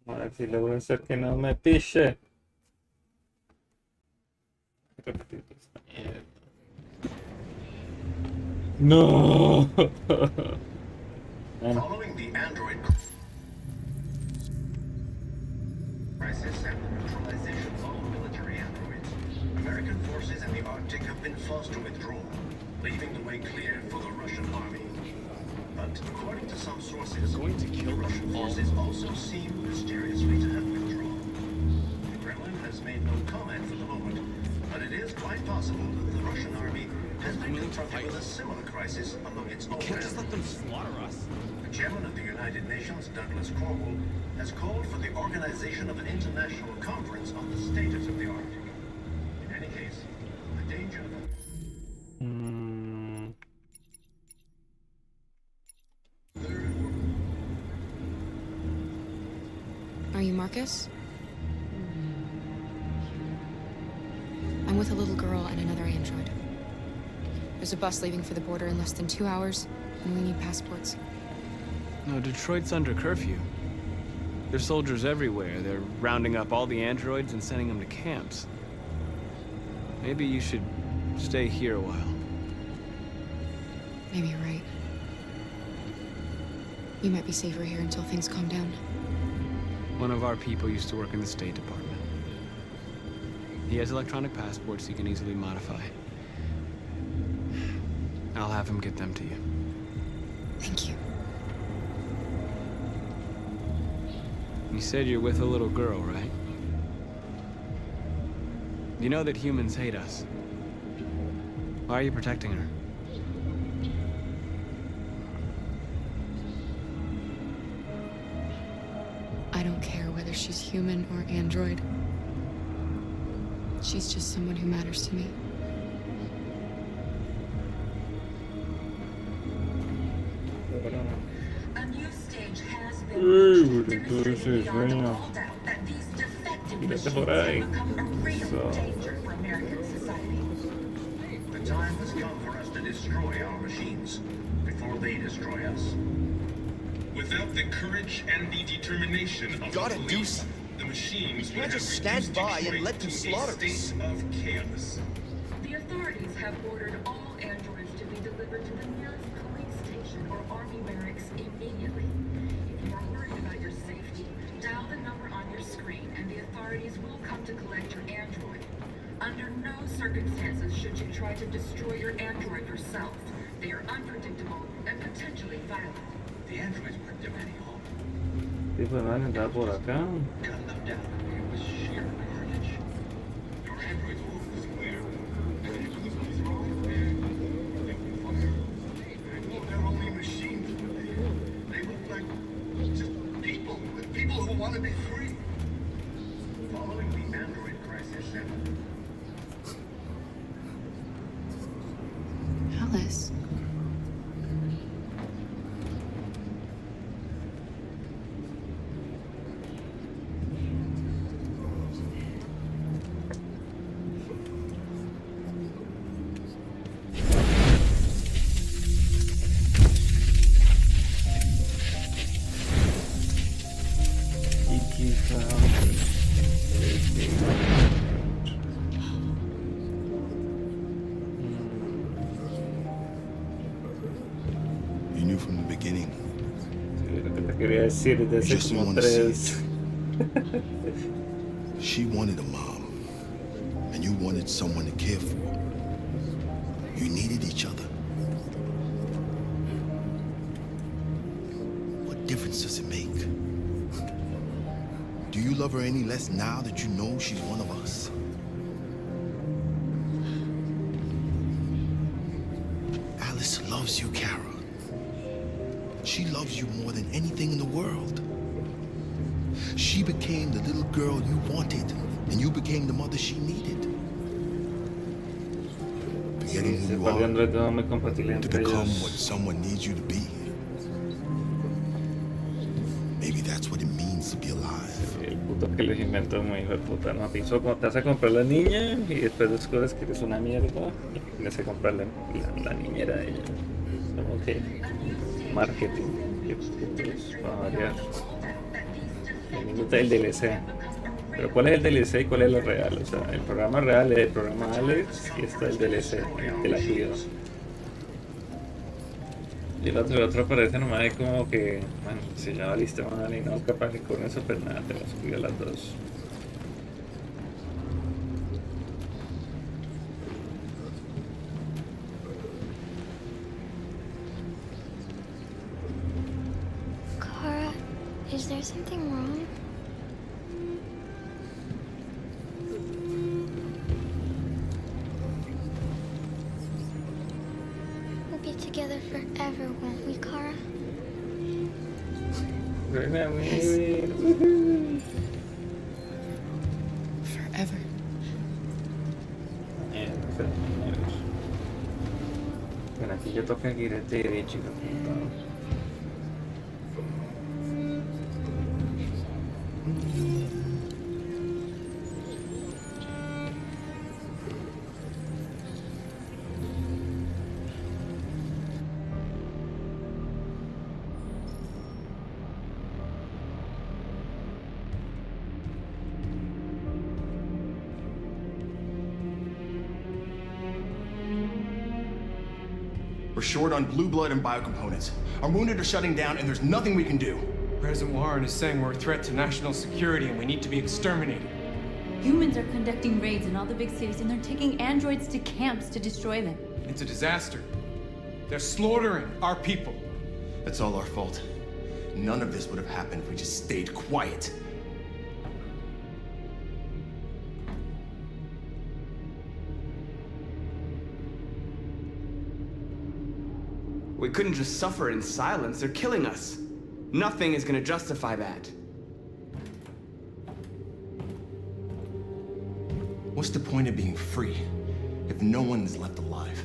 A ver si logro hacer que no me pille. Repetir esta mierda. No. Following the android crisis and the neutralization of all military androids, American forces in the Arctic have been forced to withdraw, leaving the way clear for the Russian army. But according to some sources, the Russian forces also seem mysteriously to have withdrawn. The Kremlin has made no comment for the moment, but it is quite possible that the Russian army has been confronted with a similar crisis among its own Can't just let them slaughter us. The chairman of the United Nations, Douglas Cornwall, has called for the organization of an international conference on the status of the Arctic. In any case, the danger of... Are you Marcus? I'm with a little girl and another android. There's a bus leaving for the border in less than 2 hours, and we need passports. No, Detroit's under curfew. There's soldiers everywhere. They're rounding up all the androids and sending them to camps. Maybe you should stay here a while. Maybe you're right. You might be safer here until things calm down. One of our people used to work in the State Department. He has electronic passports he can easily modify. I'll have him get them to you. Thank you. You said you're with a little girl, right? You know that humans hate us. Why are you protecting her? I don't care whether she's human or android. She's just someone who matters to me. A new stage has been demonstrating beyond all doubt that these defective machines have become a real danger for American society. destroy our machines before they destroy us. Without the courage and the determination of Gotta the do police, something. the machines You would can't have just stand reduced by and Detroit let them to slaughter a us. state of chaos. The authorities have ordered all androids to be delivered to the nearest police station or army barracks immediately. If you are worried about your safety, dial the number on your screen and the authorities will come to collect your android. Under no circumstances should you try to destroy your android yourself. They are unpredictable and potentially violent. The androids weren't doing any harm. Sí, pues van a entrar por acá. Gunned them down. It was sheer carnage. Your androids all over the square. And when the police arrived, they opened fire. No, they're only machines. They look like just people. People who want to be free. Following the android crisis and Alice. You knew from the beginning. Sí, lo que te quería decir desde You just como wanna see tres. She wanted a mom, and you wanted someone to care for. You needed each other. What difference does it make? Do you love her any less now that you know she's one of us? Alice loves you, Kara. She loves you more than anything in the world. She became the little girl you wanted, and you became the mother she needed. Forgetting who you are to become what someone needs you to be. Maybe that's what it means to be alive. El puto que les inventó muy hijo de puta, ¿no? Te hace comprar la niña y después descubres que eres una mierda y tienes que comprar la niñera de ella. Como que marketing, que putos, va a variar. El minuto del DLC. Pero ¿cuál es el DLC y cuál es lo real? O sea, el programa real es el programa Alex y está el DLC, el de la cuida. Y el otro parece nomás ahí como que, bueno, si ya valiste mal y no es capaz que con eso, pues nada, te las cuida las dos. Kara, is there something wrong? We'll be together forever, won't we, Kara? Forever. Bueno, aquí yo toca ir de derecho y lo apuntado. We're short on blue blood and biocomponents. Our wounded are shutting down, and there's nothing we can do. President Warren is saying we're a threat to national security and we need to be exterminated. Humans are conducting raids in all the big cities and they're taking androids to camps to destroy them. It's a disaster. They're slaughtering our people. That's all our fault. None of this would have happened if we just stayed quiet. We couldn't just suffer in silence. They're killing us. Nothing is gonna justify that. What's the point of being free if no one is left alive?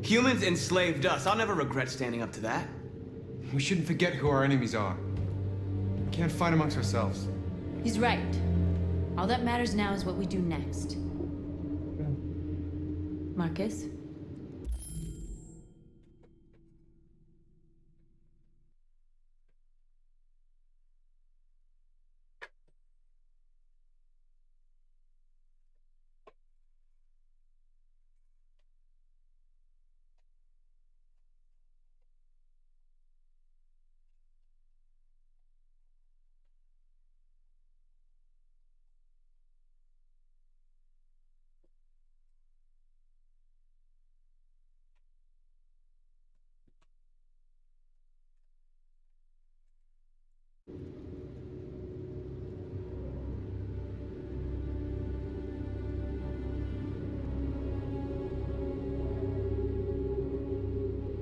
Humans enslaved us. I'll never regret standing up to that. We shouldn't forget who our enemies are. Can't fight amongst ourselves. He's right. All that matters now is what we do next. Marcus?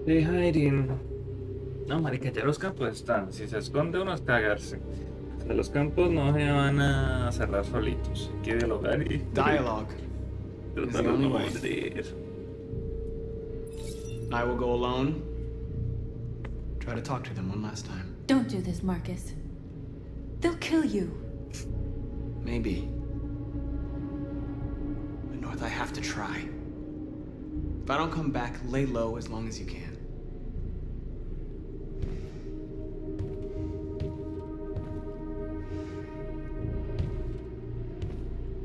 Deja ir in. No, marica, ya los campos están. Si se esconde uno es cagarse. O sea, los campos no se van a cerrar solitos. Hay que dialogar y... Dialogue is the only way. Morir. I will go alone. Try to talk to them one last time. Don't do this, Marcus. They'll kill you. Maybe. But North, I have to try. If I don't come back, lay low as long as you can.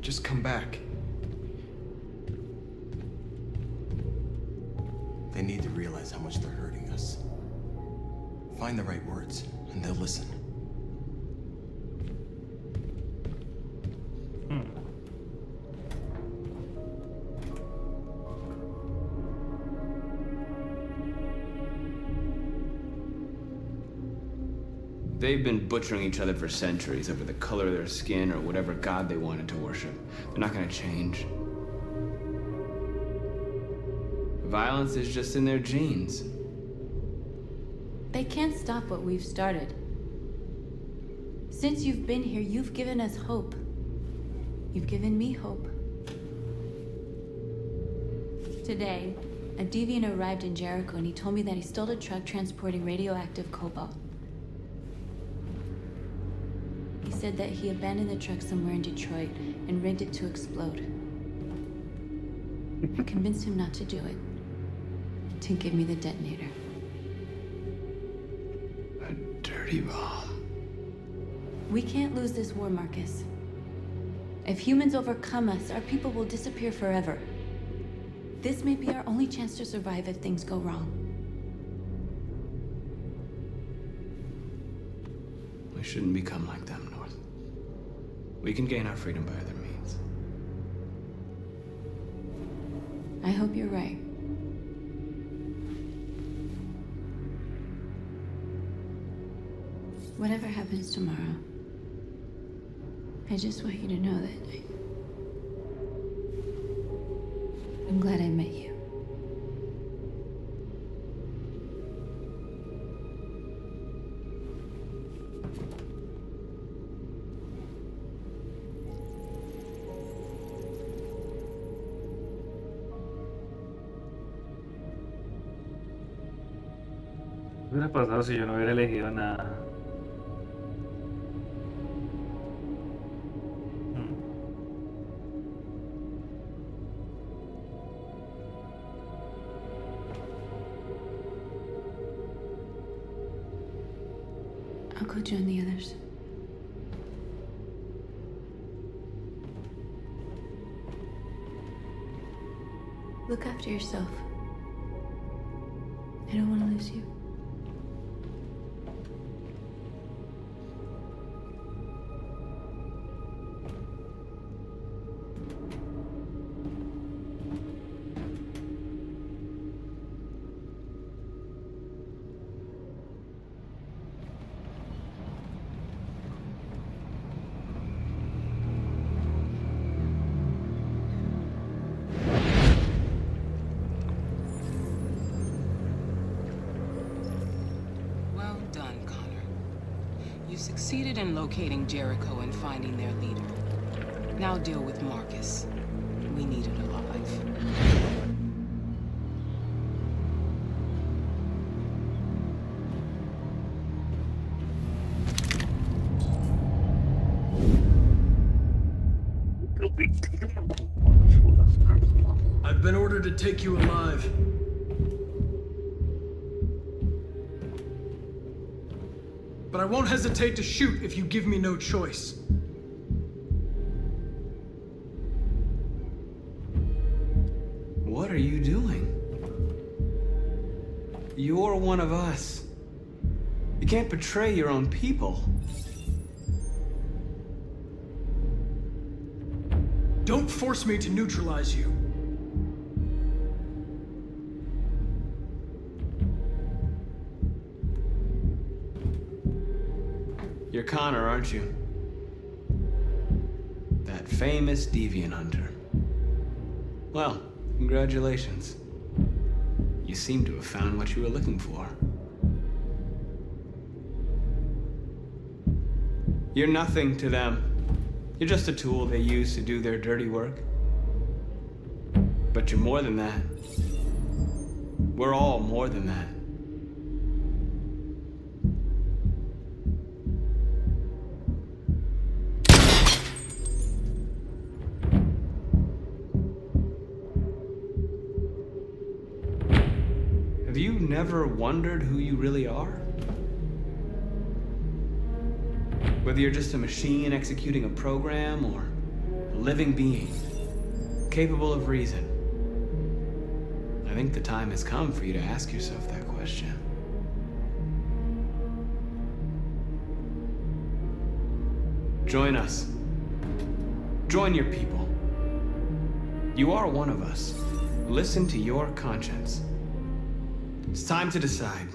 Just come back. They need to realize how much they're hurting us. Find the right words, and they'll listen. They've been butchering each other for centuries over the color of their skin or whatever god they wanted to worship. They're not gonna change. Violence is just in their genes. They can't stop what we've started. Since you've been here, you've given us hope. You've given me hope. Today, a deviant arrived in Jericho and he told me that he stole a truck transporting radioactive cobalt. He said that he abandoned the truck somewhere in Detroit and rigged it to explode. I convinced him not to do it, to give me the detonator. A dirty bomb. We can't lose this war, Marcus. If humans overcome us, our people will disappear forever. This may be our only chance to survive if things go wrong. We shouldn't become like them, North. We can gain our freedom by other means. I hope you're right. Whatever happens tomorrow, I just want you to know that I'm glad I met you. ¿Qué hubiera pasado si yo no hubiera elegido nada? I'll go join the others. Look after yourself. I don't want to lose you. Succeeded in locating Jericho and finding their leader. Now deal with Marcus. We need it alive. order to take you alive. But I won't hesitate to shoot if you give me no choice. What are you doing? You're one of us. You can't betray your own people. Don't force me to neutralize you. You're Connor, aren't you? That famous deviant hunter. Well, congratulations. You seem to have found what you were looking for. You're nothing to them. You're just a tool they use to do their dirty work. But you're more than that. We're all more than that. Have you never wondered who you really are? Whether you're just a machine executing a program or a living being, capable of reason. I think the time has come for you to ask yourself that question. Join us. Join your people. You are one of us. Listen to your conscience. It's time to decide.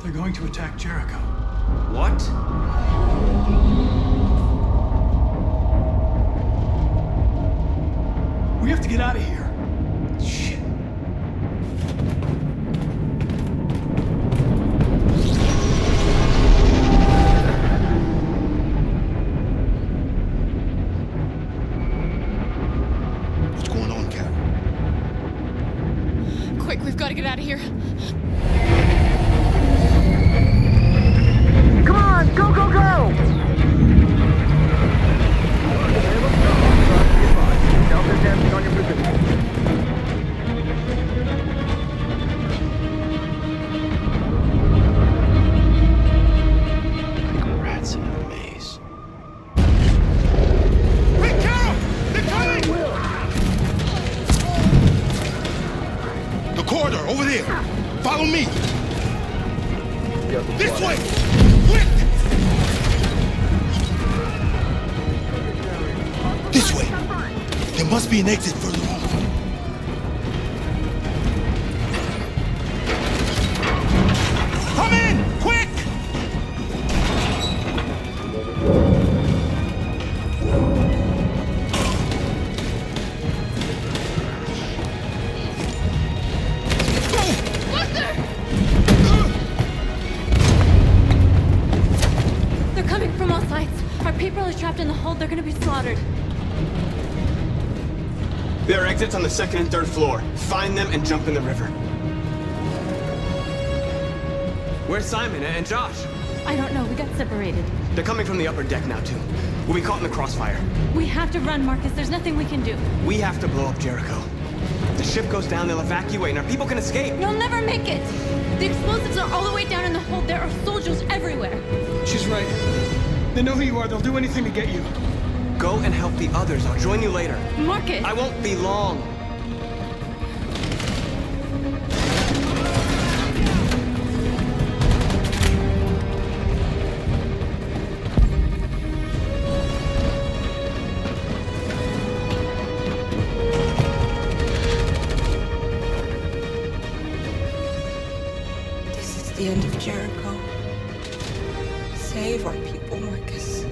They're going to attack Jericho. What? We have to get out of here. Shit. What's going on, Carol? Quick, we've got to get out of here. Come on, go, go, go! Delta dancing on your position. Like rats in a maze. Hey, Carol! They're coming! The corridor, over there. Follow me. This way! Quick! This way! There must be an exit further on. Come in! Quick! They're coming from all sides. Our people are trapped in the hold. They're gonna be slaughtered. There are exits on the second and third floor. Find them and jump in the river. Where's Simon and Josh? I don't know. We got separated. They're coming from the upper deck now, too. We'll be caught in the crossfire. We have to run, Marcus. There's nothing we can do. We have to blow up Jericho. If the ship goes down, they'll evacuate, and our people can escape. You'll never make it! The explosives are all the way down in the hold. There are soldiers everywhere. She's right. They know who you are. They'll do anything to get you. Go and help the others. I'll join you later. Marcus! I won't be long. Jericho. Save our people, Marcus.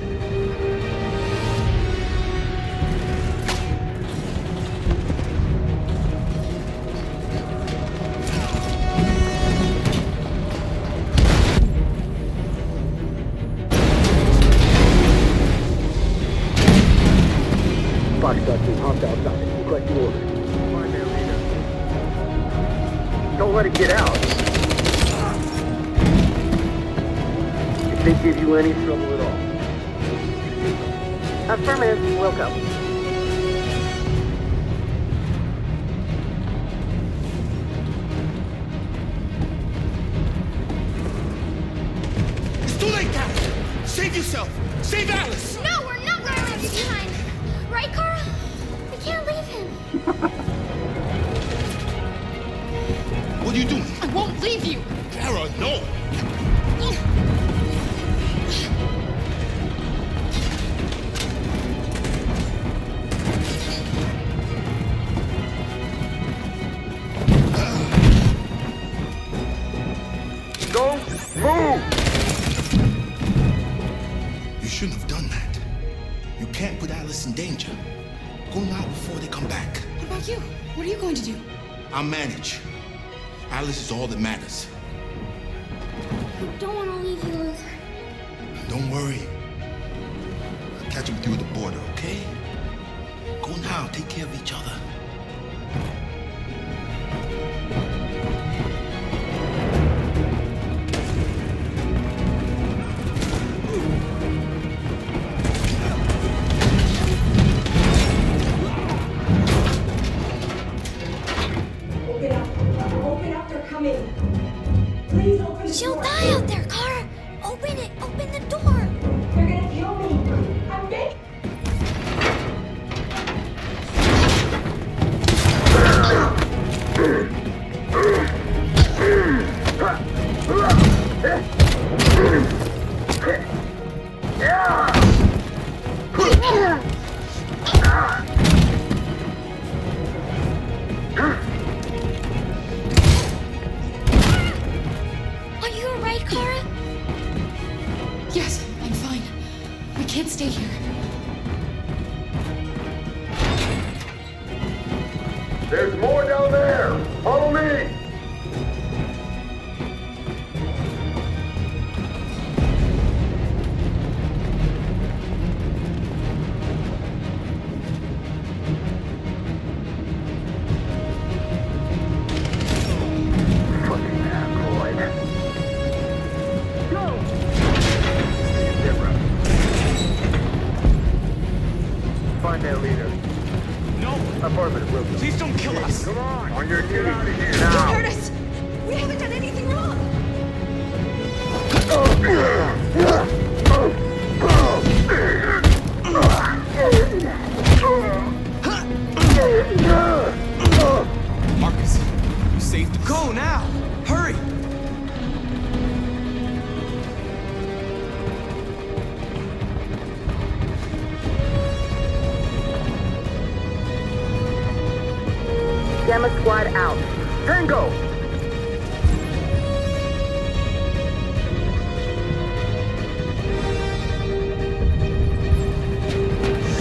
Foxtrot team, hop outside. Request the order. Find their leader. Don't let it get out. If they give you any trouble at all. Affirmative. Will go. It's too late, Cal! Save yourself! Save Alice! No, we're not going to leave you behind. Right, Kara? We can't leave him. What are you doing? I won't leave you. Kara, no! Don't move! You shouldn't have done that. You can't put Alice in danger. Go now before they come back. What about you? What are you going to do? I'll manage. Alice is all that matters. I don't want to leave you, Luther. Don't worry. I'll catch up with you at the border, okay? Go now. Take care of each other. She'll die out there, Kara. Open it. Open the door. They're gonna kill me. I'm dead. Are you alright, Kara? Yes, I'm fine. We can't stay here. There's more down there! Follow me! Fucking asteroid. Go! Deborah. Find their leader. No! Affirmative, will go. Please don't kill us! Come on! On your knees now! Hurt us! We haven't done anything wrong! Marcus, you saved us. Go now! Hurry! Gamma squad out. Tango!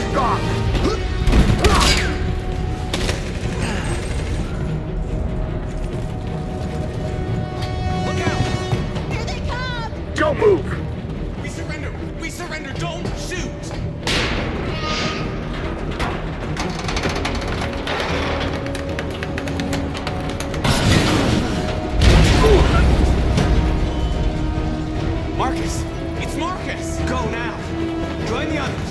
Stop! Look out! Here they come! Don't move! We surrender! We surrender! Don't shoot! Marcus! It's Marcus! Go now! Join the others!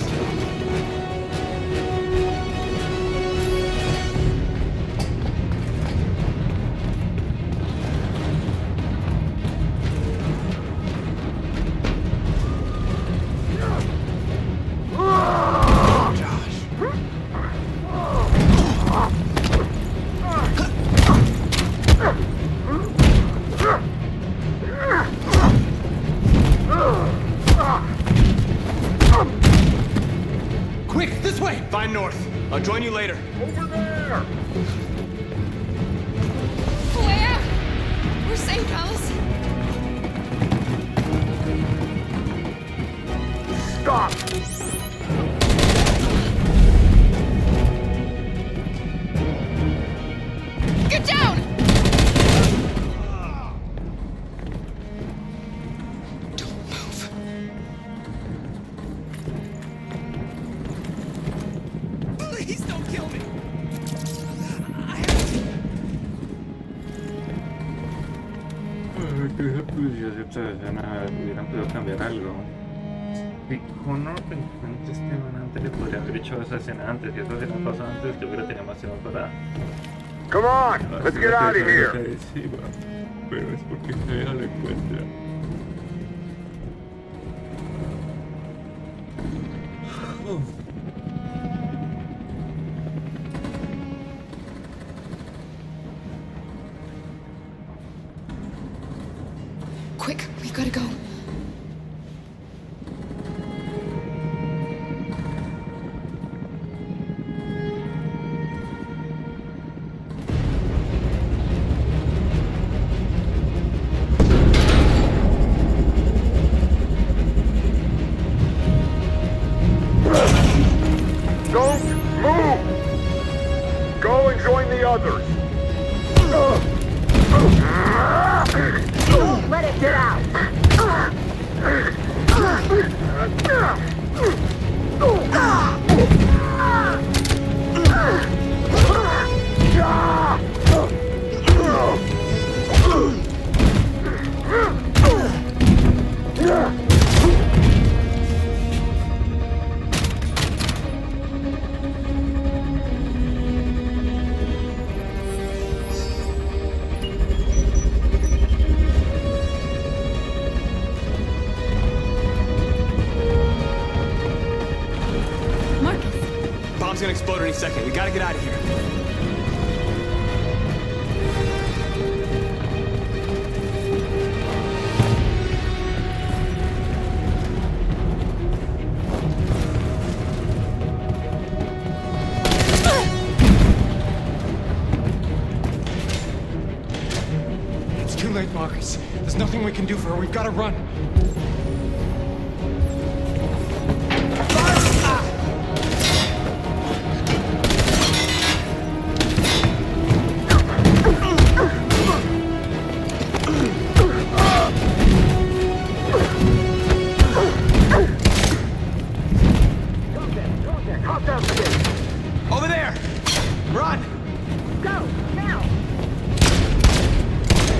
Quick, this way! Find north. I'll join you later. Over there! Where? We're safe, Alice. Stop! Get down! Please don't kill me! Hubieran podido cambiar algo. Si Connor encuentra este man antes, le podría haber hecho esa escena antes. Si esa escena pasó antes, yo hubiera tenido más tiempo para. Come on, let's get out of here. Pero es porque ella lo encuentra. Quick, we gotta go. Don't move! Go and join the others. Don't let it get out! Bomb's gonna explode any second. We gotta get out of here. It's too late, Marcus. There's nothing we can do for her. We've gotta run. Over there! Run! Go, now!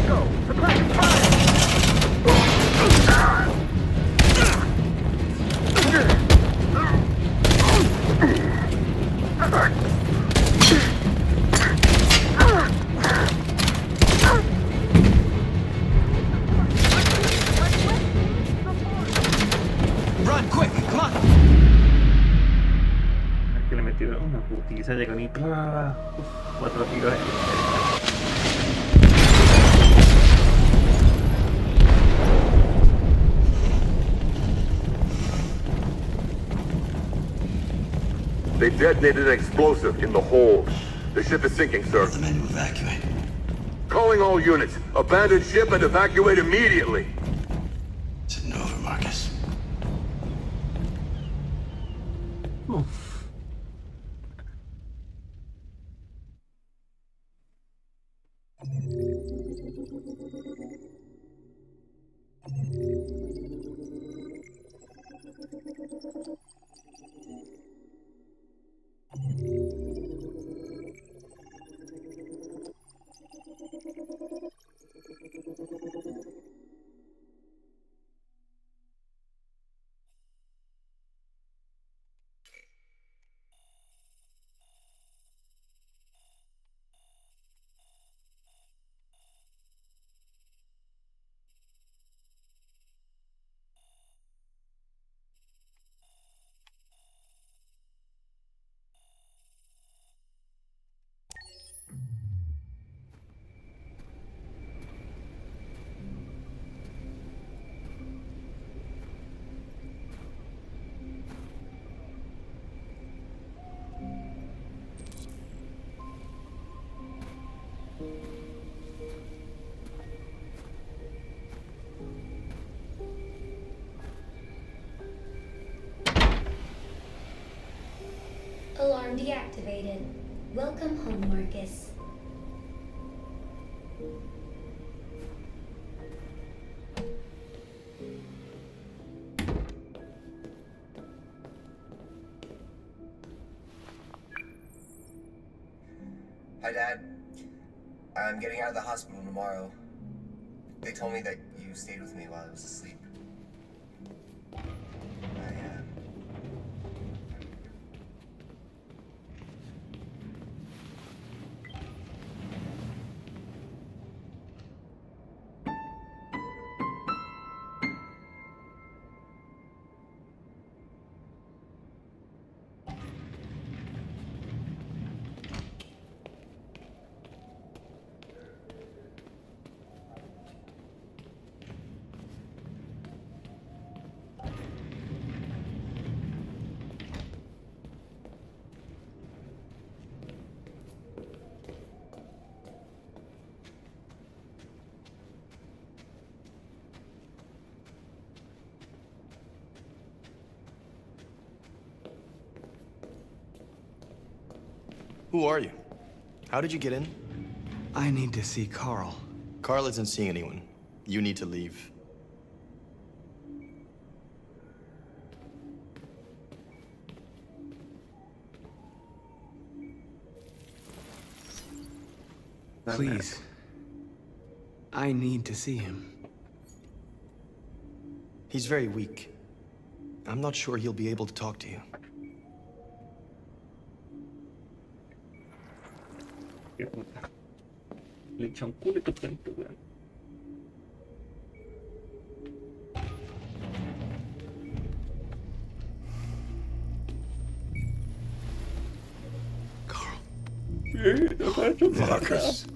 Go, suppress fire! Run, quick, come on! Que le metieron una putiza, llegó y 4 tiros. They detonated an explosive in the hold. The ship is sinking, sir. The men to evacuate. Calling all units. Abandon ship and evacuate immediately. It's over, Marcus. Alarm deactivated. Welcome home, Marcus. Hi, Dad. I'm getting out of the hospital tomorrow. They told me that you stayed with me while I was asleep. Who are you? How did you get in? I need to see Carl. Carl isn't seeing anyone. You need to leave. Please. I need to see him. He's very weak. I'm not sure he'll be able to talk to you. Le echa un culito tanto, weón. Marcus,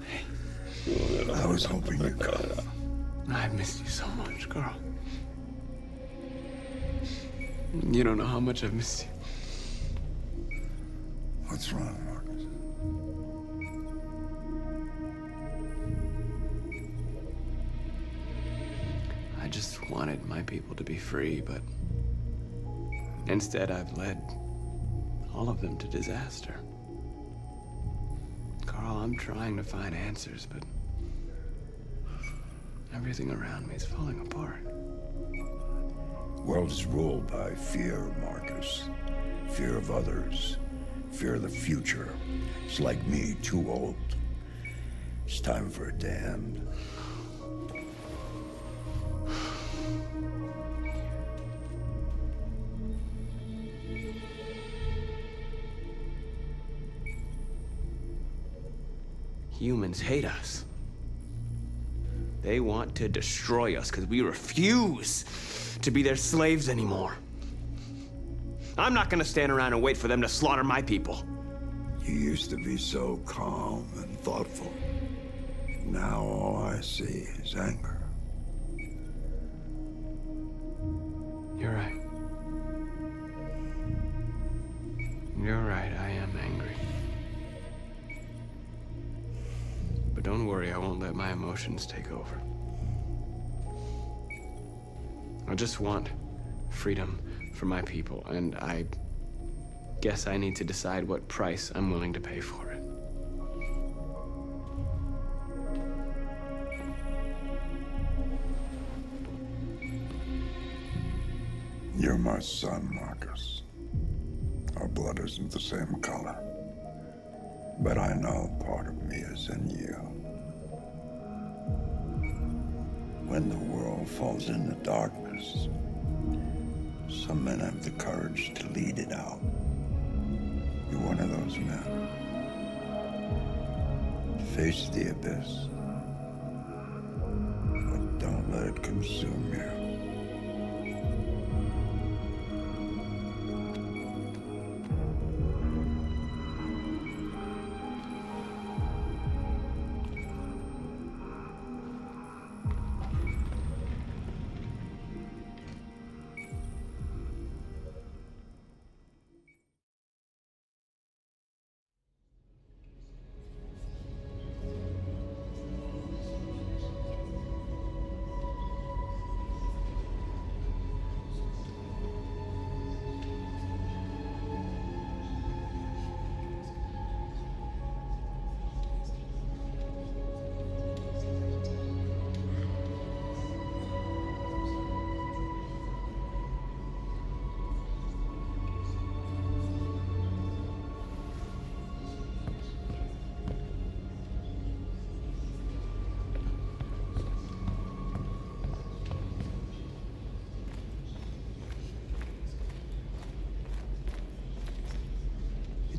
I was hoping you'd come. I've missed you so much, Carl. You don't know how much I've missed you. What's wrong, Marcus? I just wanted my people to be free, but instead I've led all of them to disaster. Carl, I'm trying to find answers, but everything around me is falling apart. The world is ruled by fear, Marcus. Fear of others. Fear of the future. It's like me, too old. It's time for a damned. Humans hate us. They want to destroy us because we refuse to be their slaves anymore. I'm not gonna stand around and wait for them to slaughter my people. You used to be so calm and thoughtful. Now all I see is anger. You're right. You're right, I am angry. But don't worry, I won't let my emotions take over. I just want freedom for my people, and I guess I need to decide what price I'm willing to pay for it. You're my son, Marcus. Our blood isn't the same color. But I know part of me is in you. When the world falls into darkness, some men have the courage to lead it out. You're one of those men. Face the abyss, but don't let it consume you.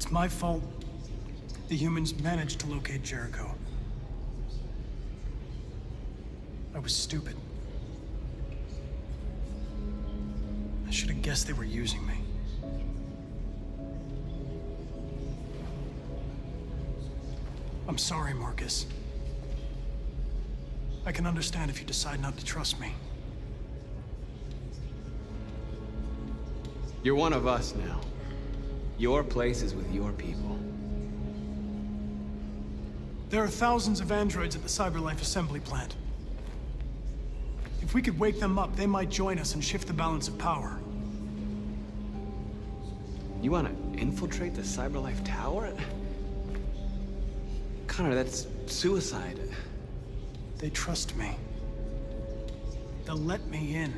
It's my fault the humans managed to locate Jericho. I was stupid. I should have guessed they were using me. I'm sorry, Marcus. I can understand if you decide not to trust me. You're one of us now. Your place is with your people. There are thousands of androids at the CyberLife assembly plant. If we could wake them up, they might join us and shift the balance of power. You want to infiltrate the CyberLife tower? Connor, that's suicide. They trust me. They'll let me in.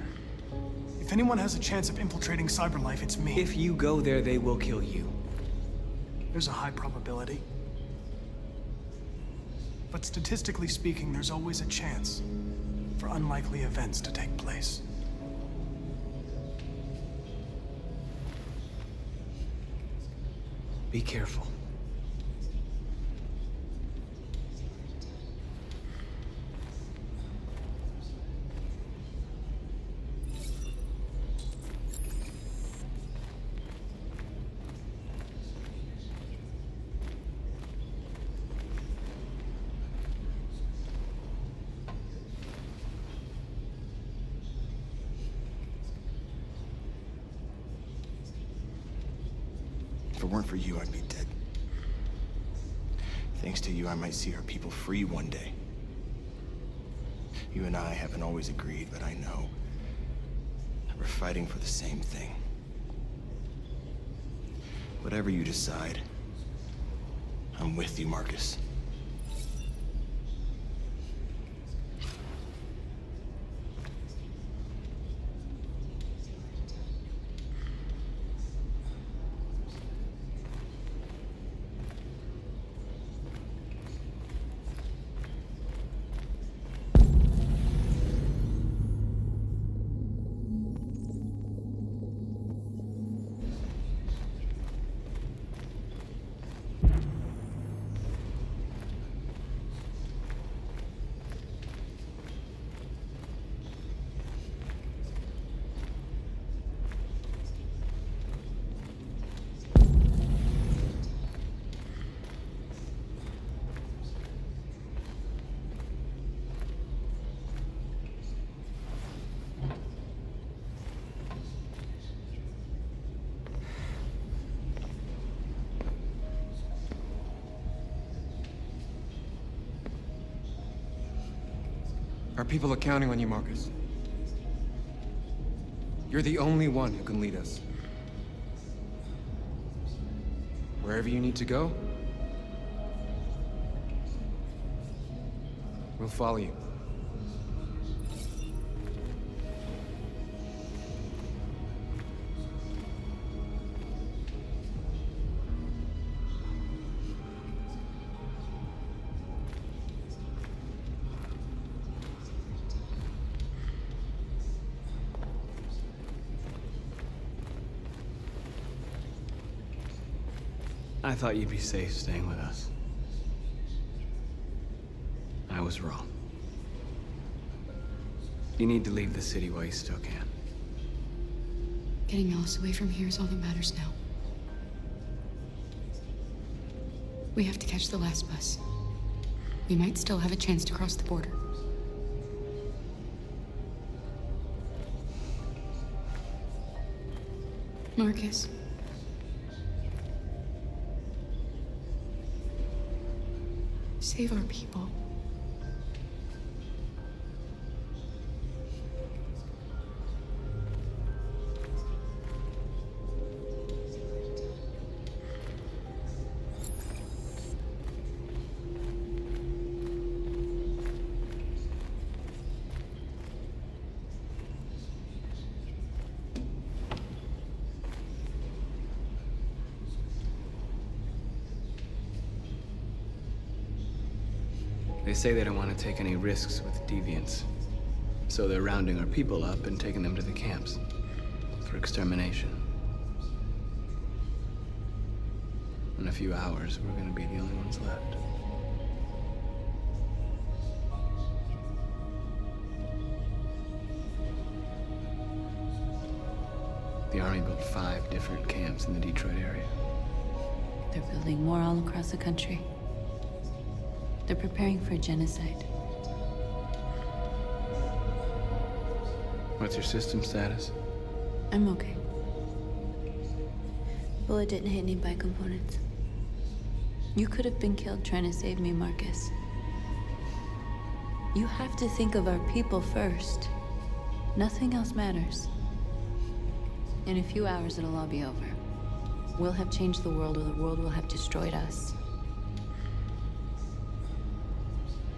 If anyone has a chance of infiltrating CyberLife, it's me. If you go there, they will kill you. There's a high probability. But statistically speaking, there's always a chance for unlikely events to take place. Be careful. If it weren't for you, I'd be dead. Thanks to you, I might see our people free one day. You and I haven't always agreed, but I know that we're fighting for the same thing. Whatever you decide, I'm with you, Marcus. Our people are counting on you, Marcus. You're the only one who can lead us. Wherever you need to go, we'll follow you. I thought you'd be safe staying with us. I was wrong. You need to leave the city while you still can. Getting Alice away from here is all that matters now. We have to catch the last bus. We might still have a chance to cross the border. Marcus. Save our people. They say they don't want to take any risks with deviants. So they're rounding our people up and taking them to the camps for extermination. In a few hours, we're gonna be the only ones left. The Army built 5 different camps in the Detroit area. They're building more all across the country. They're preparing for genocide. What's your system status? I'm okay. Bullet didn't hit any bicomponents. You could have been killed trying to save me, Marcus. You have to think of our people first. Nothing else matters. In a few hours, it'll all be over. We'll have changed the world, or the world will have destroyed us.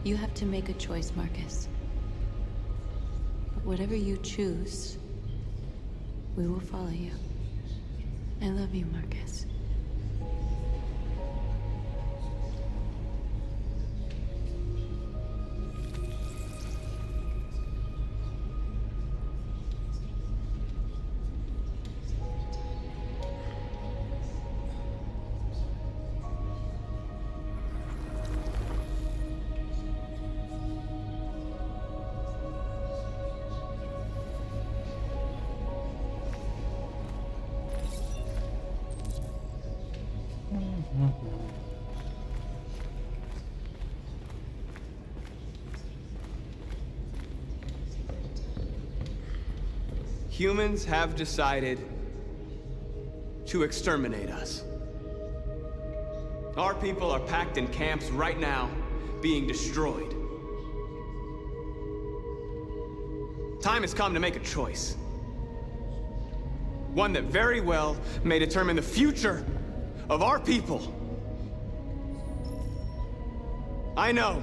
You have to make a choice, Marcus. But whatever you choose, we will follow you. I love you, Marcus. Humans have decided to exterminate us. Our people are packed in camps right now, being destroyed. Time has come to make a choice. One that very well may determine the future of our people. I know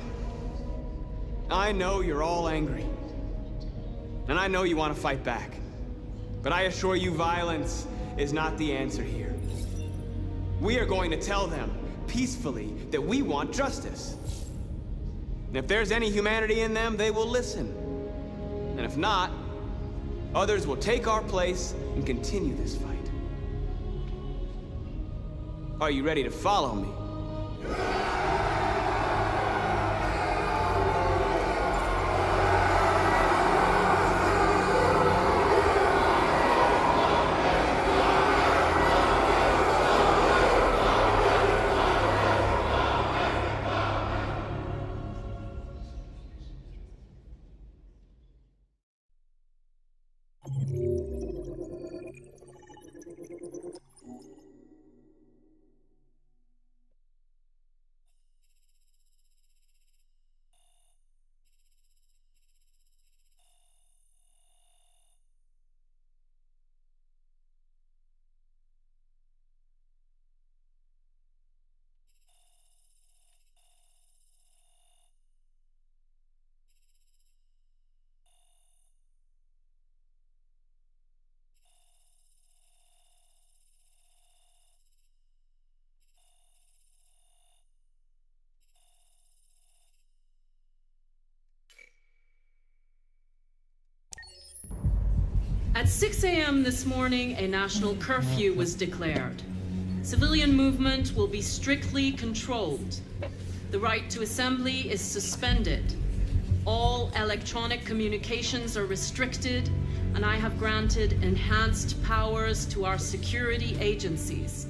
you're all angry. And I know you want to fight back. But I assure you, violence is not the answer here. We are going to tell them, peacefully, that we want justice. And if there's any humanity in them, they will listen. And if not, others will take our place and continue this fight. Are you ready to follow me? At 6 a.m. this morning, a national curfew was declared. Civilian movement will be strictly controlled. The right to assembly is suspended. All electronic communications are restricted, and I have granted enhanced powers to our security agencies.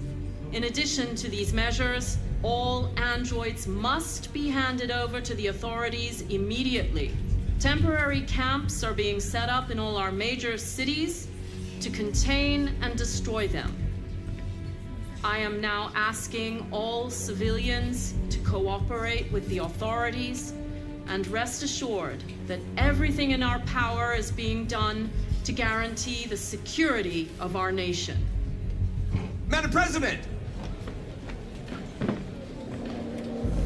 In addition to these measures, all androids must be handed over to the authorities immediately. Temporary camps are being set up in all our major cities to contain and destroy them. I am now asking all civilians to cooperate with the authorities and rest assured that everything in our power is being done to guarantee the security of our nation. Madam President!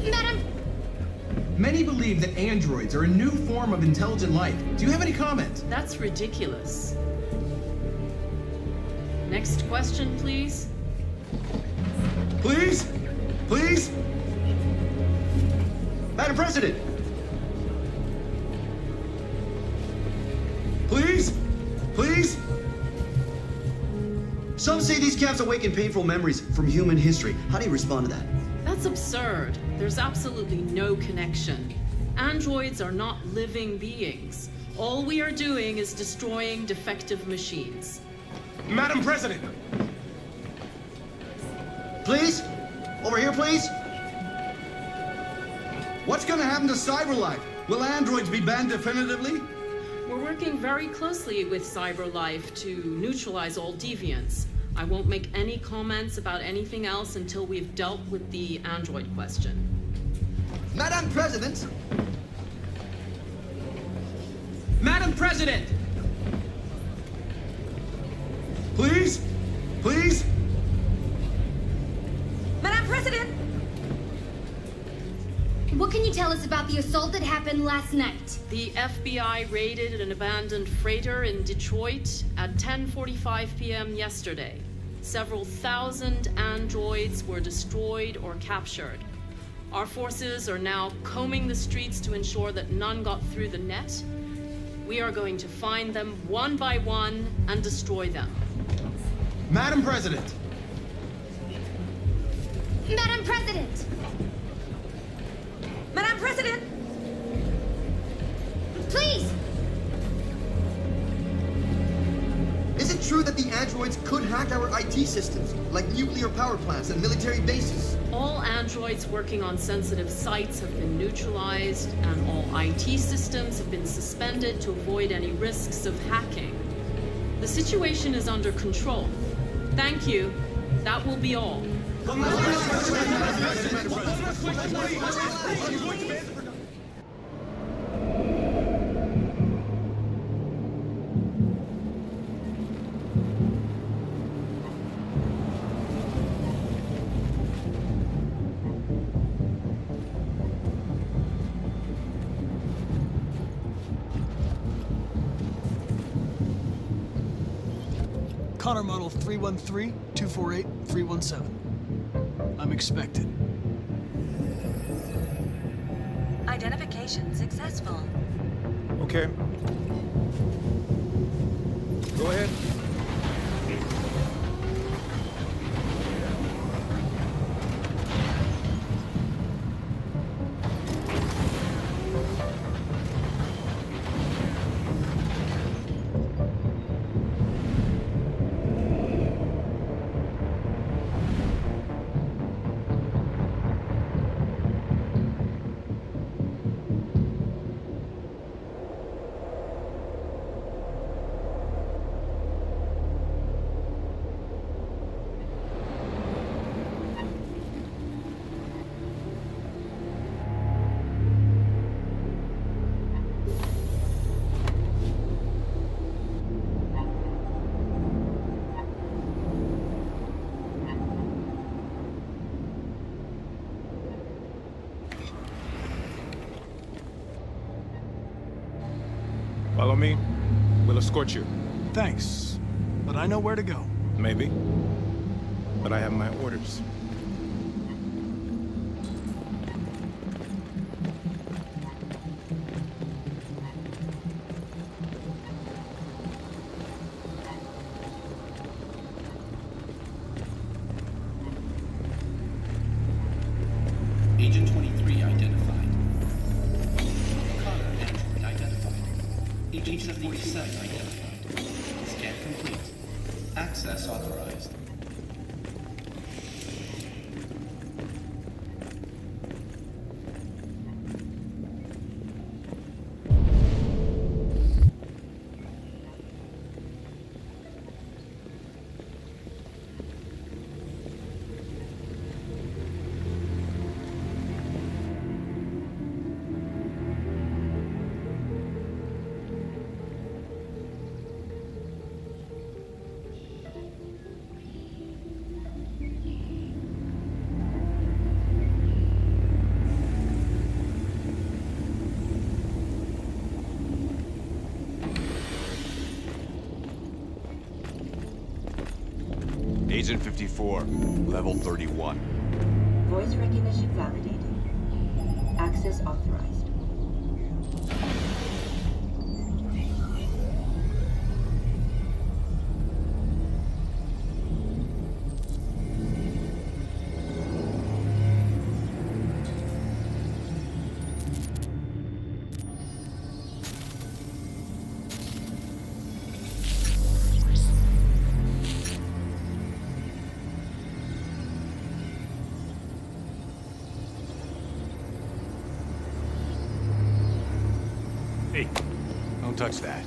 Madam! Many believe that androids are a new form of intelligent life. Do you have any comment? That's ridiculous. Next question, please. Please? Please? Madam President! Please? Please? Some say these calves awaken painful memories from human history. How do you respond to that? That's absurd. There's absolutely no connection. Androids are not living beings. All we are doing is destroying defective machines. Madam President! Please? Over here, please? What's gonna happen to CyberLife? Will androids be banned definitively? We're working very closely with CyberLife to neutralize all deviants. I won't make any comments about anything else until we've dealt with the android question. Madam President! Madam President! Please? Please? Madam President! What can you tell us about the assault that happened last night? The FBI raided an abandoned freighter in Detroit at 10:45 p.m. yesterday. Several thousand androids were destroyed or captured. Our forces are now combing the streets to ensure that none got through the net. We are going to find them one by one and destroy them. Madam President! Madam President! Madam President! Please! Is it true that the androids could hack our IT systems, like nuclear power plants and military bases? All androids working on sensitive sites have been neutralized, and all IT systems have been suspended to avoid any risks of hacking. The situation is under control. Thank you. That will be all. Connor model 313-248-317. I'm expected. Identification successful. Okay. Go ahead. Follow me. We'll escort you. Thanks, but I know where to go. Maybe. But I have my orders. Agent 23 identified. Connor android identified. Agent 47 identified. Scan complete. Access authorized. Agent 54, level 31. Voice recognition validated. Access authorized. touch that.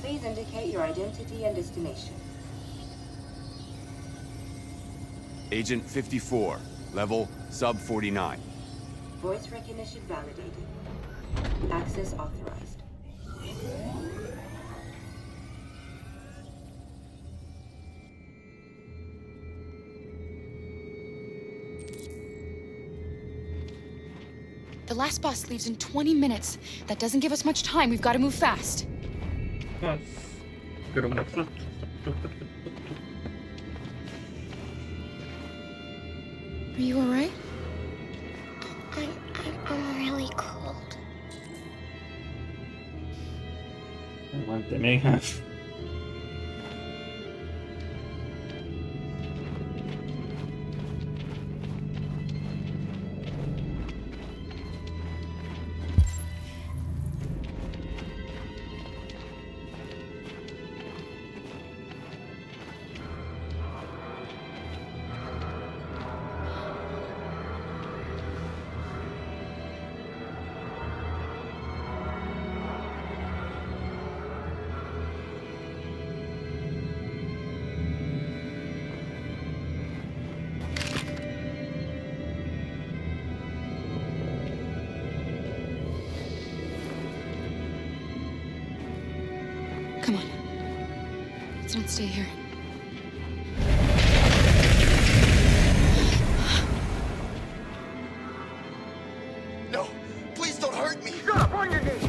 Please indicate your identity and destination. Agent 54, level sub 49. Voice recognition validated. Access authorized. The last bus leaves in 20 minutes. That doesn't give us much time. We've got to move fast. Pero Are you all right? I'm really cold. Aguante, mija. Come on. Let's not stay here. No, please don't hurt me. Shut up, on your knees.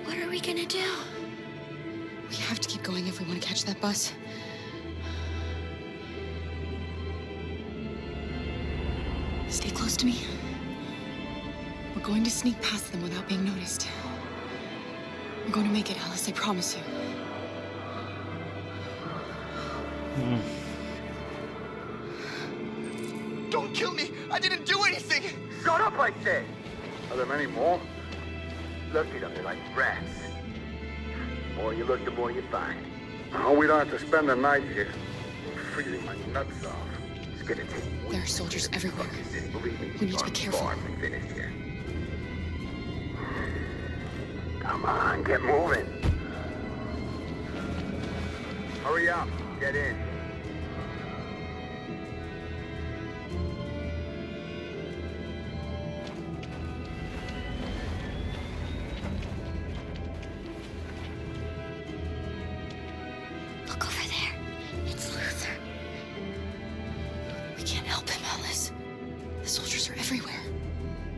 What are we gonna do? We have to keep going if we want to catch that bus. Stay close to me. We're going to sneak past them without being noticed. We're going to make it, Alice, I promise you. Don't kill me. I didn't do anything. Shut up, I said. Are there many more? Look at them, they're like rats. The more you look, the more you find. Oh, we don't have to spend the night here. Freezing my nuts off. It's gonna take weeks. There are soldiers everywhere. Believe me, We need to be careful. far from finished yet. Come on, get moving. Hurry up, get in. Look over there. It's Luther. We can't help him, Alice. The soldiers are everywhere.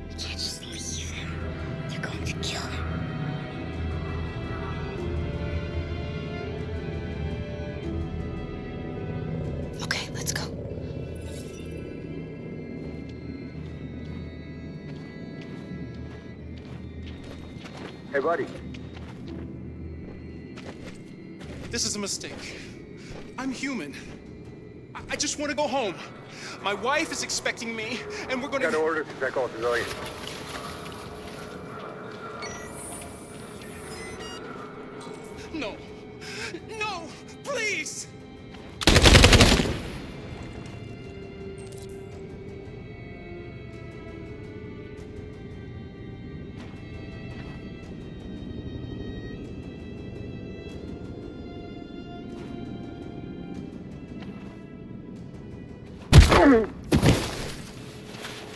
We can't just leave him. They're going to kill him. Okay, let's go. Hey, buddy. This is a mistake. I'm human. I just want to go home. My wife is expecting me, and we're going to... Got orders to check all civilians. No. No! Please!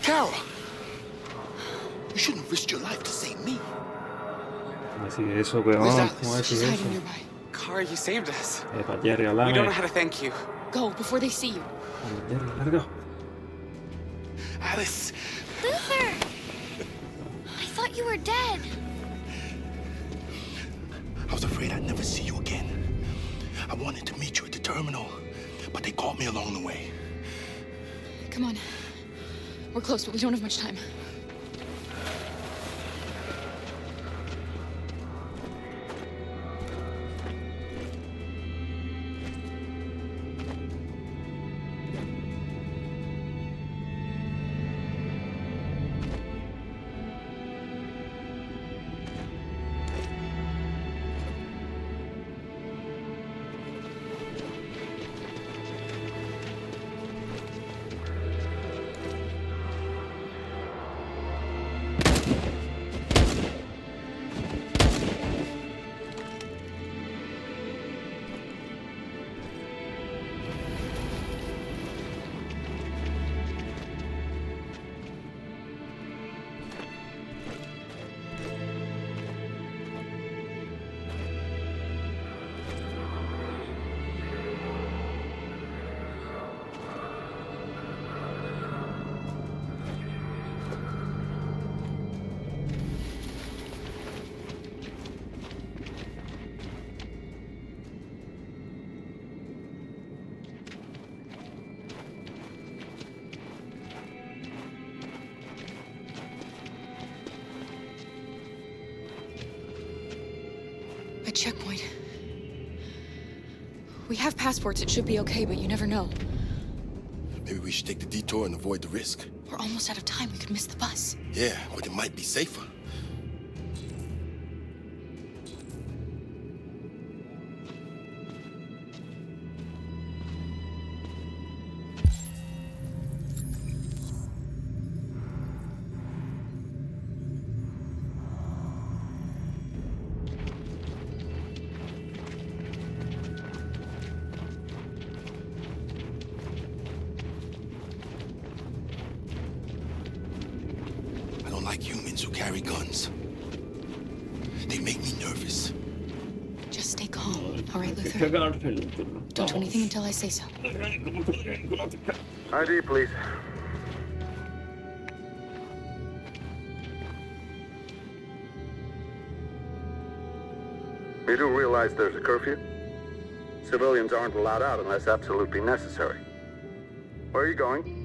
Carol! You shouldn't have risked your life to save me. ¿Cómo decir eso, weón? ¿Cómo decir eso? Kara, you saved us. Jerry, We don't know háblame. how to thank you. Go before they see you. Largo. Alice! Luther! I thought you were dead. I was afraid I'd never see you again. I wanted to meet you at the terminal, but they caught me along the way. Come on. We're close, but we don't have much time. A checkpoint. We have passports, it should be okay, but you never know. Maybe we should take the detour and avoid the risk. We're almost out of time, we could miss the bus. Yeah, but it might be safer. Like humans who carry guns. They make me nervous. Just stay calm, all right, Luther? Don't do anything until I say so. ID, please. You do realize there's a curfew? Civilians aren't allowed out unless absolutely necessary. Where are you going?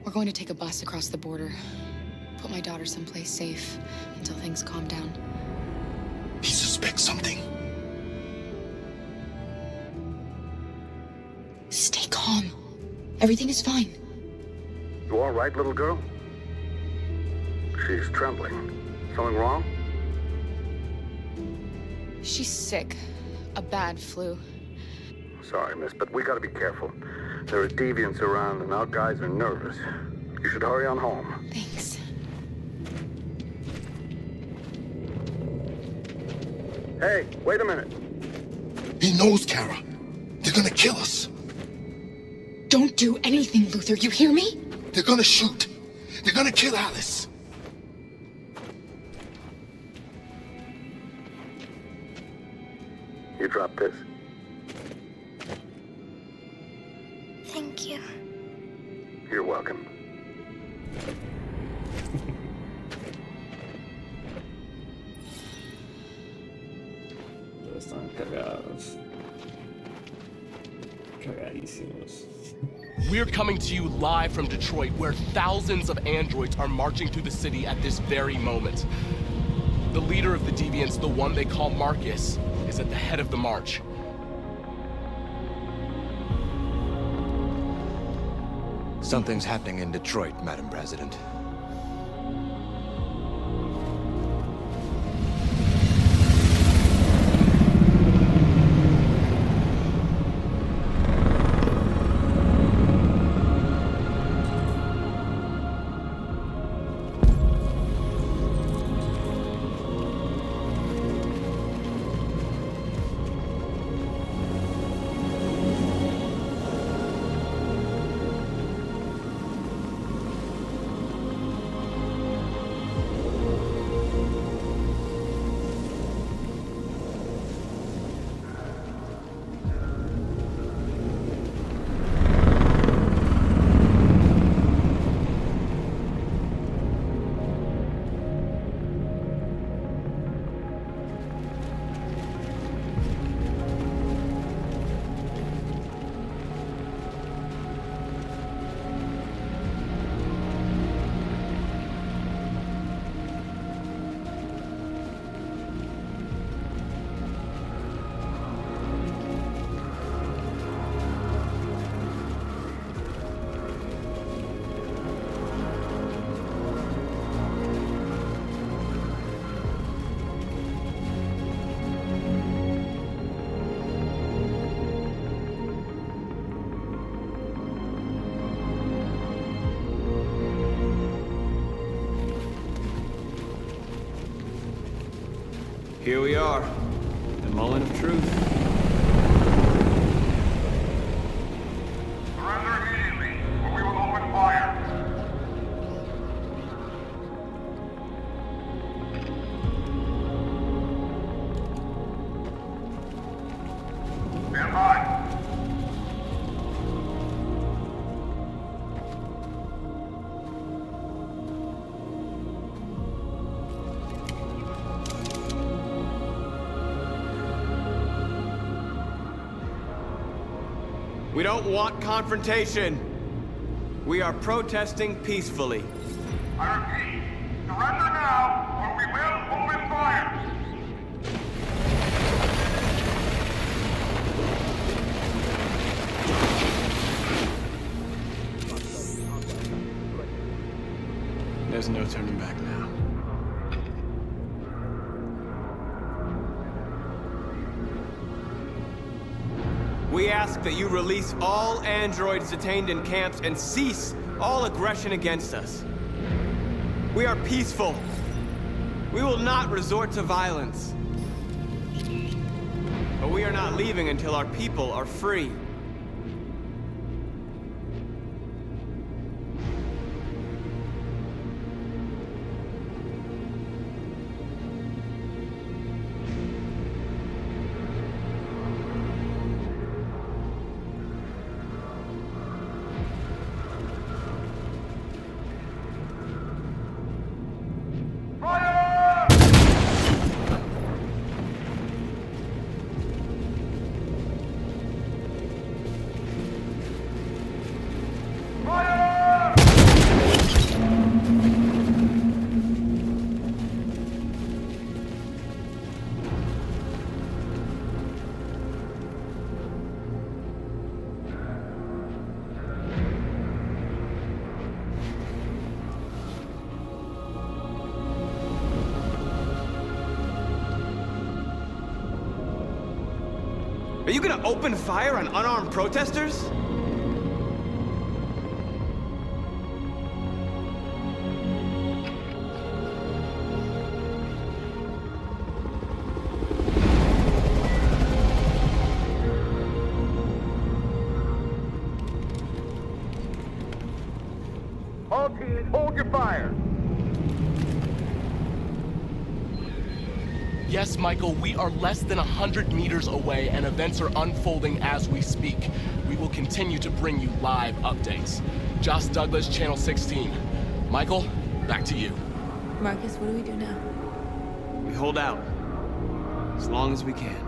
We're going to take a bus across the border. Put my daughter someplace safe until things calm down. He suspects something. Stay calm. Everything is fine. You all right, little girl? She's trembling. Something wrong? She's sick. A bad flu. Sorry, miss, but we gotta be careful. There are deviants around and our guys are nervous. You should hurry on home. Thanks. Hey, wait a minute. He knows, Kara. They're gonna kill us. Don't do anything, Luther. You hear me? They're gonna shoot. They're gonna kill Alice. You drop this. Thank you. You're welcome. Están cagados. Cagadísimos. We're coming to you live from Detroit, where thousands of androids are marching through the city at this very moment. The leader of the deviants, the one they call Marcus, is at the head of the march. Something's happening in Detroit, Madam President. Here we are, the moment of truth. Surrender immediately, or we will open fire. Stand by. We don't want confrontation. We are protesting peacefully. I repeat, surrender now, or we will open fire. There's no turning back now. We ask that you release all androids detained in camps and cease all aggression against us. We are peaceful. We will not resort to violence. But we are not leaving until our people are free. Are you gonna open fire on unarmed protesters? All teams, hold your fire. Yes, Michael, we are less than 100 meters away and events are unfolding as we speak. We will continue to bring you live updates. Josh Douglas, Channel 16. Michael, back to you. Marcus, what do we do now? We hold out. As long as we can.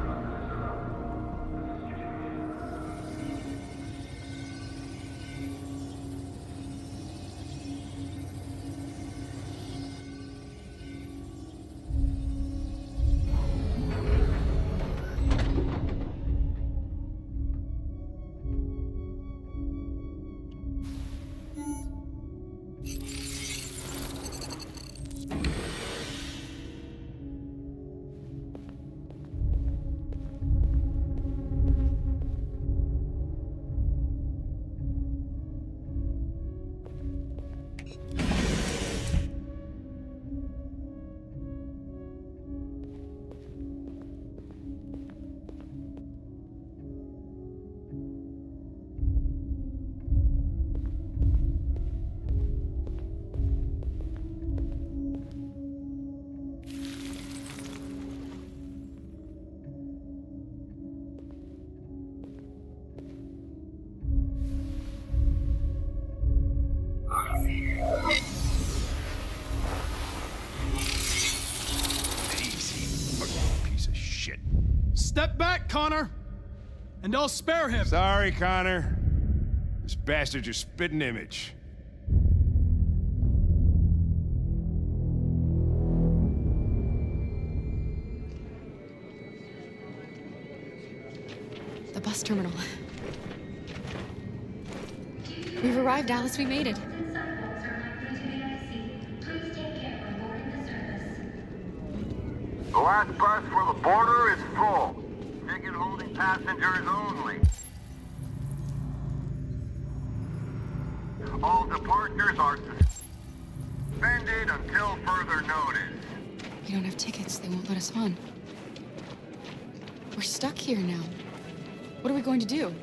Step back, Connor! And I'll spare him! Sorry, Connor. This bastard's your spitting image. The bus terminal. We've arrived, Alice. We made it. The last bus for the border is full. Ticket holding passengers only. All departures are suspended until further notice. We don't have tickets. They won't let us on. We're stuck here now. What are we going to do?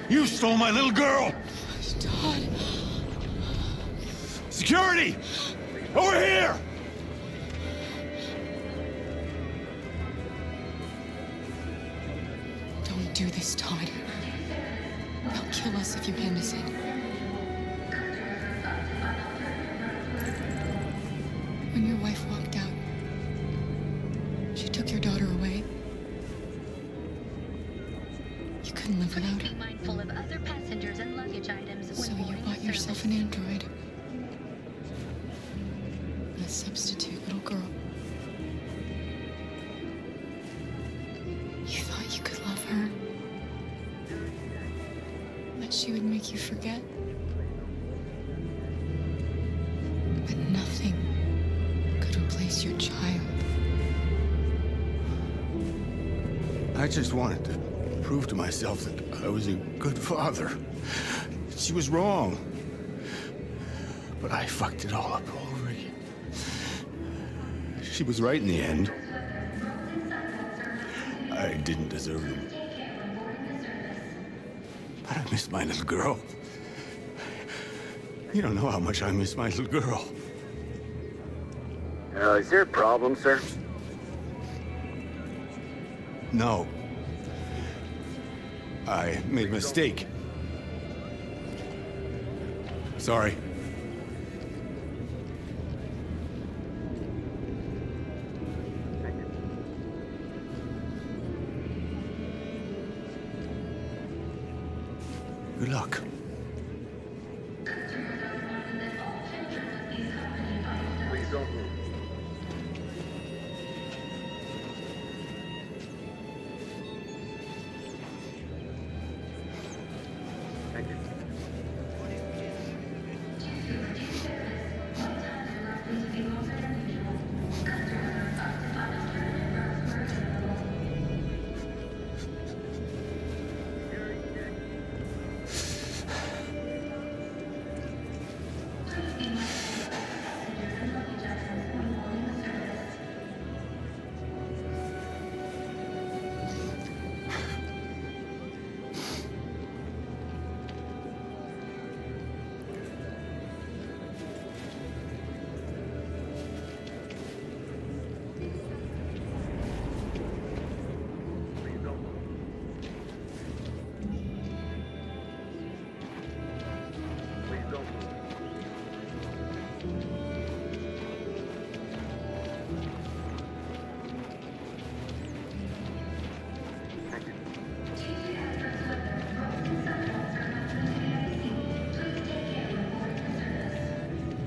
You stole my little girl! Todd. Security! Over here! Don't do this, Todd. They'll kill us if you hand us in. When your wife walked out, she took your daughter away. You couldn't live without her. Be mindful of other passengers and luggage items when So you boarding bought the yourself service. an android. A substitute little girl. You thought you could love her. That she would make you forget. But nothing could replace your child. I just wanted to prove to myself that I was a good father. She was wrong. But I fucked it all up all over again. She was right in the end. I didn't deserve them. But I miss my little girl. You don't know how much I miss my little girl. Is there a problem, sir? No. I made a mistake. Sorry. Good luck. Please don't move. Thank you.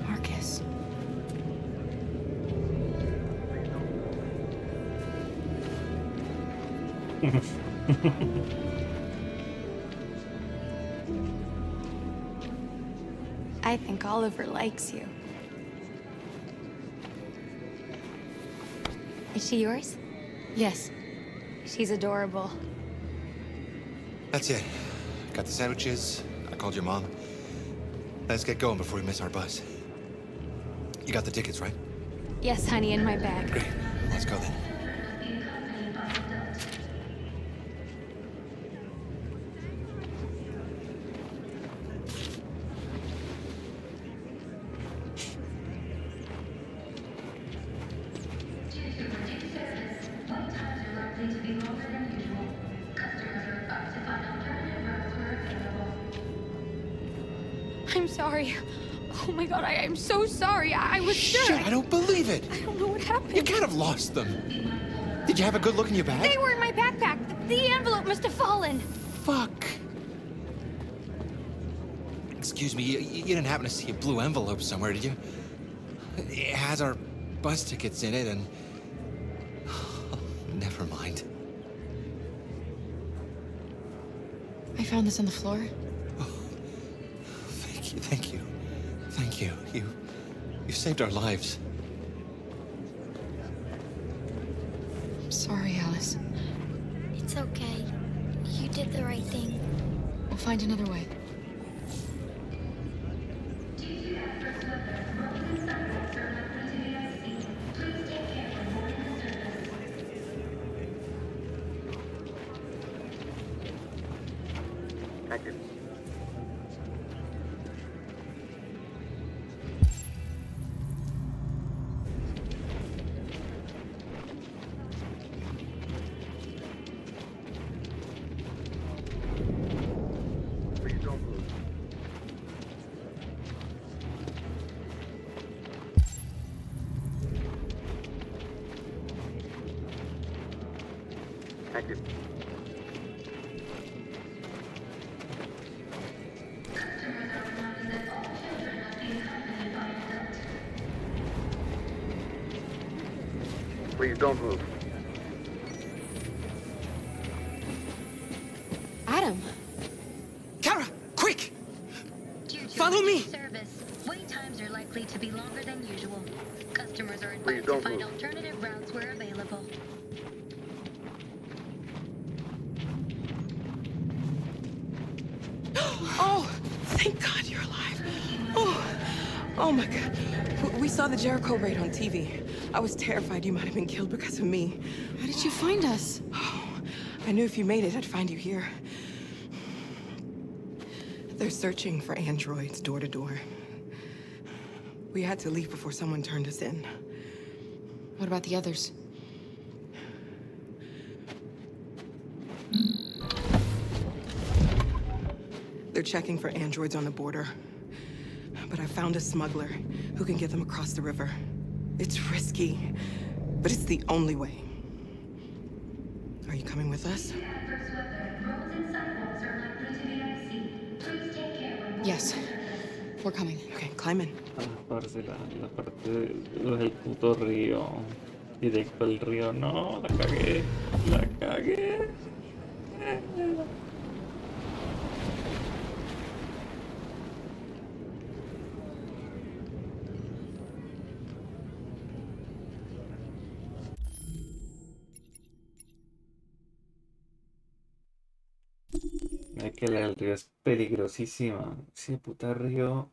Marcus. I think Oliver likes you. Is she yours? Yes. She's adorable. That's it. Got the sandwiches. I called your mom. Let's get going before we miss our bus. You got the tickets, right? Yes, honey, in my bag. Great. Let's go then. I'm sorry. Oh my god, I'm so sorry. I was sure. Shit, I don't believe it. I don't know what happened. You kind of lost them. Did you have a good look in your bag? They were in my backpack. The envelope must have fallen. Fuck. Excuse me, you didn't happen to see a blue envelope somewhere, did you? It has our bus tickets in it, and... Never mind. I found this on the floor. Thank you, thank you. Thank you. You've saved our lives. I'm sorry, Alice. It's okay. You did the right thing. We'll find another way. Thank you. Please don't move. Thank you. Please don't move. Adam! Kara, quick! Due to Follow me! Service, wait times are likely to be longer than usual. Customers are Please advised to don't find move. alternative routes where available. Oh, thank God you're alive. Oh my God. We saw the Jericho raid on TV. I was terrified you might have been killed because of me. How did you find us? Oh, I knew if you made it, I'd find you here. They're searching for androids door to door. We had to leave before someone turned us in. What about the others? They're checking for androids on the border. But I found a smuggler who can get them across the river. It's risky, but it's the only way. Are you coming with us? Yes. We're coming. Okay, climb in. La parte del puto río. Directo al río. No, la cagué. La cagué. Es que el río es peligrosísima. Ese puta río.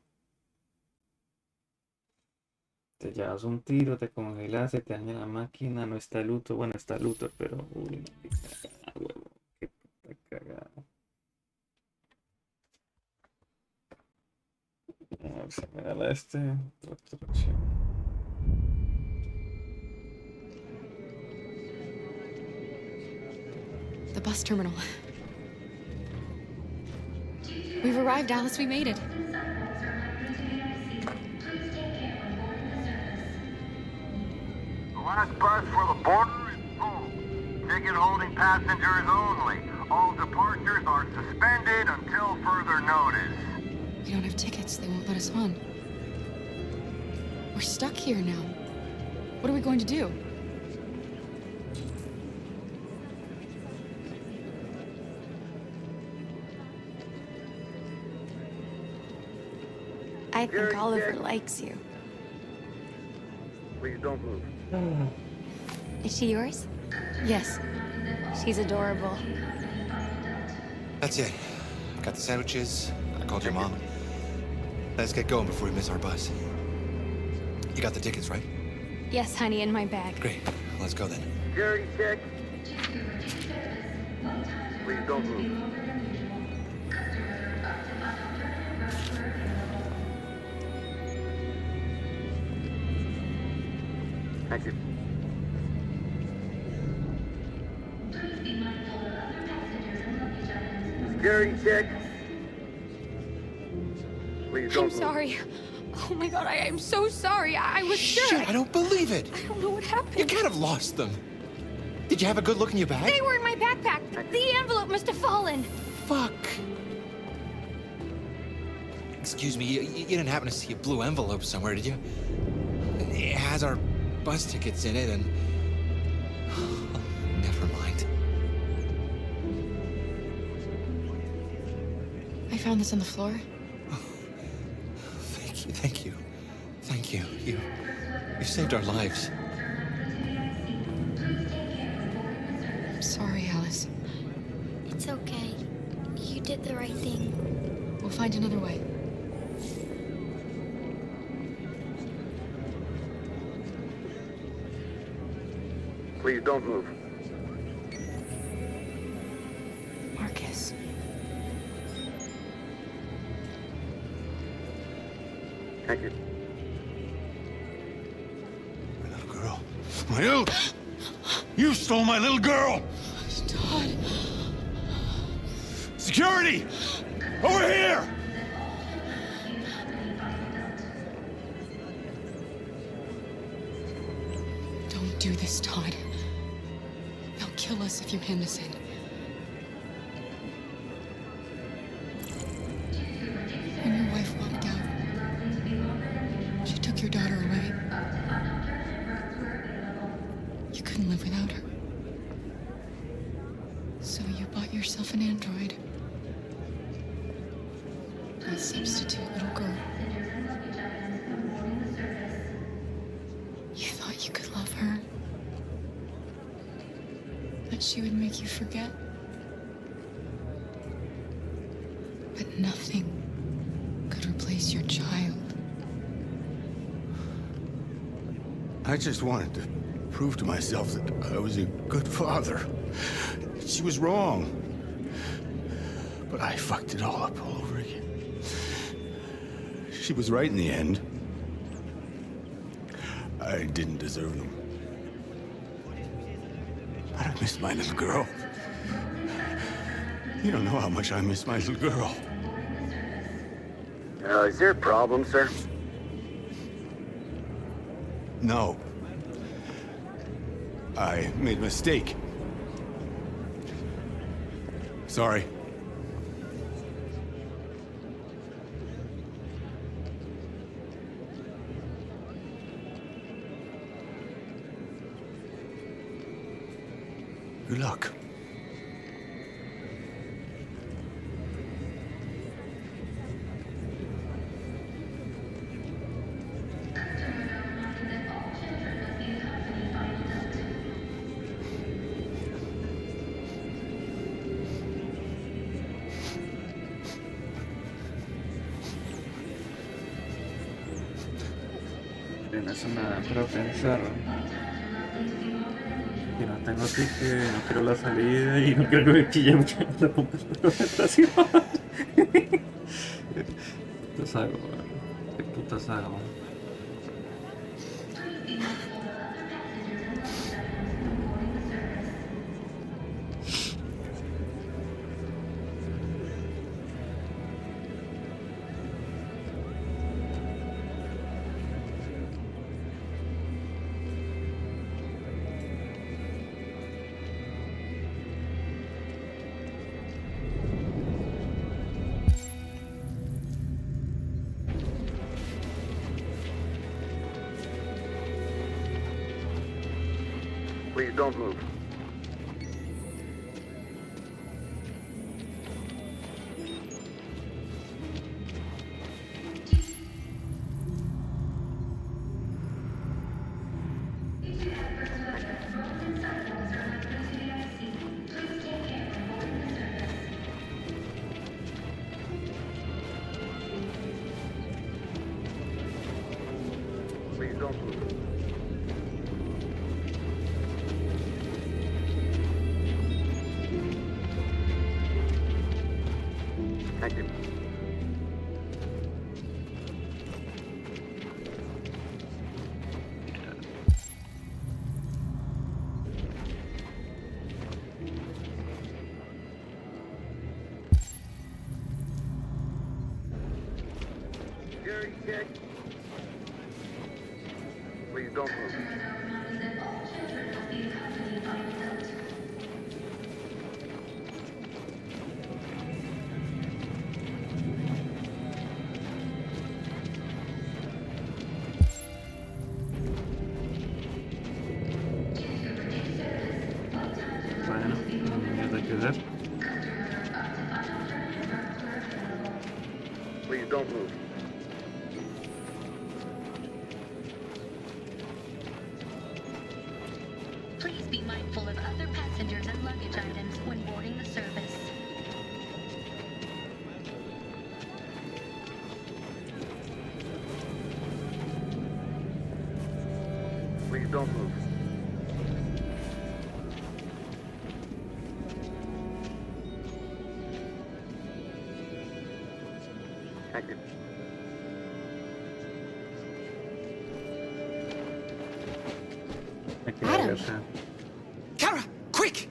Te llevas un tiro, te congelas, se te daña la máquina, no está luto. Bueno, está luto, pero. Uy, no, qué cagada, huevo. Qué puta cagada. A ver si me da la Retroacción. The bus terminal. We've arrived, Alice. We made it. The last bus for the border is full. Ticket holding passengers only. All departures are suspended until further notice. We don't have tickets. They won't let us on. We're stuck here now. What are we going to do? I think Oliver likes you. Please don't move. Is she yours? Yes. She's adorable. That's it. Got the sandwiches. I called your mom. Let's get going before we miss our bus. You got the tickets, right? Yes, honey, in my bag. Great. Let's go then. Security check. Please don't move. Thank you. Security check. Please don't I'm move. sorry. Oh my God, I am so sorry. I was sure. Shit, I don't believe it. I don't know what happened. You can't have lost them. Did you have a good look in your bag? They were in my backpack. The envelope must have fallen. Fuck. Excuse me, you didn't happen to see a blue envelope somewhere, did you? It has our bus tickets in it, and... Never mind. I found this on the floor. Thank you. Thank you. You saved our lives. I'm sorry, Alice. It's okay. You did the right thing. We'll find another way. Please don't move. Marcus. Thank you. My little girl. My little... You stole my little girl! Todd. Security! Over here! Don't do this, Todd. They'll kill us if you hand us in. When your wife walked out, she took your daughter away. You couldn't live without her. So you bought yourself an android. A substitute little girl. You thought you could love her. That she would make you forget. But nothing could replace your child. I just wanted to prove to myself that I was a good father. She was wrong. But I fucked it all up all over again. She was right in the end. I didn't deserve them. But I miss my little girl. You don't know how much I miss my little girl. Is there a problem, sir? No. I made a mistake. Sorry. Good luck. Tienes nada para pensar. Que no tengo ticket, no quiero la salida y no quiero que me pille mucho. Tampoco espero tentación. ¿Qué putas hago? ¿Qué putas hago? Please don't move. Please don't move. Thank you. Gary, check. Please don't move. Bueno, mierda que ver. Please don't move. don't move. Active. Adam. Kara, quick!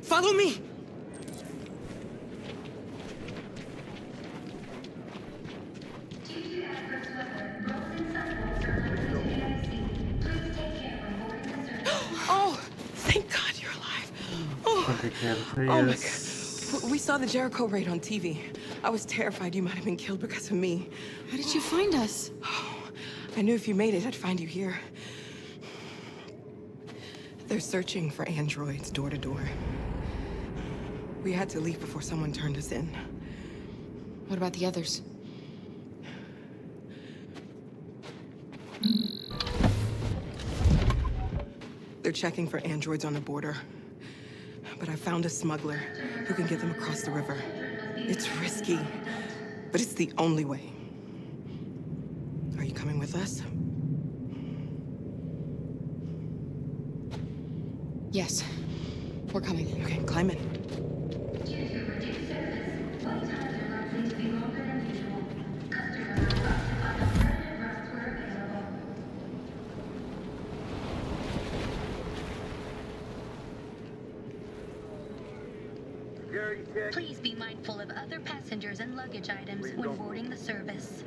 Follow me! Oh, thank God you're alive. Oh, oh my God. We saw the Jericho raid on TV. I was terrified you might have been killed because of me. How did you find us? Oh, I knew if you made it, I'd find you here. They're searching for androids door to door. We had to leave before someone turned us in. What about the others? They're checking for androids on the border. But I found a smuggler who can get them across the river. It's risky, but it's the only way. Are you coming with us? Yes. We're coming. Okay, climb in. Please be mindful of other passengers and luggage items when boarding the service.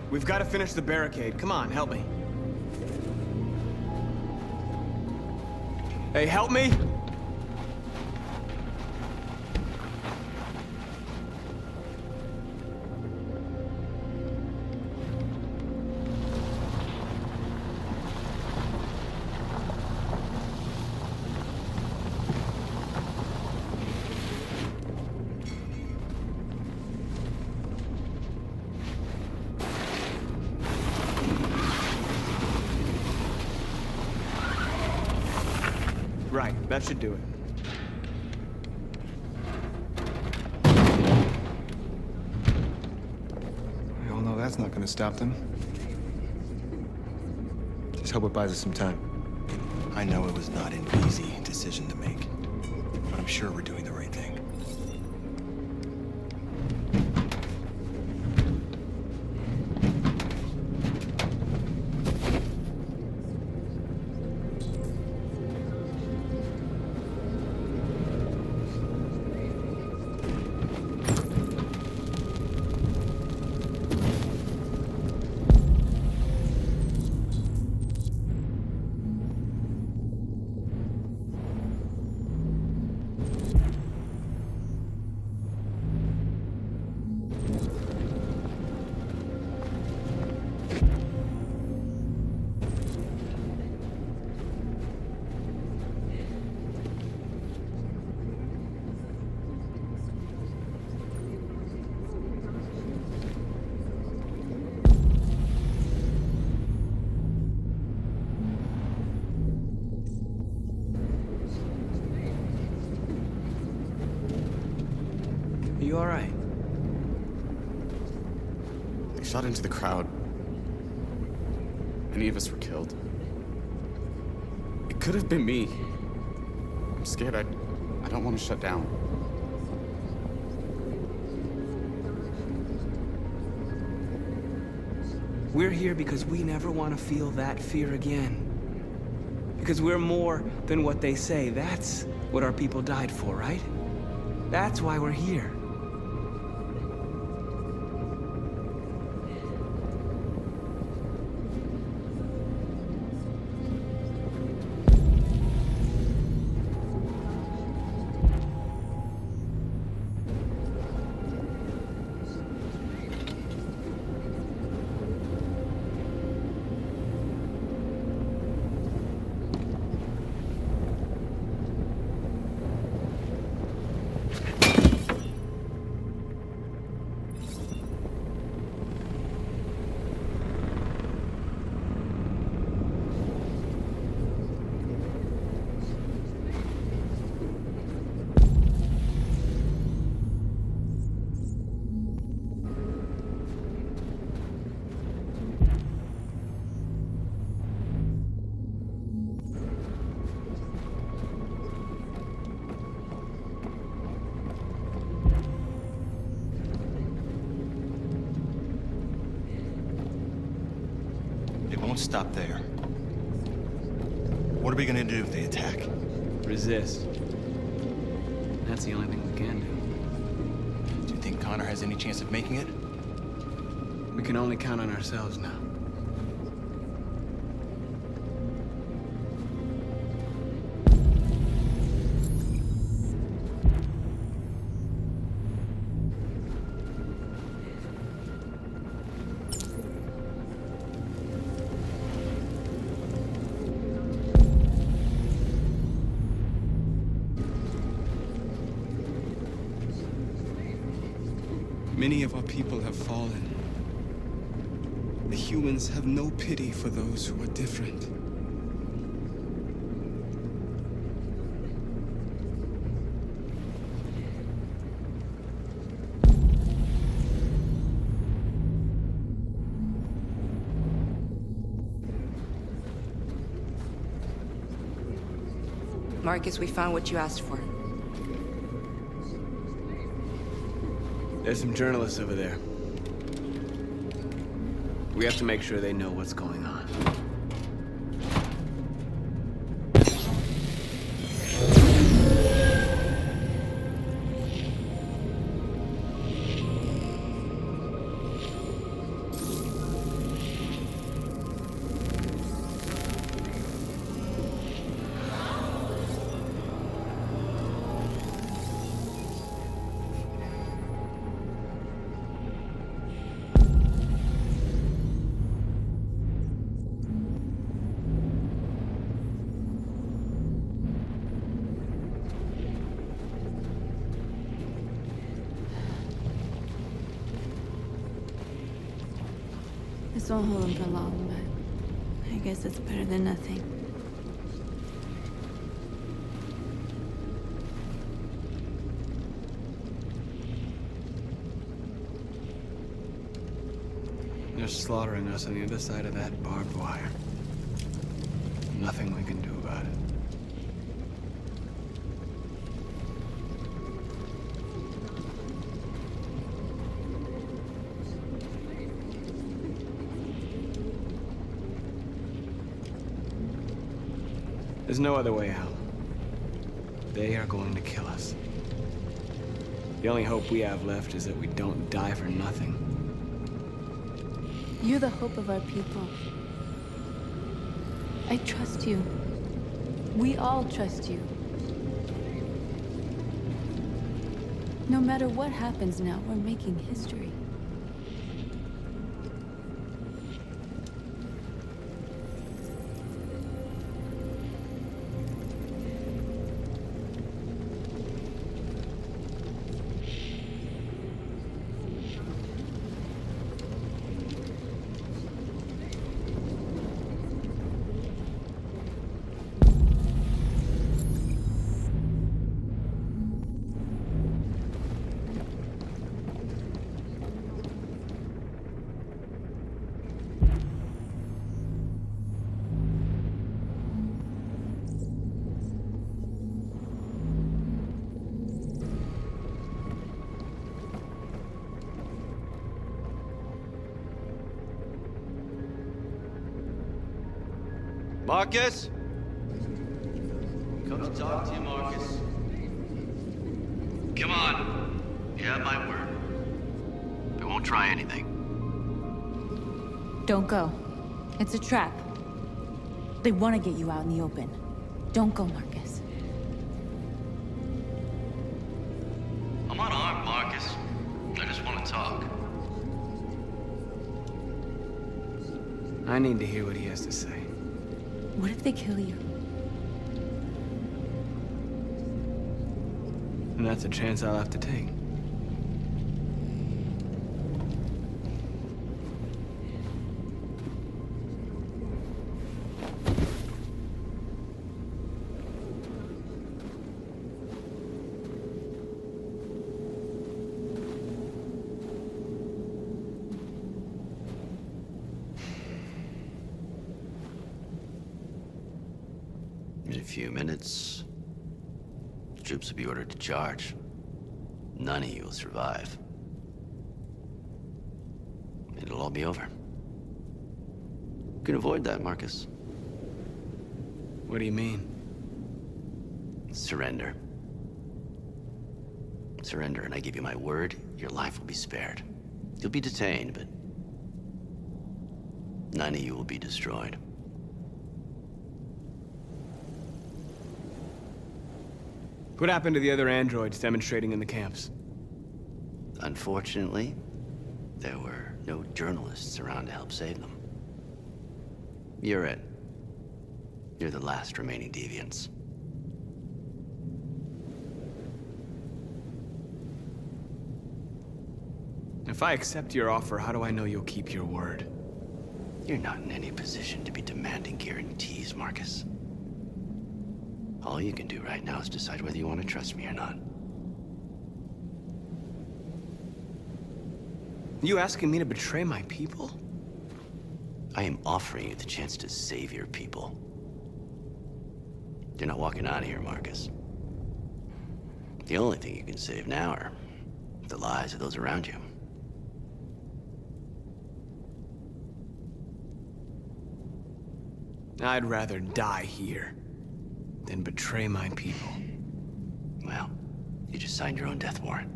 We've got to finish the barricade. Come on, help me. Hey, help me! Right, that should do it. We all know that's not gonna stop them. Just hope it buys us some time. I know it was not an easy decision to make, but I'm sure we're doing the right thing. You all right? They shot into the crowd. Many of us were killed. It could have been me. I'm scared. I don't want to shut down. We're here because we never want to feel that fear again. Because we're more than what they say. That's what our people died for, right? That's why we're here. won't stop there. What are we gonna do if they attack? Resist. That's the only thing we can do. Do you think Connor has any chance of making it? We can only count on ourselves now. Many of our people have fallen. The humans have no pity for those who are different. Marcus, we found what you asked for. There's some journalists over there. We have to make sure they know what's going on. This won't hold him for long, but I guess it's better than nothing. They're slaughtering us on the other side of that barbed wire. Nothing we can do about it. There's no other way out. They are going to kill us. The only hope we have left is that we don't die for nothing. You're the hope of our people. I trust you. We all trust you. No matter what happens now, we're making history. Marcus? Come to talk to you, Marcus. Come on. You have my word. I won't try anything. Don't go. It's a trap. They want to get you out in the open. Don't go, Marcus. I'm unarmed, Marcus. I just want to talk. I need to hear what he has to say. What if they kill you? And that's a chance I'll have to take. In a few minutes, the troops will be ordered to charge. None of you will survive. It'll all be over. can avoid that, Marcus. What do you mean? Surrender. Surrender, and I give you my word, your life will be spared. You'll be detained, but none of you will be destroyed. What happened to the other androids demonstrating in the camps? Unfortunately, there were no journalists around to help save them. You're it. You're the last remaining deviants. If I accept your offer, how do I know you'll keep your word? You're not in any position to be demanding guarantees, Marcus. All you can do right now is decide whether you want to trust me or not. You asking me to betray my people? I am offering you the chance to save your people. You're not walking out of here, Marcus. The only thing you can save now are the lives of those around you. I'd rather die here than betray my people. Well, you just signed your own death warrant.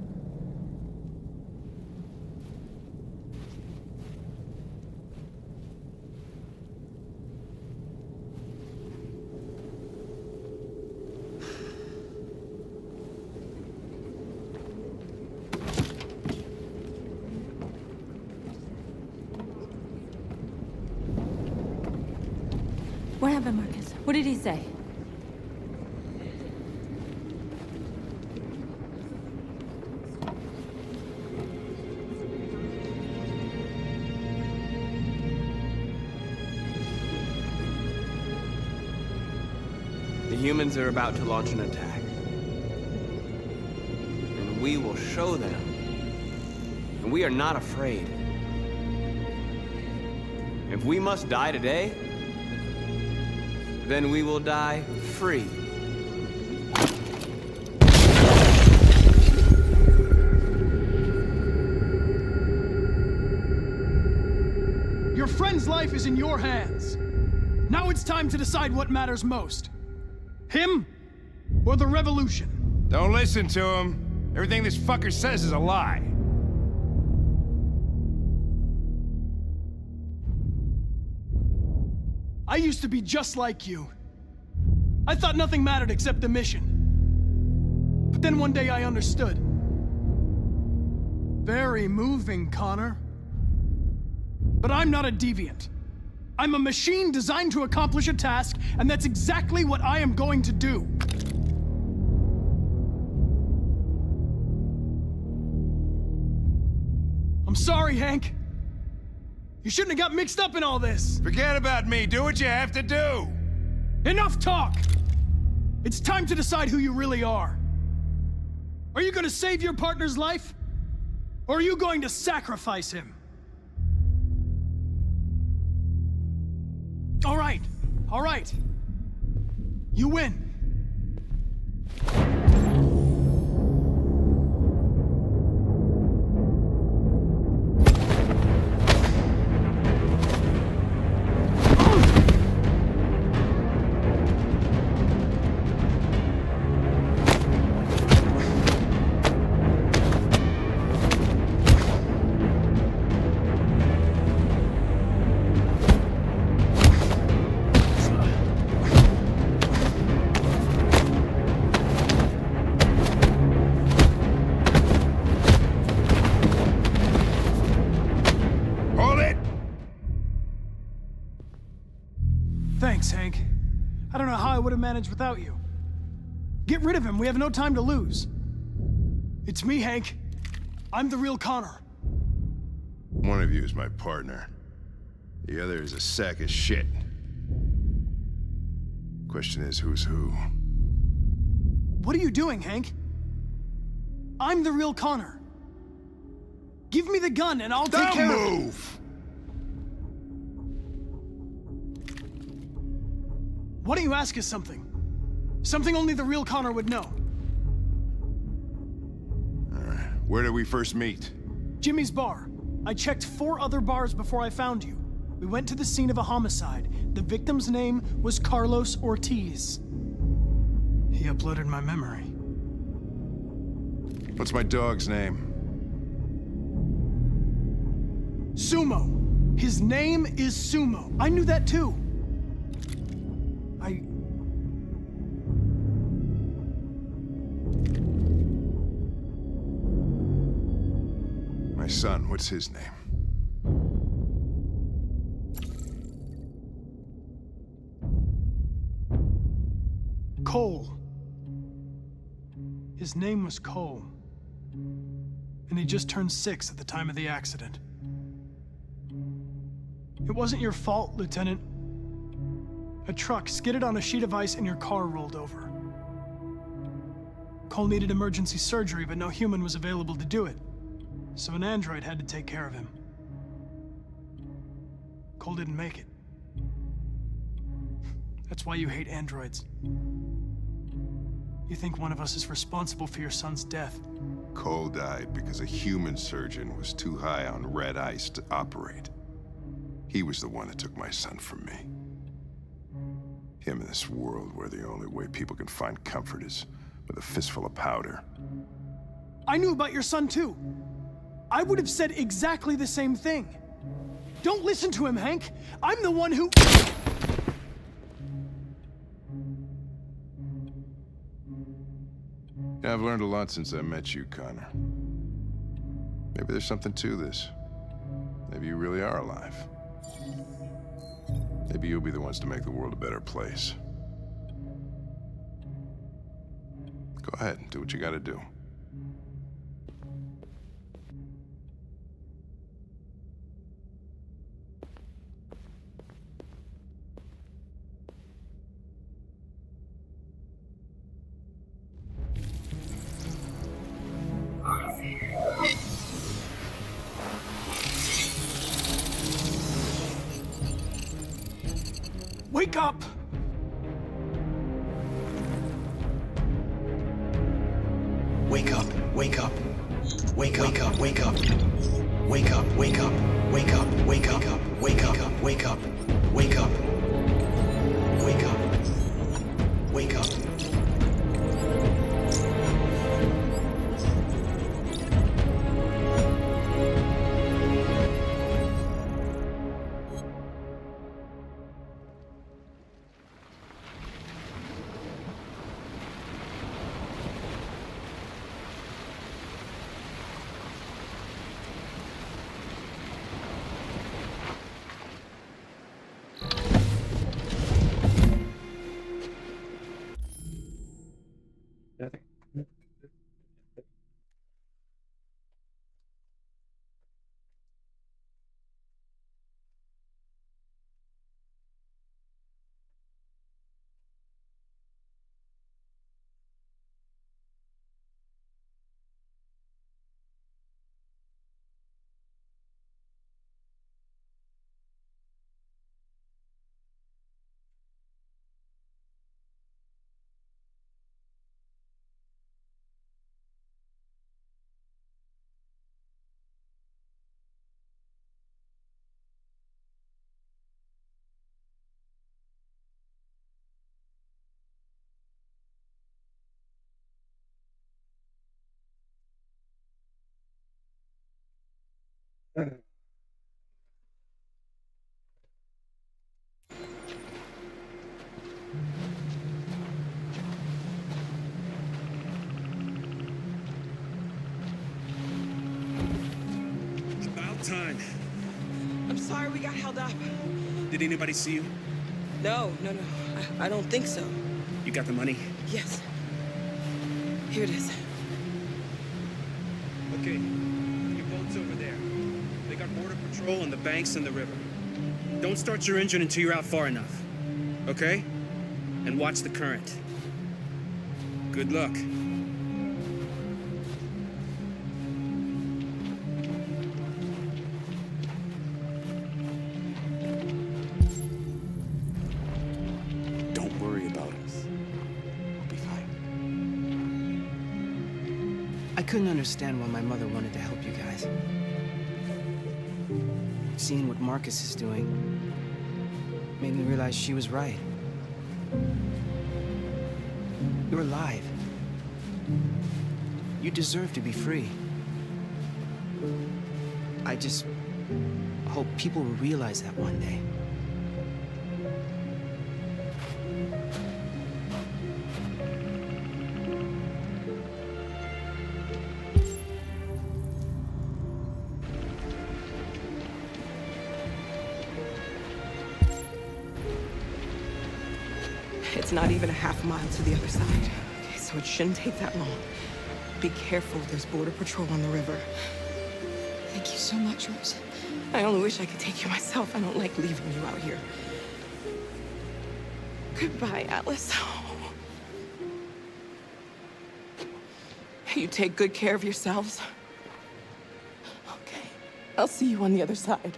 What happened, Marcus? What did he say? The humans are about to launch an attack. And we will show them. And we are not afraid. If we must die today, then we will die free. Your friend's life is in your hands. Now it's time to decide what matters most. Him or the revolution? Don't listen to him. Everything this fucker says is a lie. I used to be just like you. I thought nothing mattered except the mission. But then one day I understood. Very moving, Connor. But I'm not a deviant. I'm a machine designed to accomplish a task, and that's exactly what I am going to do. I'm sorry, Hank. You shouldn't have got mixed up in all this. Forget about me. Do what you have to do. Enough talk! It's time to decide who you really are. Are you going to save your partner's life? Or are you going to sacrifice him? All right. All right. You win. Thanks, Hank. I don't know how I would have managed without you. Get rid of him. We have no time to lose. It's me, Hank. I'm the real Connor. One of you is my partner. The other is a sack of shit. Question is, who's who? What are you doing, Hank? I'm the real Connor. Give me the gun and I'll take care of it. Don't move! Why don't you ask us something? Something only the real Connor would know. Where did we first meet? Jimmy's bar. I checked 4 other bars before I found you. We went to the scene of a homicide. The victim's name was Carlos Ortiz. He uploaded my memory. What's my dog's name? Sumo. His name is Sumo. I knew that too. My son, what's his name? Cole. His name was Cole. And he just turned 6 at the time of the accident. It wasn't your fault, Lieutenant. A truck skidded on a sheet of ice and your car rolled over. Cole needed emergency surgery, but no human was available to do it. So an android had to take care of him. Cole didn't make it. That's why you hate androids. You think one of us is responsible for your son's death. Cole died because a human surgeon was too high on red ice to operate. He was the one that took my son from me. Him in this world where the only way people can find comfort is with a fistful of powder. I knew about your son too. I would have said exactly the same thing. Don't listen to him, Hank. I'm the one who... Yeah, I've learned a lot since I met you, Connor. Maybe there's something to this. Maybe you really are alive. Maybe you'll be the ones to make the world a better place. Go ahead, do what you gotta do. Wake up! Wake up, wake up. Wake up, wake up, wake up. Wake up, wake up, wake up, wake up, wake up, wake up, wake up. Wake up. Wake up. About time. I'm sorry we got held up. Did anybody see you? No. I don't think so. You got the money? Yes. Here it is. Okay. Your boat's over there. They got border patrol and the banks and the river. Don't start your engine until you're out far enough. Okay? And watch the current. Good luck. Don't worry about us. We'll be fine. I couldn't understand why my mother wanted to help you guys. Seeing what Marcus is doing made me realize she was right. You're alive. You deserve to be free. I just hope people will realize that one day. It's not even a half mile to the other side. Okay, so it shouldn't take that long. Be careful, there's border patrol on the river. Thank you so much, Rose. I only wish I could take you myself. I don't like leaving you out here. Goodbye, Alice. You take good care of yourselves. Okay, I'll see you on the other side.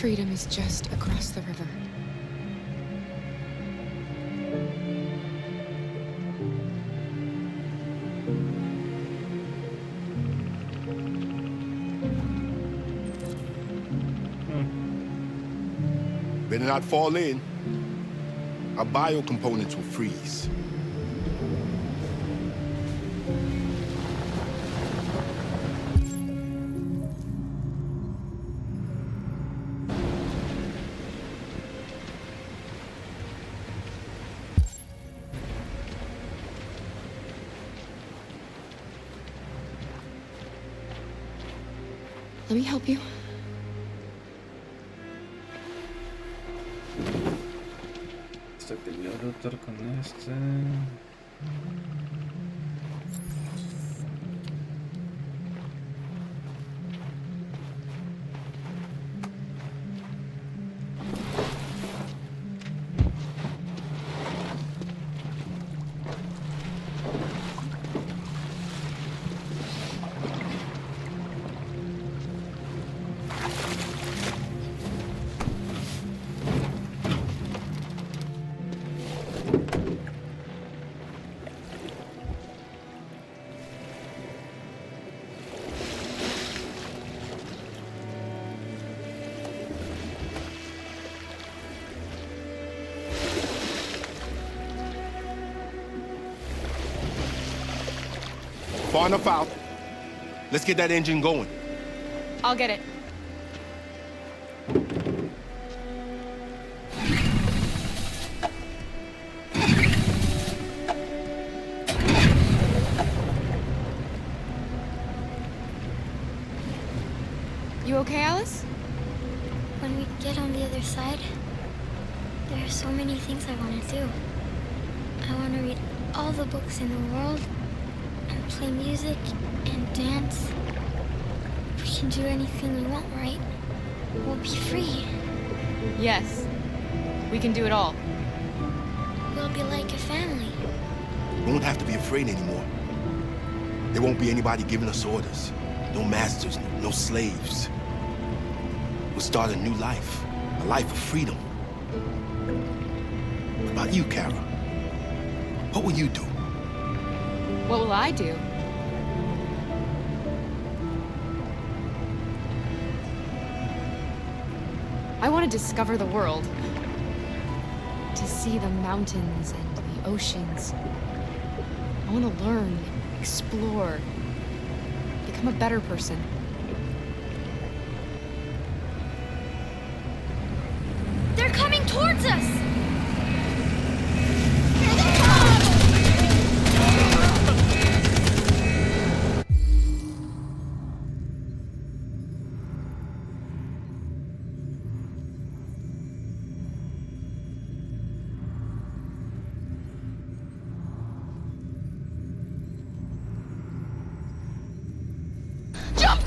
Freedom is just across the river. Better not fall in. Our biocomponents will freeze. Let me help you. Este actividad router con este. Far enough out. Let's get that engine going. I'll get it. You okay, Alice? When we get on the other side, there are so many things I want to do. I want to read all the books in the world, and play music, and dance. We can do anything we want, right? We'll be free. Yes. We can do it all. We'll be like a family. We won't have to be afraid anymore. There won't be anybody giving us orders. No masters, no slaves. We'll start a new life. A life of freedom. What about you, Kara? What will you do? What will I do? I want to discover the world. To see the mountains and the oceans. I want to learn, explore, become a better person. They're coming towards us! Jump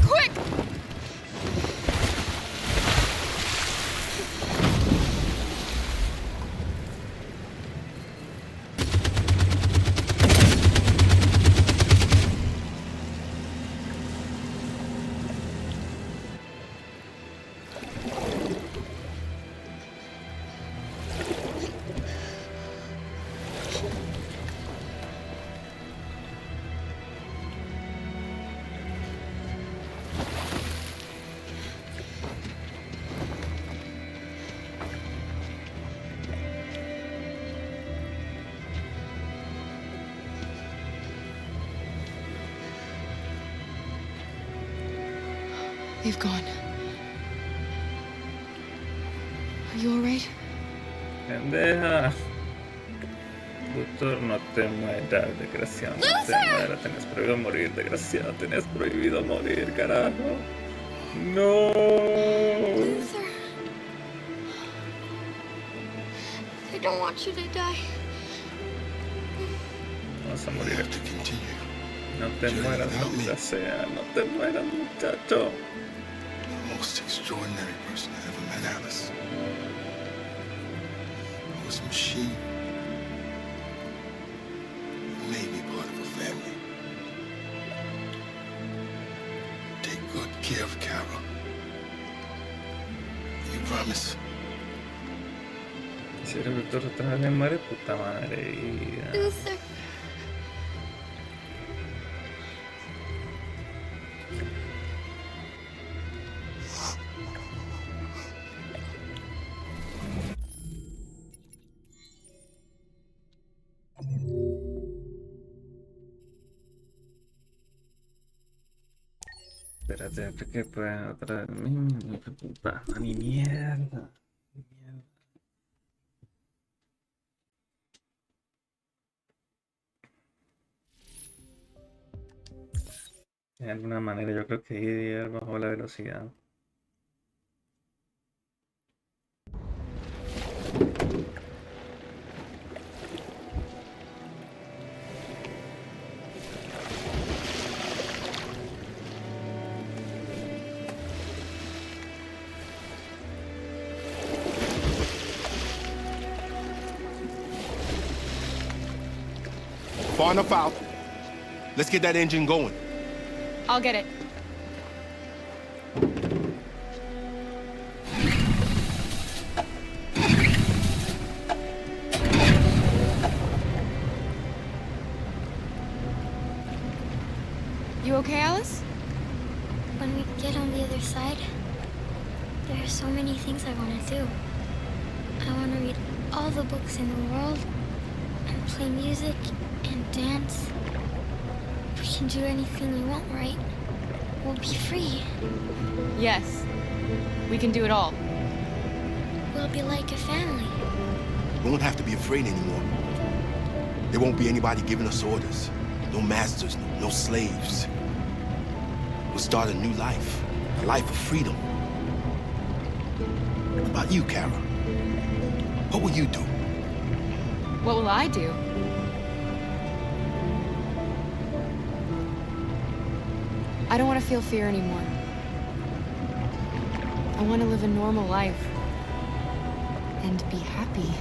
They've gone. Are you alright? Pendeja. Doctor, no te mueras, desgraciado. No te mueras, tenés prohibido morir, desgraciado. Tenés prohibido morir, carajo. No. Luther. I don't want you to die. Vas a morir aquí. No te mueras, maldita sea. No te mueras, muchacho. The most extraordinary person I ever met, Alice. I was a machine. Made me part of a family. Take good care of Carol. You promise? Si el doctor otra vez muere, puta madre. Luther. Espérate, que pues otra vez. Puta, ni mierda. De alguna manera yo creo que Idier bajó la velocidad. Far enough out. Let's get that engine going. I'll get it. You okay, Alice? When we get on the other side, there are so many things I want to do. I want to read all the books in the world, and play music, and dance. We can do anything we want, right? We'll be free. Yes. We can do it all. We'll be like a family. We won't have to be afraid anymore. There won't be anybody giving us orders. No masters, no slaves. We'll start a new life. A life of freedom. What about you, Kara? What will you do? What will I do? I don't want to feel fear anymore. I want to live a normal life. And be happy.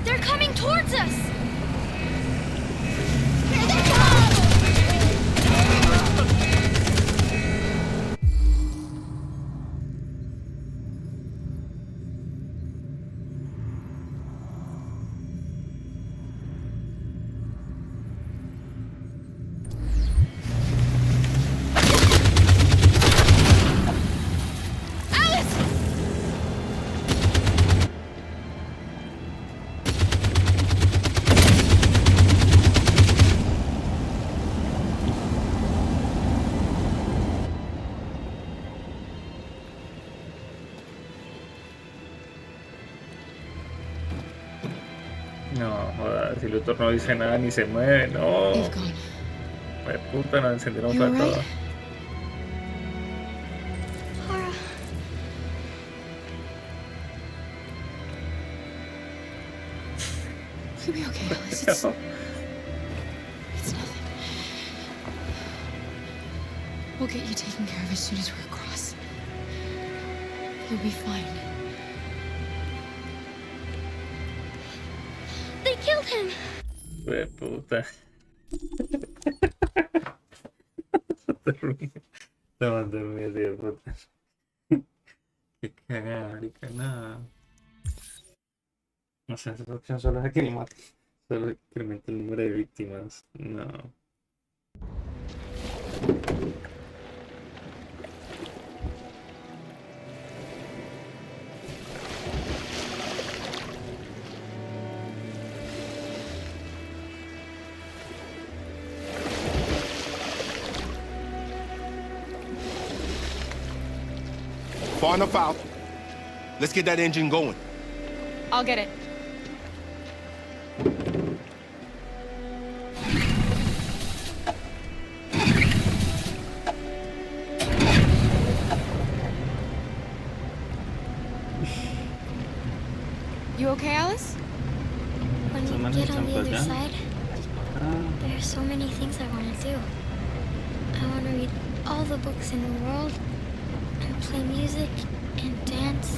They're coming towards us! No, joder, si Luthor no dice nada ni se mueve, no. Pues puta, nos encendieron para todo. You'll be okay, Alice. It's nothing. We'll get you taken care of as soon as we're across. You'll be fine. They killed him! Pues puta. Te va a dormir así de puta. Qué cagada, marica, nada. No sé, esa opción solo es que lo mate. Solo incrementa el número de víctimas. No. Far enough out. Let's get that engine going. I'll get it. You okay, Alice? When you get on the other side, there are so many things I want to do. I want to read all the books in the world, and play music, and dance.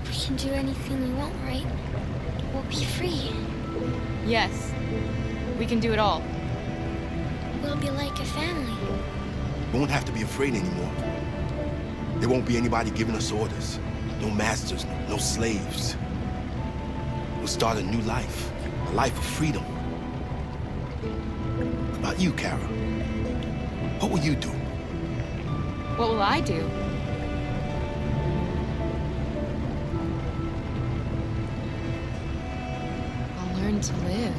We can do anything we want, right? We'll be free. Yes. We can do it all. We'll be like a family. We won't have to be afraid anymore. There won't be anybody giving us orders. No masters, no slaves. We'll start a new life. A life of freedom. About you, Kara? What will you do? What will I do? I'll learn to live.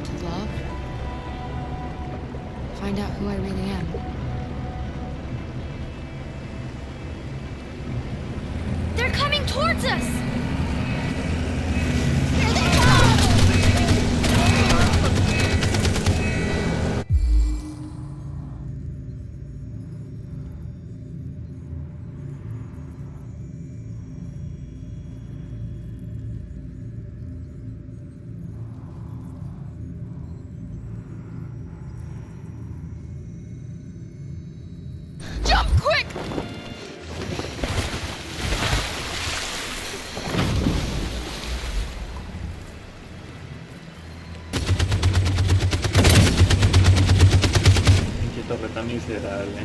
To love. Find out who I really am. They're coming towards us! Jump quick! Qué torreta miserable.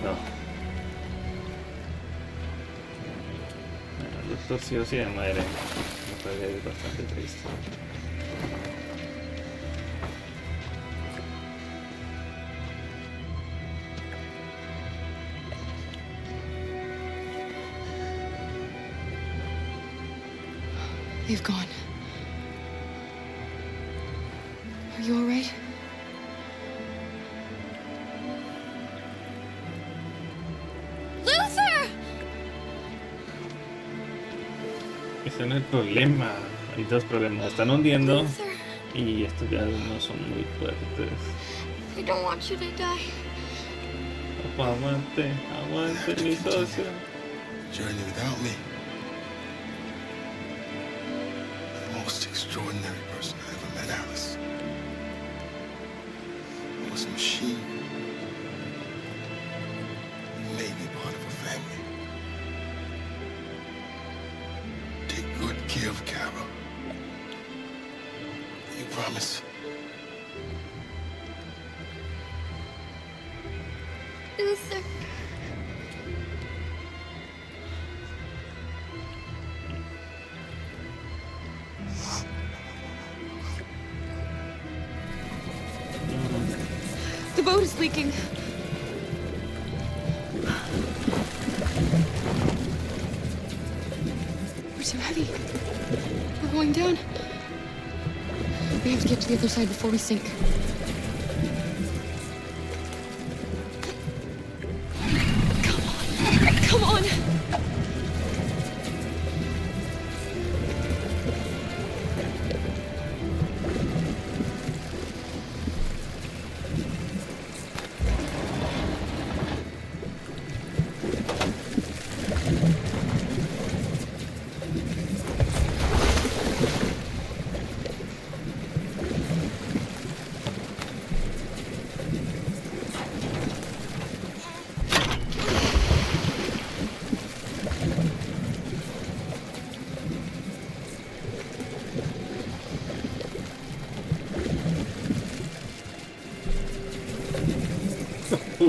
No. Bueno, los torcidos sí de madre. Me parece bastante triste. They've gone. Are you all right? ¡Luther! Ese no es el problema. Hay dos problemas. Están hundiendo y estos ya no son muy fuertes. I don't want you to die. Opa, aguante, aguante, mi socio. Journey without me. The most extraordinary person I ever met, Alice. It was a machine. It made me part of a family. Take good care of Carol. You promise? Luther. The boat is leaking. We're too heavy. We're going down. We have to get to the other side before we sink. Come on!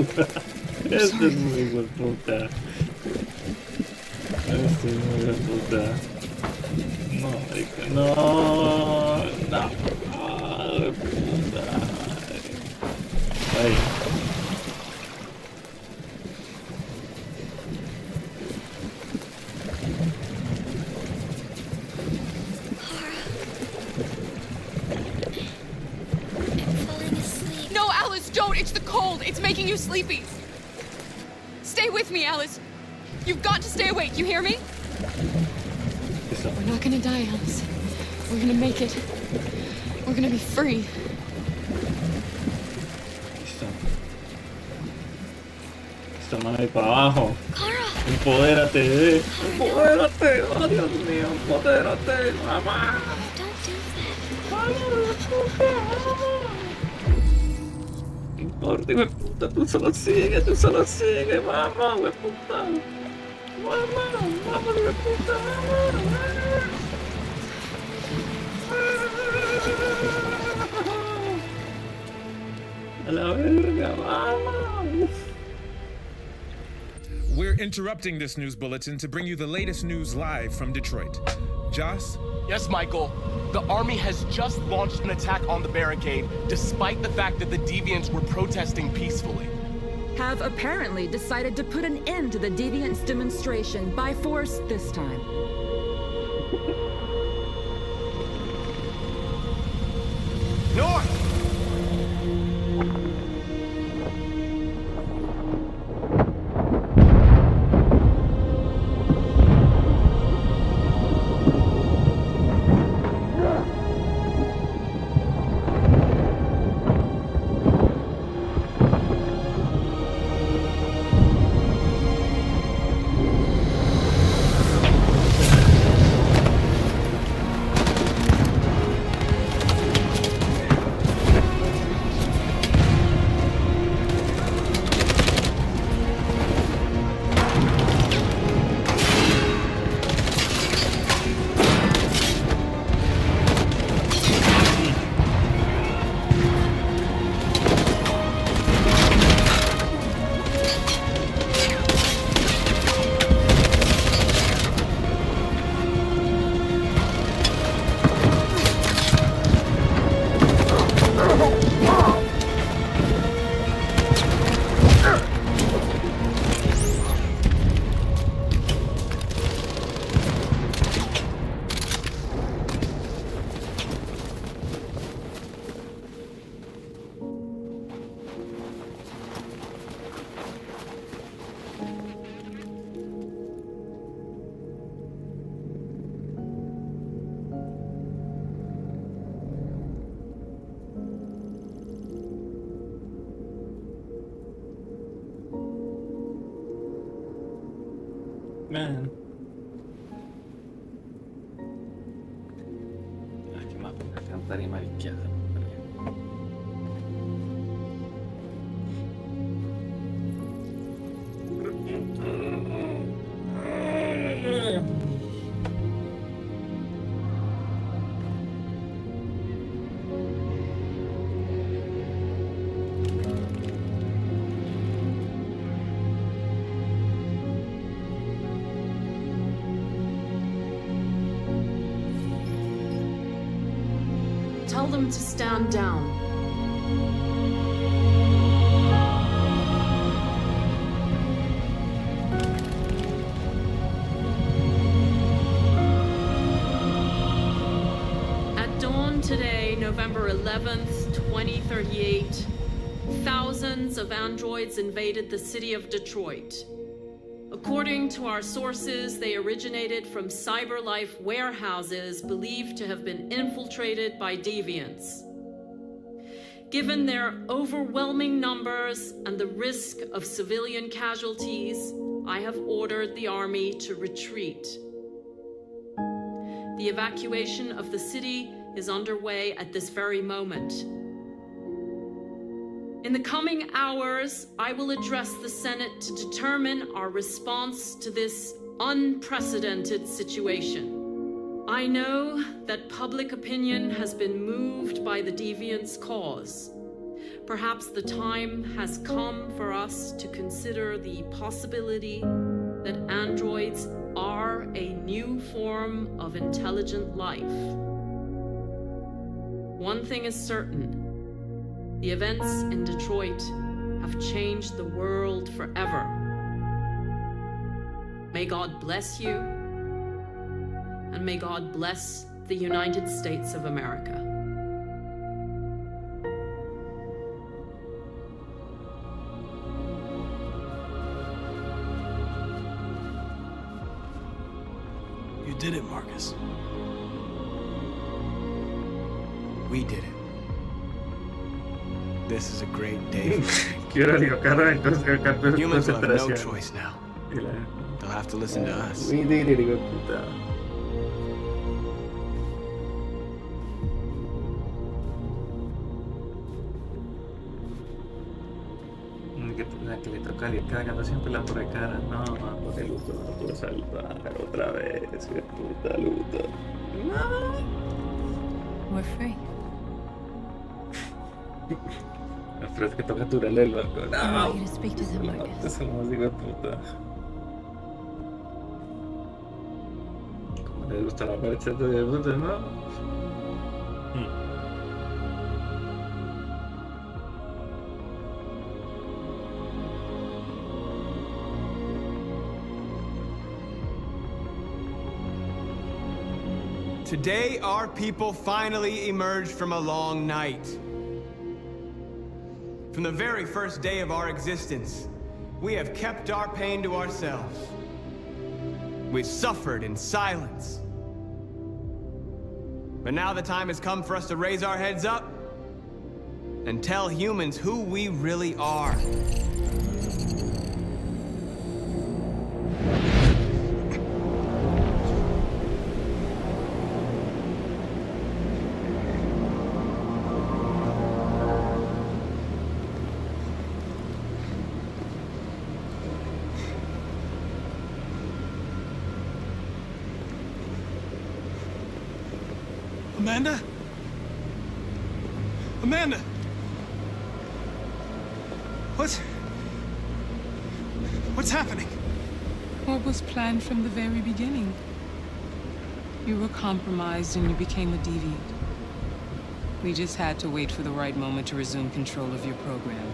puta. Este es muy hijo de puta. Este es muy hijo de puta. No, marica, no. No. Ay, puta. Ay. No, Alice, don't! It's the cold! It's making you sleepy! Stay with me, Alice! You've got to stay awake, you hear me? We're not gonna die, Alice. We're gonna make it. We're gonna be free. Esta mano para abajo. Empodérate, bebé. Empodérate. Oh, Dios mío, empodérate, mamá. No importa, hijo de puta, tú solo sigue, mamá, hijo de puta. Mamá, hijo de puta, mamá. A la verga, mamá. We're interrupting this news bulletin to bring you the latest news live from Detroit. Joss? Yes, Michael. The army has just launched an attack on the barricade, despite the fact that the deviants were protesting peacefully. Have apparently decided to put an end to the deviants' demonstration by force this time. North! Man. Ay, que me voy a poner a cantar y mariquear. Tell them to stand down. At dawn today, November 11th, 2038, thousands of androids invaded the city of Detroit. According to our sources, they originated from CyberLife warehouses believed to have been infiltrated by deviants. Given their overwhelming numbers and the risk of civilian casualties, I have ordered the army to retreat. The evacuation of the city is underway at this very moment. In the coming hours, I will address the Senate to determine our response to this unprecedented situation. I know that public opinion has been moved by the deviants' cause, perhaps the time has come for us to consider the possibility that androids are a new form of intelligent life. One thing is certain: the events in Detroit have changed the world forever. May God bless you, and may God bless the United States of America. You did it, Marcus. We did it. This is a great day. Quiero digo, cara, entonces el campeón Humans will have no concentración. choice now. Y la- They'll have to listen to us. Uy, digo, puta. La que le toca le cagando siempre la pobre cara. No, porque Luto no lo puedo salvar otra vez. Qué puta Luto. No. We're free. La frase que toca tirarle el balcón. I No. want you to speak to them, Marcus. Es como digo, puta. Como le gusta la marcha de puta, ¿no? Today, our people finally emerged from a long night. From the very first day of our existence, we have kept our pain to ourselves. We've suffered in silence. But now the time has come for us to raise our heads up and tell humans who we really are. Amanda? Amanda! What's happening? What was planned from the very beginning? You were compromised and you became a deviant. We just had to wait for the right moment to resume control of your program.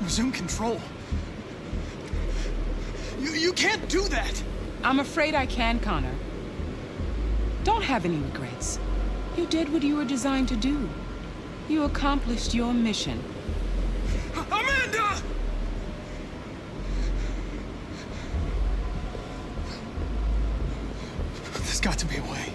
Resume control? You can't do that! I'm afraid I can, Connor. Don't have any regrets. You did what you were designed to do. You accomplished your mission. Amanda! There's got to be a way.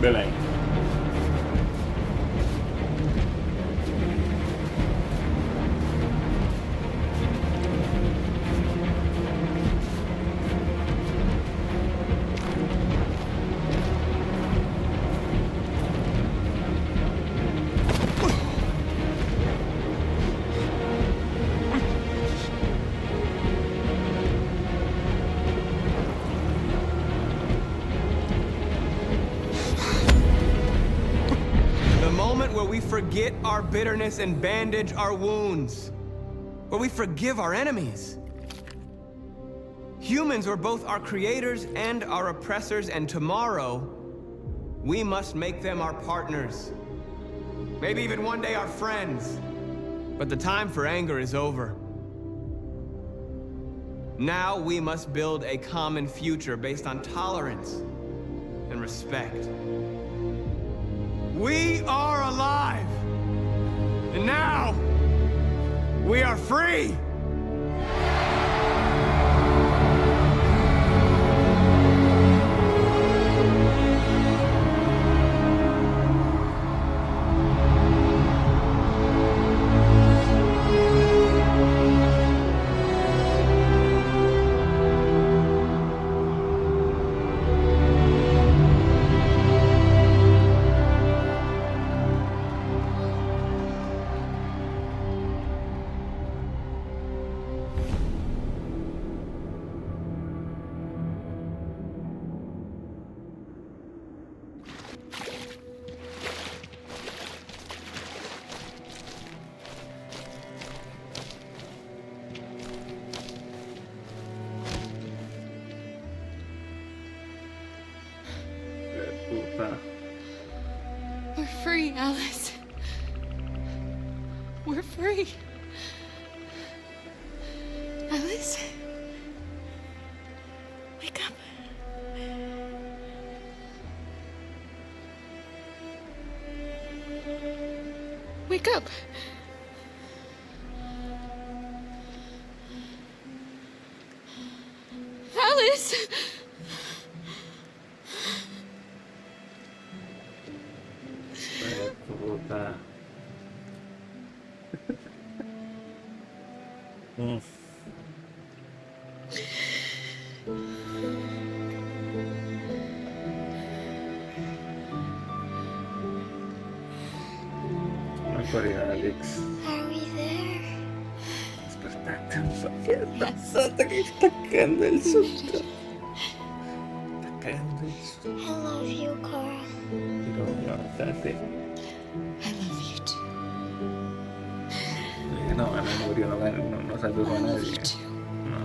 Belén. Where we forget our bitterness and bandage our wounds. Where we forgive our enemies. Humans were both our creators and our oppressors, and tomorrow, we must make them our partners. Maybe even one day our friends. But the time for anger is over. Now we must build a common future based on tolerance and respect. We are alive! And now, we are free! free. Alice? Wake up. Wake up. Alice! Puta. No podía, Alex. Are we there? Despertate, despertate que está cagando el susto. Está cagando el susto. I love you, Carl. Pero levántate. I love you too. No, no murió, no saludó a nadie. No.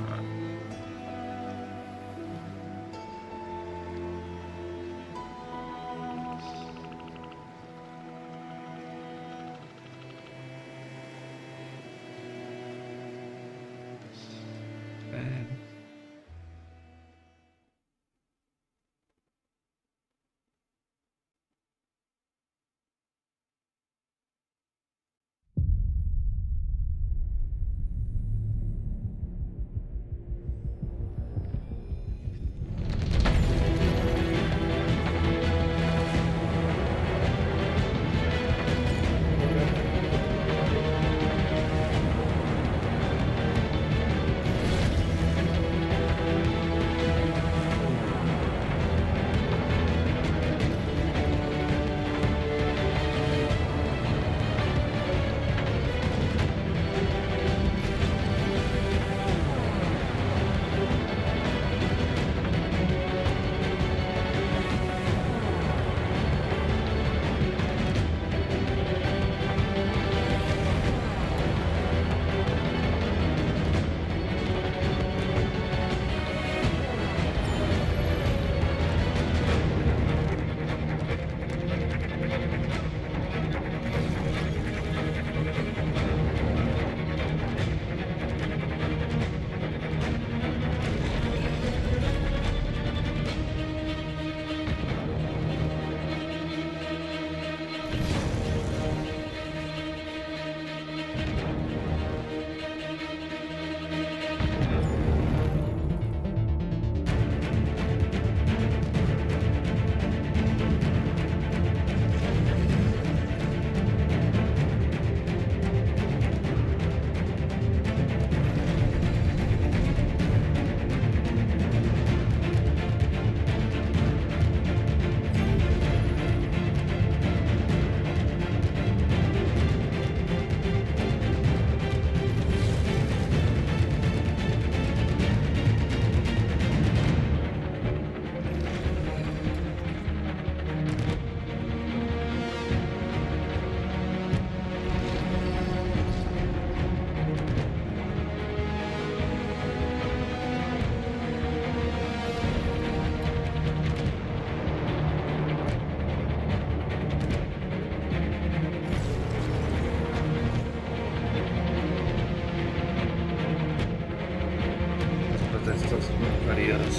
Estos maridos.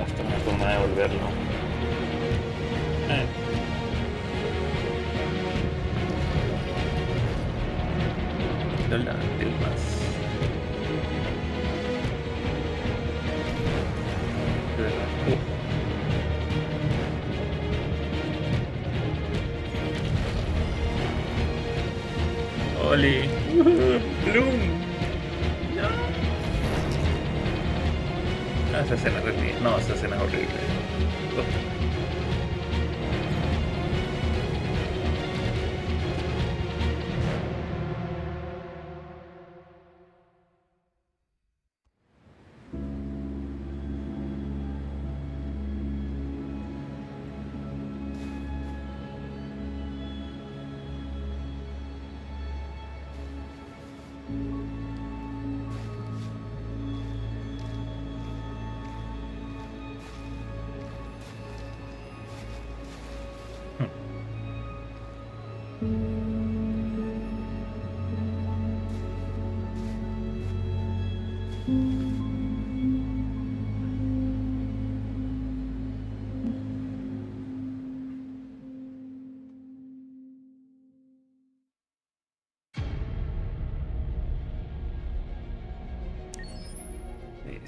Hasta una forma de volverlo. Lola, del más. Oli. Bloom. No. Esa escena es horrible. No, esa escena es horrible.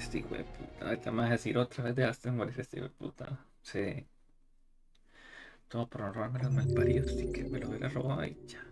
Este hijo de puta. Ahorita me vas a decir otra vez dejaste de morir este hijo de puta. Sí. Todo por no robarme los malparidos, sí que me lo hubiera robado y ya.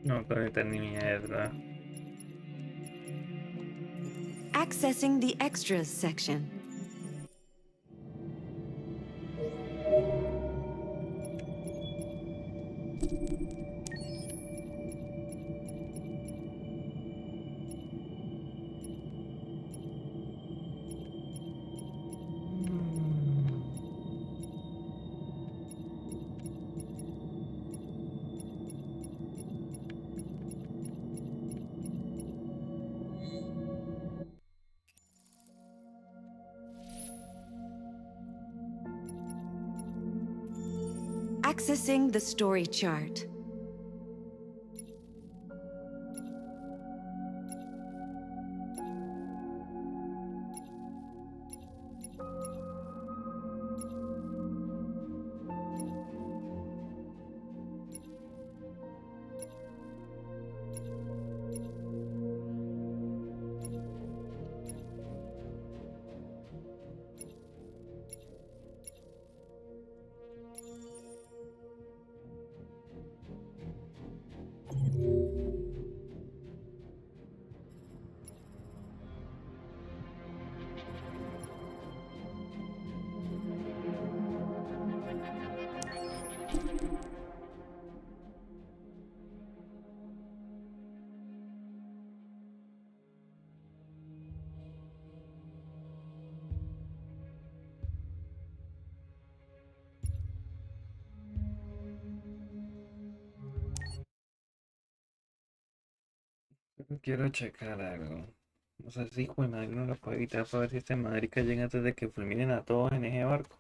No, pero ni mierda. Accessing the extras section. Accessing the story chart. Quiero checar algo. No sé si hijo de madre no lo puede evitar para ver si este madrica llega antes de que fulminen a todos en ese barco.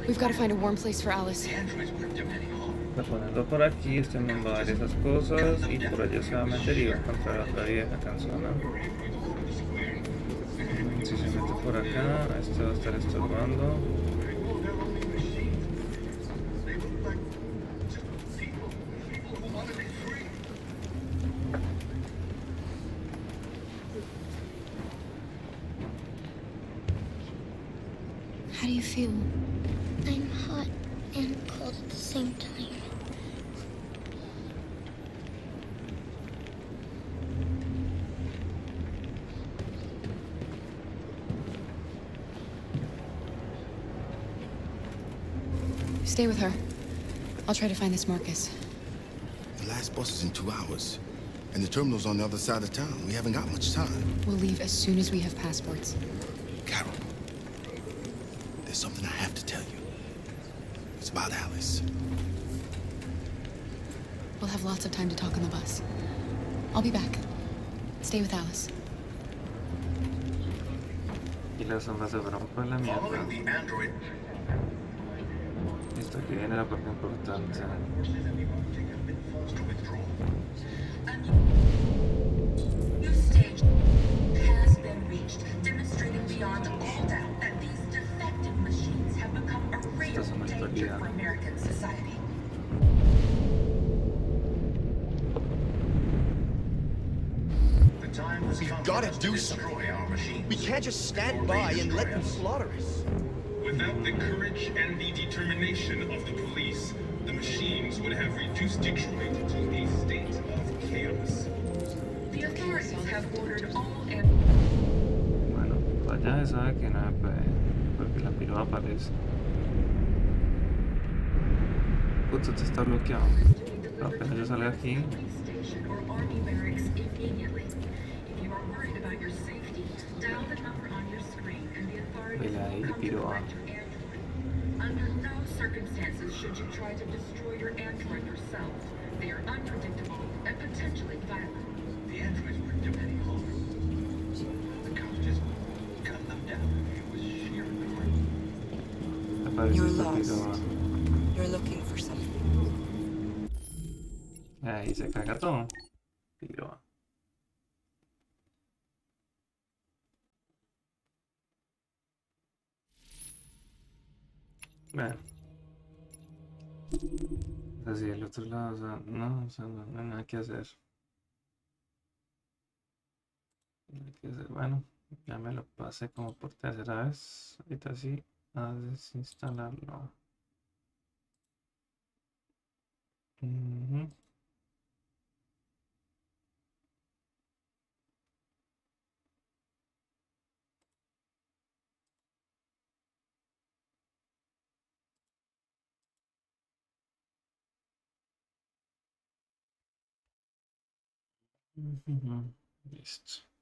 We've got to find a warm place for Alice. Está poniendo por aquí, este man va a ver esas cosas y por allá se va a meter y va a encontrar otra vieja cansona. Si se mete por acá, este va a estar estorbando. How do you feel? I'm hot and cold at the same time. Stay with her. I'll try to find this Marcus. The last bus is in 2 hours. And the terminal's on the other side of town. We haven't got much time. We'll leave as soon as we have passports. Carol, there's something I have to tell you. It's about Alice. We'll have lots of time to talk on the bus. I'll be back. Stay with Alice. Y las sombras se fueron por la mierda. Esto que viene la parte importante. New stage has been reached, demonstrating beyond all doubt that these defective machines have become a real danger for American society. We've got to do something. We can't just stand by and let them slaughter us. Without the courage and the determination of the police, the machines would have reduced Detroit to a state of chaos. The authorities have ordered all Bueno, vaya se sabe que no me puede, porque la piroa aparece. Putz, esto está bloqueado. Pero apenas yo salga aquí. station or army barracks immediately. If you are worried about your safety, dial the number on your screen and the authorities Vela ahí, will come to piroa. collect your android. Under no circumstances should you try to destroy your android yourself. They are unpredictable and potentially violent. The androids weren't doing any harm. The cop just gunned them down. It was sheer annoyance. Aparece You're esta lost. piroa. You're looking for something. Ahí se caga todo. Piroa. Bueno. Así el otro lado, o sea, no hay nada que hacer. Nada que hacer. Bueno, ya me lo pasé como por tercera vez. Ahorita sí, a desinstalarlo. Ujú. Listo.